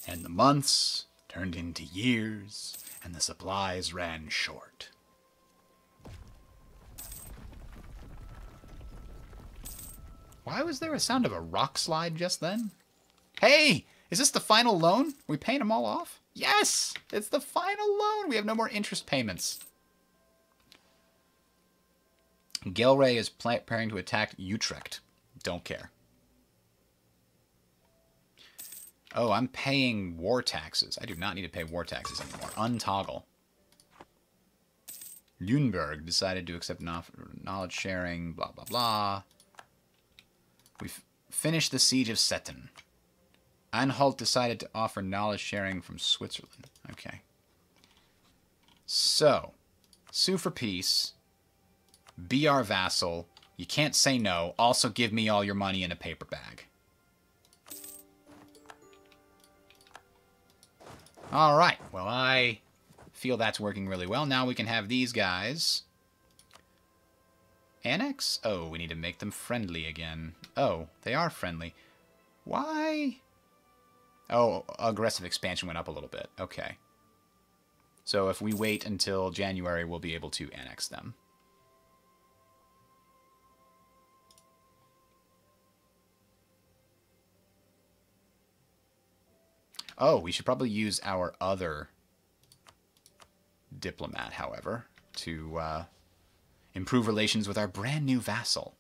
And the months turned into years, and the supplies ran short. Why was there a sound of a rock slide just then? Hey, is this the final loan? We paying them all off? Yes, it's the final loan. We have no more interest payments. Gelre is preparing to attack Utrecht. Don't care. Oh, I'm paying war taxes. I do not need to pay war taxes anymore. Untoggle. Lüneburg decided to accept knowledge sharing, blah, blah, blah. We've finished the siege of Stettin. Anhalt decided to offer knowledge sharing from Switzerland. Okay. So, sue for peace. Be our vassal. You can't say no. Also give me all your money in a paper bag. Alright, well, I feel that's working really well. Now we can have these guys annex? Oh, we need to make them friendly again. Oh, they are friendly. Why? Oh, aggressive expansion went up a little bit. Okay. So if we wait until January, we'll be able to annex them. Oh, we should probably use our other diplomat, however, to improve relations with our brand new vassal.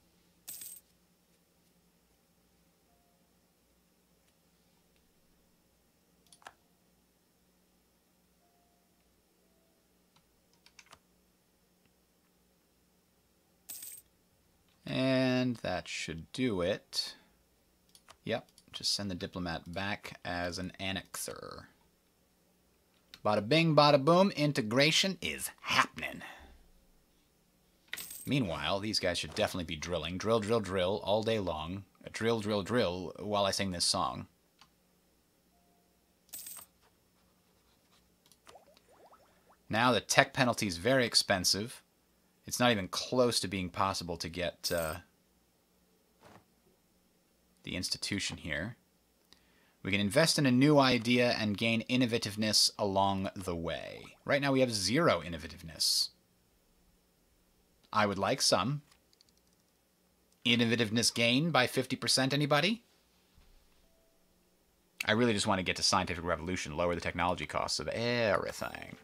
And that should do it. Yep, just send the diplomat back as an annexer. Bada bing, bada boom, integration is happening. Meanwhile, these guys should definitely be drilling. Drill, drill, drill all day long. Drill, drill, drill while I sing this song. Now the tech penalty is very expensive. It's not even close to being possible to get the institution here. We can invest in a new idea and gain innovativeness along the way. Right now we have 0 innovativeness. I would like some. Innovativeness gain by 50%, anybody? I really just want to get to scientific revolution, lower the technology costs of everything.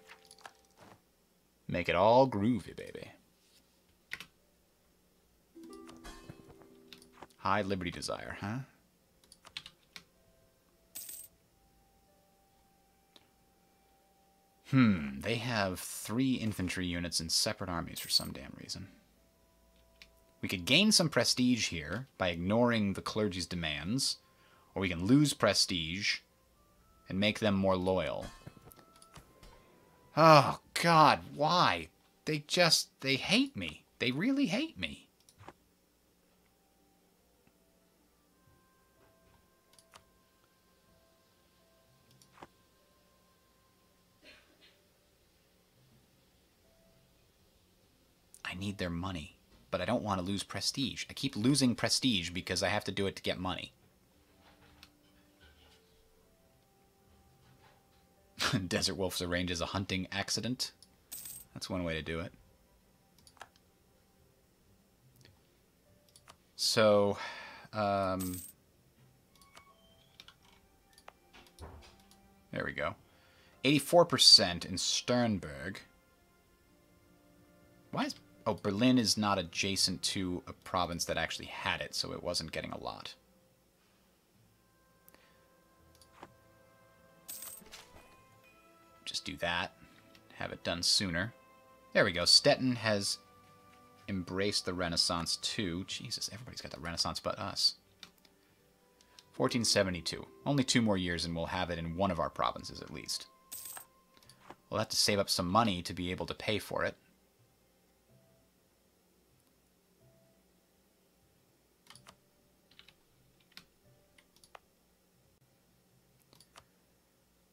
Make it all groovy, baby. High liberty desire, huh? They have 3 infantry units in separate armies for some damn reason. We could gain some prestige here by ignoring the clergy's demands, or we can lose prestige and make them more loyal. Oh, God, why? They hate me. They really hate me. I need their money, but I don't want to lose prestige. I keep losing prestige because I have to do it to get money. Desert Wolves arranges a hunting accident. That's one way to do it. So, there we go. 84% in Sternberg. Why is... Oh, Berlin is not adjacent to a province that actually had it, so it wasn't getting a lot. Just do that. Have it done sooner. There we go. Stettin has embraced the Renaissance too. Jesus, everybody's got the Renaissance but us. 1472. Only 2 more years and we'll have it in one of our provinces at least. We'll have to save up some money to be able to pay for it.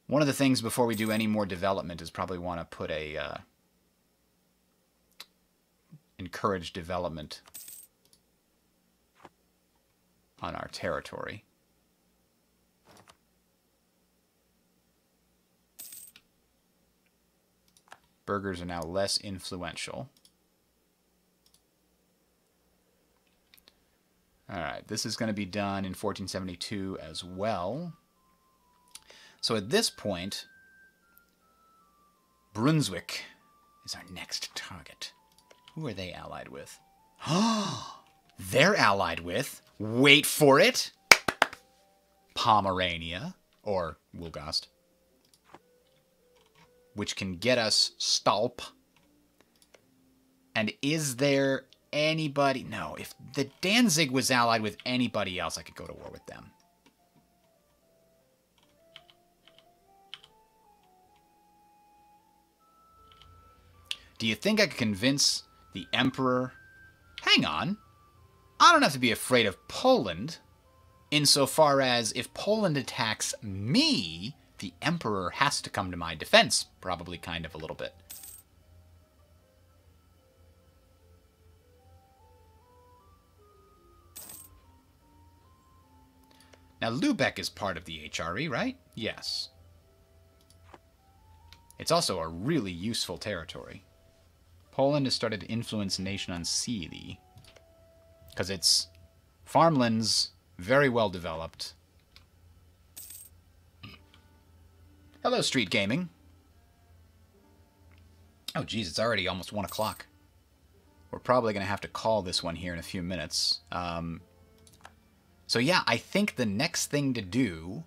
One of the things before we do any more development is probably want to put a encourage development on our territory. Burghers are now less influential. Alright, this is going to be done in 1472 as well. So at this point, Brunswick is our next target. Who are they allied with? They're allied with, wait for it, Pomerania. or Wolgast, which can get us Stalp. And is there anybody... No, if the Danzig was allied with anybody else, I could go to war with them. Do you think I could convince the Emperor... Hang on. I don't have to be afraid of Poland, insofar as if Poland attacks me, the Emperor has to come to my defense, probably kind of a little bit. Now, Lübeck is part of the HRE, right? Yes. It's also a really useful territory. Poland has started to influence nation on Sealy. Because it's farmlands, very well developed. Hello, Street Gaming. Oh, geez, it's already almost 1 o'clock. We're probably going to have to call this one here in a few minutes. So yeah, I think the next thing to do,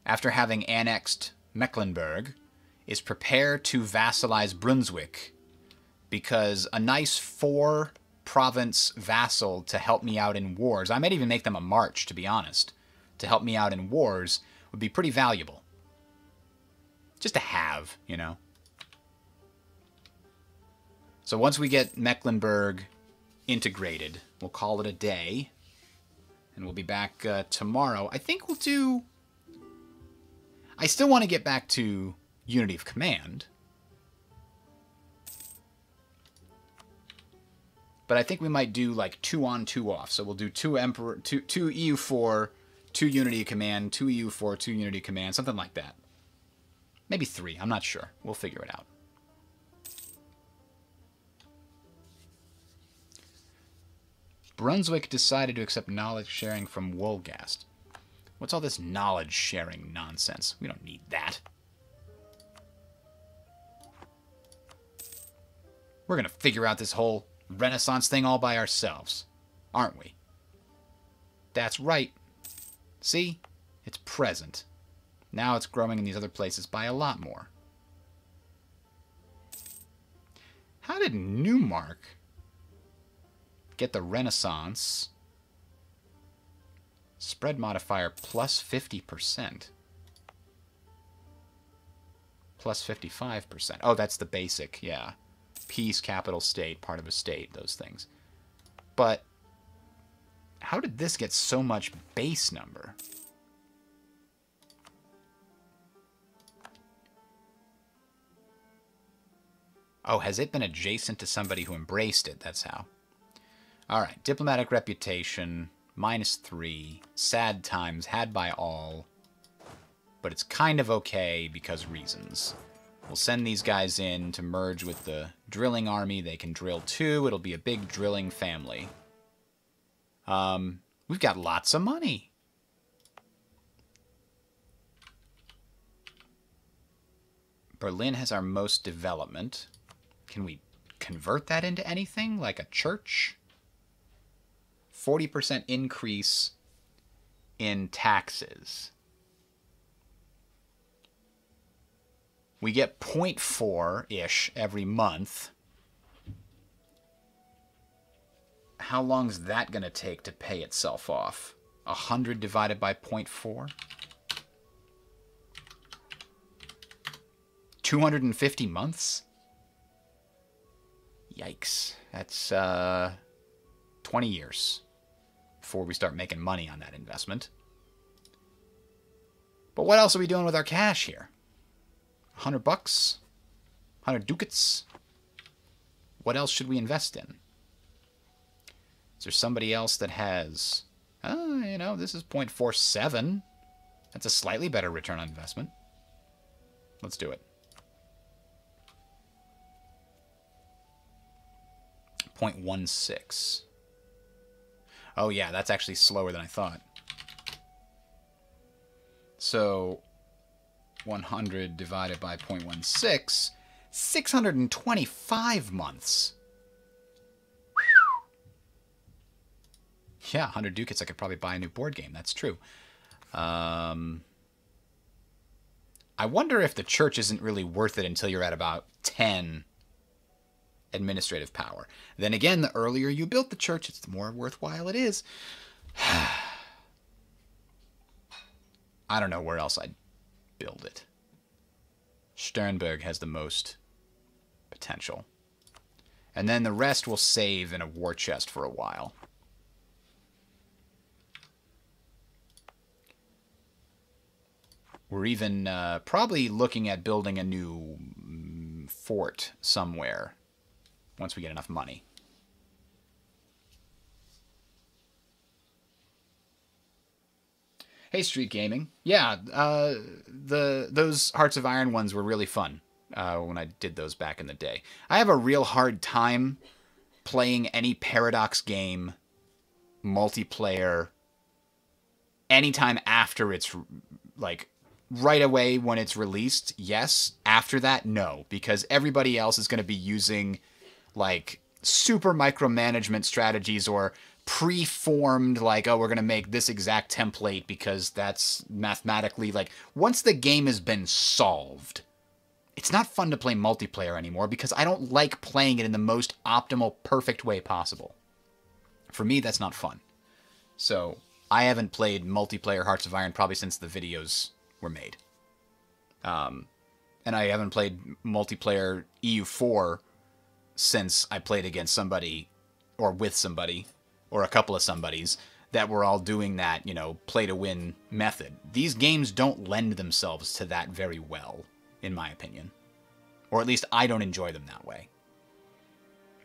after having annexed Mecklenburg, is prepare to vassalize Brunswick. Because a nice 4-province vassal to help me out in wars, I might even make them a march, to be honest, to help me out in wars, would be pretty valuable. Just to have, you know. So once we get Mecklenburg integrated, we'll call it a day. And we'll be back tomorrow. I think we'll do... I still want to get back to Unity of Command. But I think we might do like 2 on, 2 off. So we'll do 2 EU4, 2 Unity of Command, 2 EU4, 2 Unity of Command, something like that. Maybe 3, I'm not sure. We'll figure it out. Brunswick decided to accept knowledge sharing from Wolgast. What's all this knowledge sharing nonsense? We don't need that. We're going to figure out this whole Renaissance thing all by ourselves, aren't we? That's right. See? It's present. Now it's growing in these other places by a lot more. How did Newmark get the Renaissance spread modifier plus 50%? Plus 55%. Oh, that's the basic, yeah. Peace, capital, state, part of a state, those things. But how did this get so much base number? Oh, has it been adjacent to somebody who embraced it? That's how. Alright, diplomatic reputation, -3. Sad times, had by all. But it's kind of okay because reasons. We'll send these guys in to merge with the drilling army. They can drill too. It'll be a big drilling family. We've got lots of money. Berlin has our most development. Can we convert that into anything? Like a church? 40% increase in taxes. We get 0.4-ish every month. How long is that going to take to pay itself off? 100 divided by 0.4? 250 months? Yikes. That's 20 years before we start making money on that investment. But what else are we doing with our cash here? 100 bucks? 100 ducats? What else should we invest in? Is there somebody else that has... you know, this is 0.47. That's a slightly better return on investment. Let's do it. 0.16. Oh yeah, that's actually slower than I thought. So 100 divided by 0.16, 625 months. Yeah, 100 ducats, I could probably buy a new board game. That's true. I wonder if the church isn't really worth it until you're at about 10 administrative power. Then again, the earlier you build the church, it's the more worthwhile it is. I don't know where else I'd build it. Sternberg has the most potential. And then the rest will save in a war chest for a while. We're even probably looking at building a new fort somewhere once we get enough money. Hey, Street Gaming. Yeah, those Hearts of Iron ones were really fun when I did those back in the day. I have a real hard time playing any Paradox game multiplayer anytime after it's, like, right away when it's released, yes. After that, no. Because everybody else is going to be using, like, super micromanagement strategies or pre-formed, like, oh, we're going to make this exact template because that's mathematically, like, once the game has been solved, it's not fun to play multiplayer anymore because I don't like playing it in the most optimal, perfect way possible. For me, that's not fun. So, I haven't played multiplayer Hearts of Iron probably since the videos were made. And I haven't played multiplayer EU4 since I played against somebody, or with somebody, or a couple of somebodies, that were all doing that, you know, play-to-win method. These games don't lend themselves to that very well, in my opinion. Or at least I don't enjoy them that way.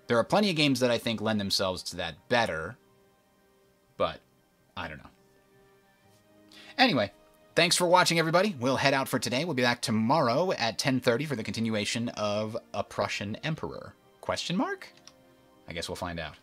There are plenty of games that I think lend themselves to that better, but I don't know. Anyway, thanks for watching, everybody. We'll head out for today. We'll be back tomorrow at 10:30 for the continuation of A Prussian Emperor. Question mark? I guess we'll find out.